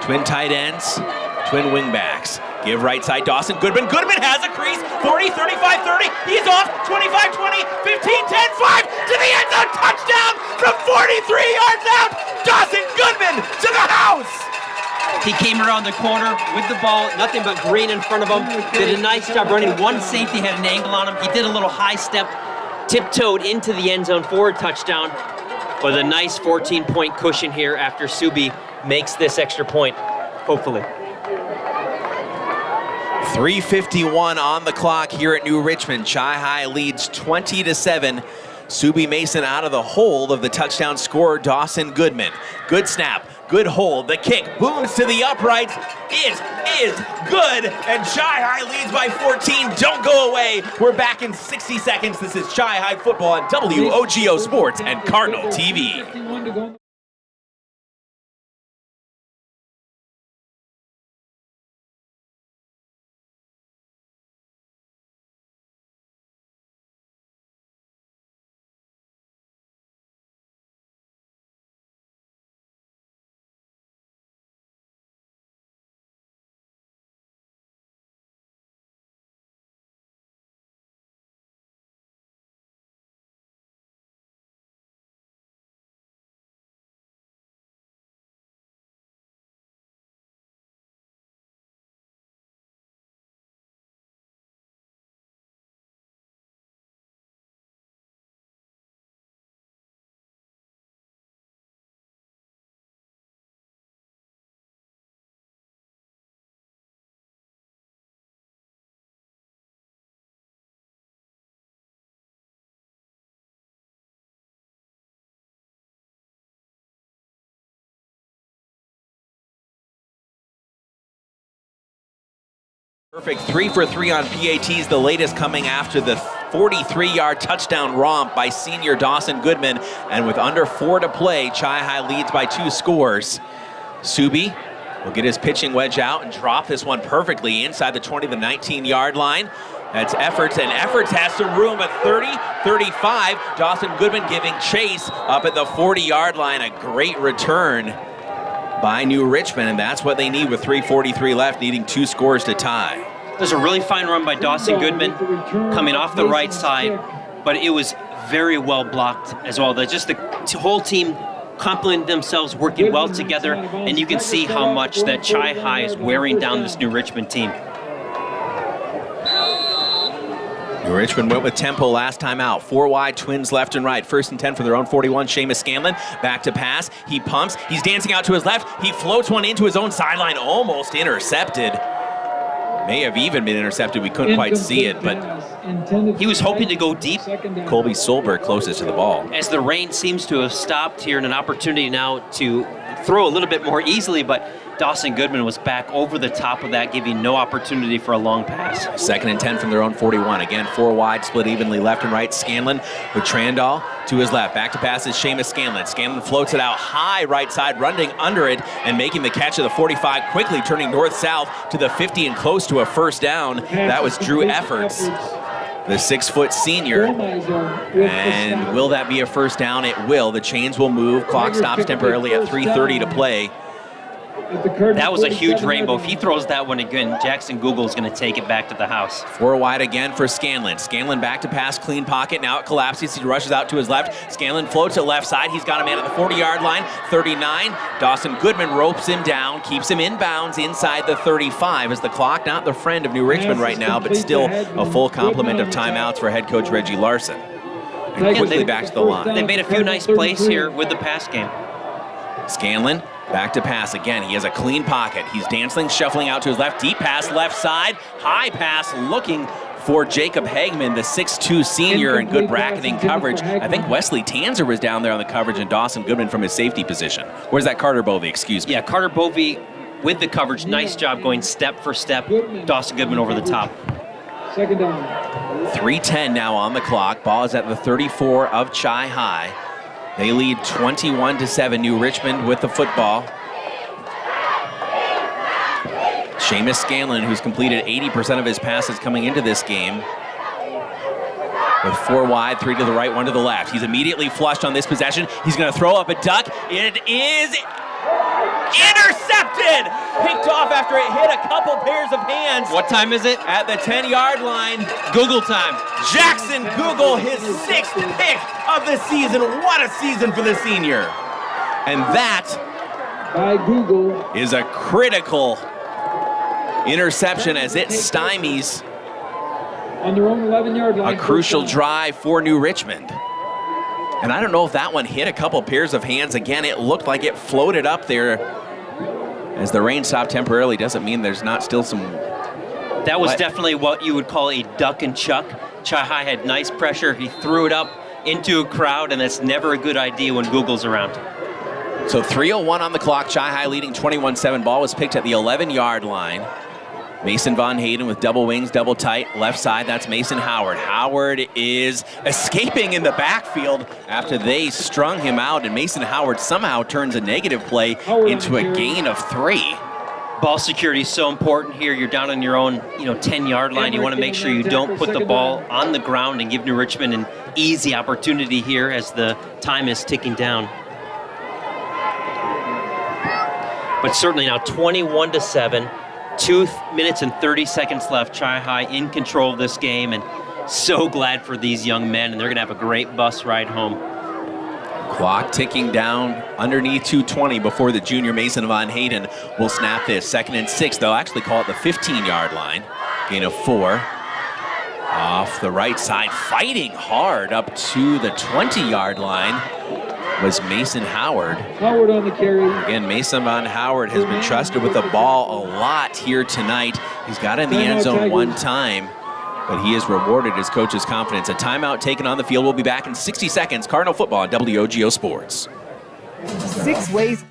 Twin tight ends, twin wing backs. Give right side, Dawson Goodman. Goodman has a crease, 40, 35, 30. He's off, 25, 20, 15, 10, 5 to the end zone. Touchdown from 43 yards out. Dawson Goodman to the house. He came around the corner with the ball, nothing but green in front of him. Did a nice job running. One safety had an angle on him. He did a little high step, tiptoed into the end zone for a touchdown with a nice 14-point cushion here after Subi makes this extra point, hopefully. 3:51 on the clock here at New Richmond. Chi-Hi leads 20-7. Subi Mason out of the hold of the touchdown scorer, Dawson Goodman. Good snap, good hold. The kick booms to the uprights. It is good, and Chi-Hi leads by 14. Don't go away. We're back in 60 seconds. This is Chi-Hi football on WOGO Sports and Cardinal TV. Perfect 3 for 3 on PATs, the latest coming after the 43-yard touchdown romp by senior Dawson Goodman. And with under 4 to play, Chi-Hi leads by 2 scores. Subi will get his pitching wedge out and drop this one perfectly inside the 20 to the 19-yard line. That's Efforts, and Efforts has some room at 30, 35. Dawson Goodman giving chase up at the 40-yard line. A great return by New Richmond, and that's what they need with 3:43 left, needing 2 scores to tie. There's a really fine run by Dawson Goodman coming off the right side, but it was very well blocked as well. Just the whole team complemented themselves, working well together, and you can see how much that Chi-Hi is wearing down this New Richmond team. New Richmond went with tempo last time out. 4 wide, twins left and right. 1st and 10 from their own 41. Seamus Scanlon back to pass. He pumps. He's dancing out to his left. He floats one into his own sideline. Almost intercepted. May have even been intercepted. We couldn't quite see it, but he was hoping to go deep. Colby Solberg closest to the ball. As the rain seems to have stopped here, and an opportunity now to throw a little bit more easily, but Dawson Goodman was back over the top of that, giving no opportunity for a long pass. 2nd and 10 from their own 41. Again, 4 wide, split evenly left and right. Scanlon with Trandall to his left. Back to pass is Seamus Scanlon. Scanlon floats it out high right side, running under it and making the catch of the 45, quickly turning north-south to the 50 and close to a first down. That was Drew Efforts, the 6-foot senior. And will that be a first down? It will. The chains will move. Clock stops temporarily at 3:30 to play. That was a huge rainbow. If he throws that one again, Jackson Google's going to take it back to the house. 4 wide again for Scanlon. Scanlon back to pass, clean pocket. Now it collapses. He rushes out to his left. Scanlon floats to left side. He's got a man at the 40-yard line. 39. Dawson Goodman ropes him down, keeps him in bounds inside the 35 as the clock, not the friend of New Richmond right now, but still a full complement of timeouts for head coach Reggie Larson. And quickly back to the line. They made a few nice plays here with the pass game. Scanlon back to pass again. He has a clean pocket. He's dancing, shuffling out to his left. Deep pass, left side. High pass looking for Jacob Hagman, the 6'2 senior, and good bracketing coverage. I think Wesley Tanzer was down there on the coverage, and Dawson Goodman from his safety position. Where's that Carter Bovey, excuse me? Yeah, Carter Bovey with the coverage. Nice job going step for step. Dawson Goodman over the top. Second down. 3:10 now on the clock. Ball is at the 34 of Chi-Hi. They lead 21-7. New Richmond with the football. Seamus Scanlon, who's completed 80% of his passes coming into this game. With 4 wide, 3 to the right, 1 to the left. He's immediately flushed on this possession. He's going to throw up a duck. It is intercepted! Picked off after it hit a couple pairs of hands. What time is it? At the 10-yard line. Google time. Jackson Google, his 6th pick of the season. What a season for the senior. And that by Google is a critical interception as it stymies on their own 11-yard line. A crucial drive for New Richmond. And I don't know if that one hit a couple pairs of hands. Again, it looked like it floated up there. As the rain stopped temporarily, doesn't mean there's not still some... That was definitely what you would call a duck and chuck. Chi-Hi had nice pressure. He threw it up into a crowd, and that's never a good idea when Google's around. So 3:01 on the clock. Chi-Hi leading 21-7. Ball was picked at the 11-yard line. Mason Von Hayden with double wings, double tight. Left side, that's Mason Howard. Howard is escaping in the backfield after they strung him out, and Mason Howard somehow turns a negative play into a gain of 3. Ball security is so important here. You're down on your own, 10-yard line. You want to make sure you don't put the ball on the ground and give New Richmond an easy opportunity here as the time is ticking down. But certainly now 21-7. 2 minutes and 30 seconds left. Chi-Hi in control of this game, and so glad for these young men, and they're going to have a great bus ride home. Clock ticking down underneath 2:20 before the junior Mason Von Hayden will snap this. 2nd and 6. They'll actually call it the 15-yard line. Gain of 4. Off the right side, fighting hard up to the 20-yard line was Mason Howard. Howard on the carry. Again, Mason Von Howard has been trusted with the ball a lot here tonight. He's got in the end zone one time, but he has rewarded his coach's confidence. A timeout taken on the field. We'll be back in 60 seconds. Cardinal football on WOGO Sports. 6 ways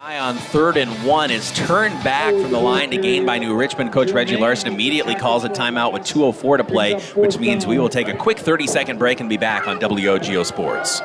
On 3rd and 1 is turned back from the line to gain by New Richmond. Coach Reggie Larson immediately calls a timeout with 2:04 to play, which means we will take a quick 30-second break and be back on WOGO Sports.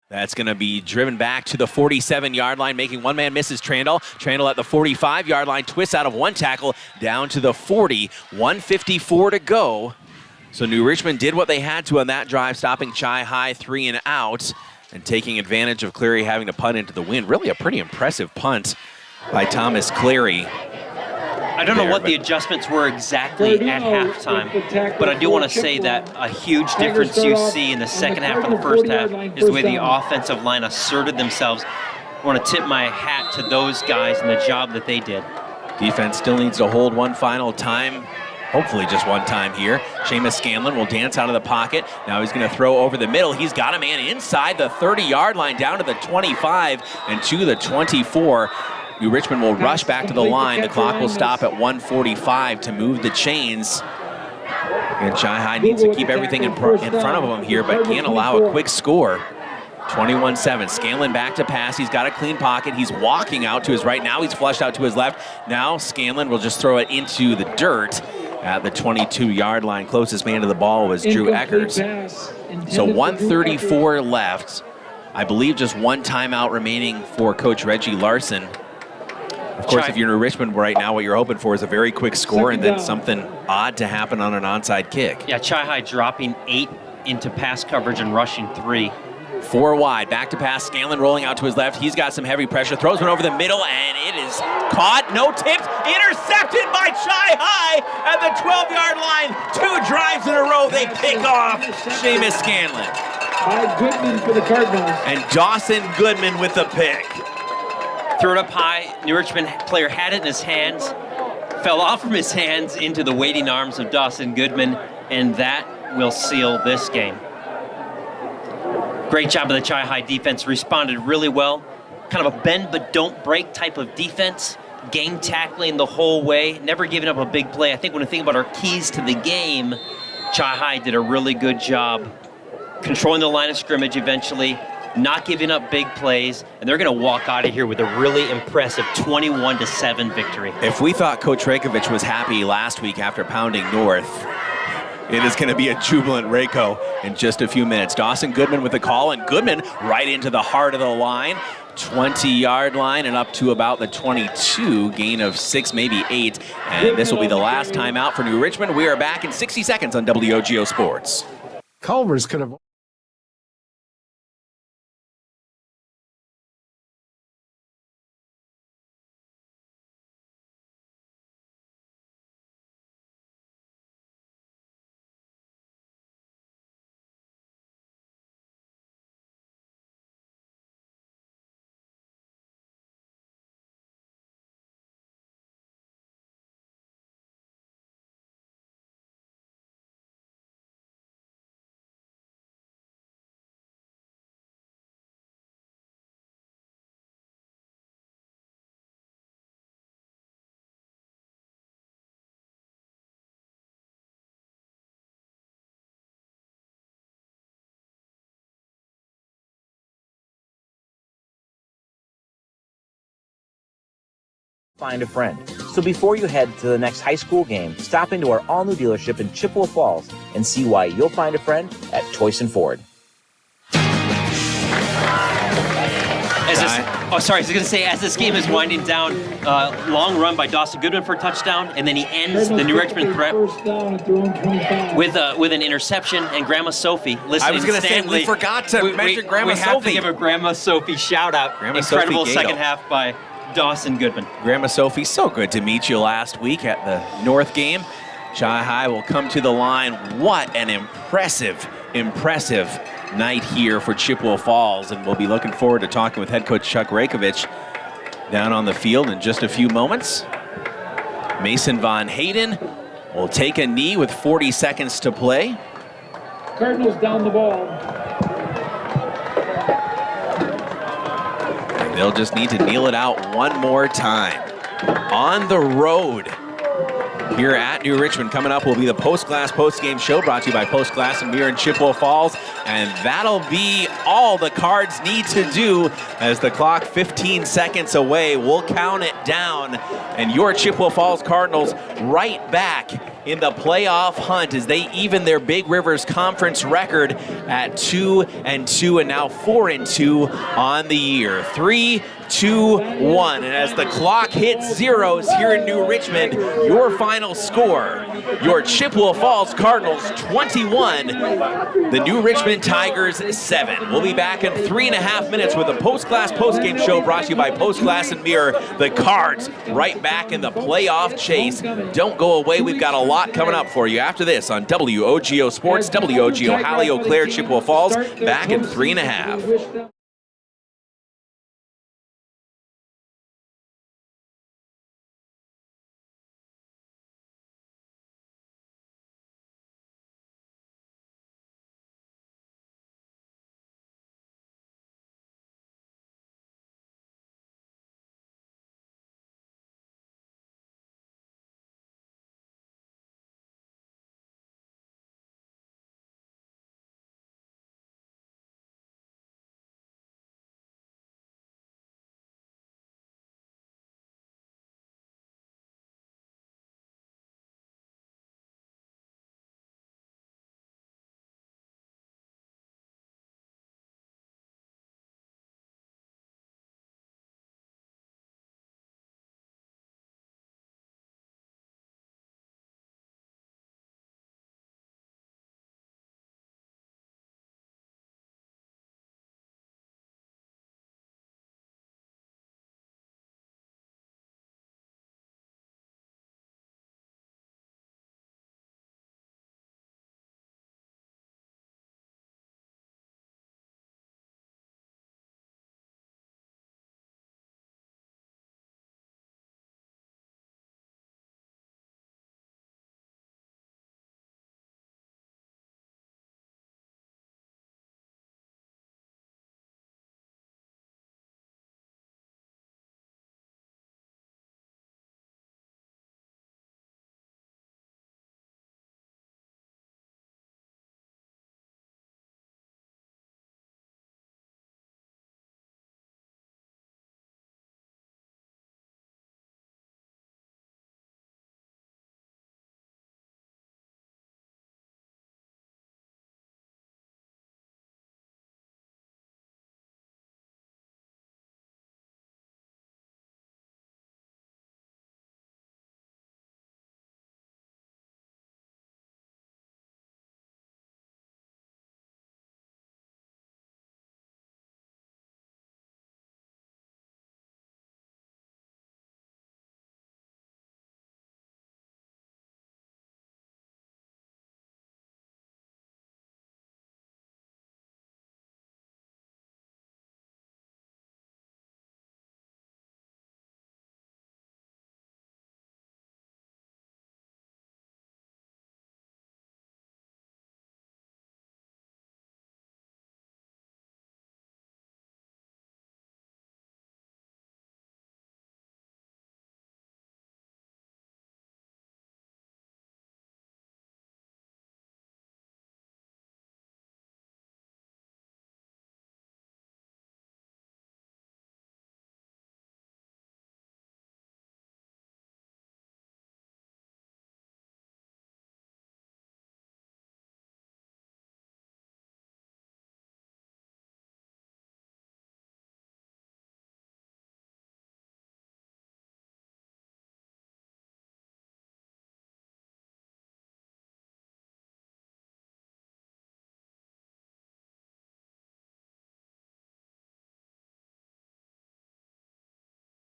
That's going to be driven back to the 47-yard line, making one man misses Trandall. Trandall at the 45-yard line, twists out of one tackle down to the 40. 1:54 to go. So New Richmond did what they had to on that drive, stopping Chi-Hi 3 and out and taking advantage of Cleary having to punt into the wind. Really a pretty impressive punt by Thomas Cleary. I don't know what the adjustments were exactly at halftime, but I do want to say that a huge difference you see in the second half from the first half is the way the offensive line asserted themselves. I want to tip my hat to those guys and the job that they did. Defense still needs to hold one final time. Hopefully just one time here. Seamus Scanlon will dance out of the pocket. Now he's going to throw over the middle. He's got a man inside the 30-yard line down to the 25 and to the 24. New Richmond will rush back to the line. The clock will stop at 1:45 to move the chains. And Chi-Hi needs to keep everything in front of him here, but can't allow a quick score. 21-7. Scanlon back to pass. He's got a clean pocket. He's walking out to his right. Now he's flushed out to his left. Now Scanlon will just throw it into the dirt at the 22-yard line. Closest man to the ball was Drew Eckers. So 1:34 left. I believe just one timeout remaining for Coach Reggie Larson. Of course, if you're New Richmond right now, what you're hoping for is a very quick score and then something odd to happen on an onside kick. Yeah, Chi-Hi dropping 8 into pass coverage and rushing 3. 4 wide, back to pass, Scanlon rolling out to his left. He's got some heavy pressure, throws one over the middle, and it is caught, no tips, intercepted by Chi-Hi at the 12-yard line. 2 drives in a row, they pick off Seamus Scanlon. By Goodman for the Cardinals. And Dawson Goodman with the pick. Threw it up high, New Richmond player had it in his hands, fell off from his hands into the waiting arms of Dawson Goodman, and that will seal this game. Great job of the Chi-Hi defense, responded really well. Kind of a bend but don't break type of defense. Game tackling the whole way, never giving up a big play. I think when we think about our keys to the game, Chi-Hi did a really good job controlling the line of scrimmage eventually, not giving up big plays, and they're going to walk out of here with a really impressive 21-7 victory. If we thought Coach Rajkovic was happy last week after pounding North, it is going to be a jubilant Rayco in just a few minutes. Dawson Goodman with the call, and Goodman right into the heart of the line. 20-yard line and up to about the 22, gain of 6, maybe 8. And this will be the last timeout for New Richmond. We are back in 60 seconds on WOGO Sports. Culver's could have... Find a friend. So before you head to the next high school game, stop into our all-new dealership in Chippewa Falls and see why you'll find a friend at Toyson Ford. I was going to say, as this game is winding down, long run by Dawson Goodman for a touchdown, and then he ends the New Richmond threat with an interception, and Grandma Sophie listening. I was going to say, we forgot to mention Grandma Sophie. We have to give a Grandma Sophie shout-out. Incredible second half by Dawson Goodman. Grandma Sophie, so good to meet you last week at the North game. Chi-Hi will come to the line. What an impressive night here for Chippewa Falls, and we'll be looking forward to talking with head coach Chuck Rajkovic down on the field in just a few moments. Mason Von Hayden will take a knee with 40 seconds to play. Cardinals down the ball. They'll just need to kneel it out one more time. On the road here at New Richmond. Coming up will be the Post Glass post-game show brought to you by Post Glass and Beer in Chippewa Falls. And that'll be all the Cards need to do as the clock 15 seconds away. We'll count it down. And your Chippewa Falls Cardinals right back in the playoff hunt as they even their Big Rivers Conference record at 2-2 and now 4-2 on the year. 3, 2, 1. And as the clock hits zeros here in New Richmond, your final score, your Chippewa Falls Cardinals 21, the New Richmond Tigers 7. We'll be back in 3.5 minutes with a post-class post-game show brought to you by Post Glass and Mirror. The Cards right back in the playoff chase. Don't go away. We've got a lot coming up for you after this on WOGO Sports, WOGO Halley, Eau Claire, Chippewa Falls. Back in 3.5.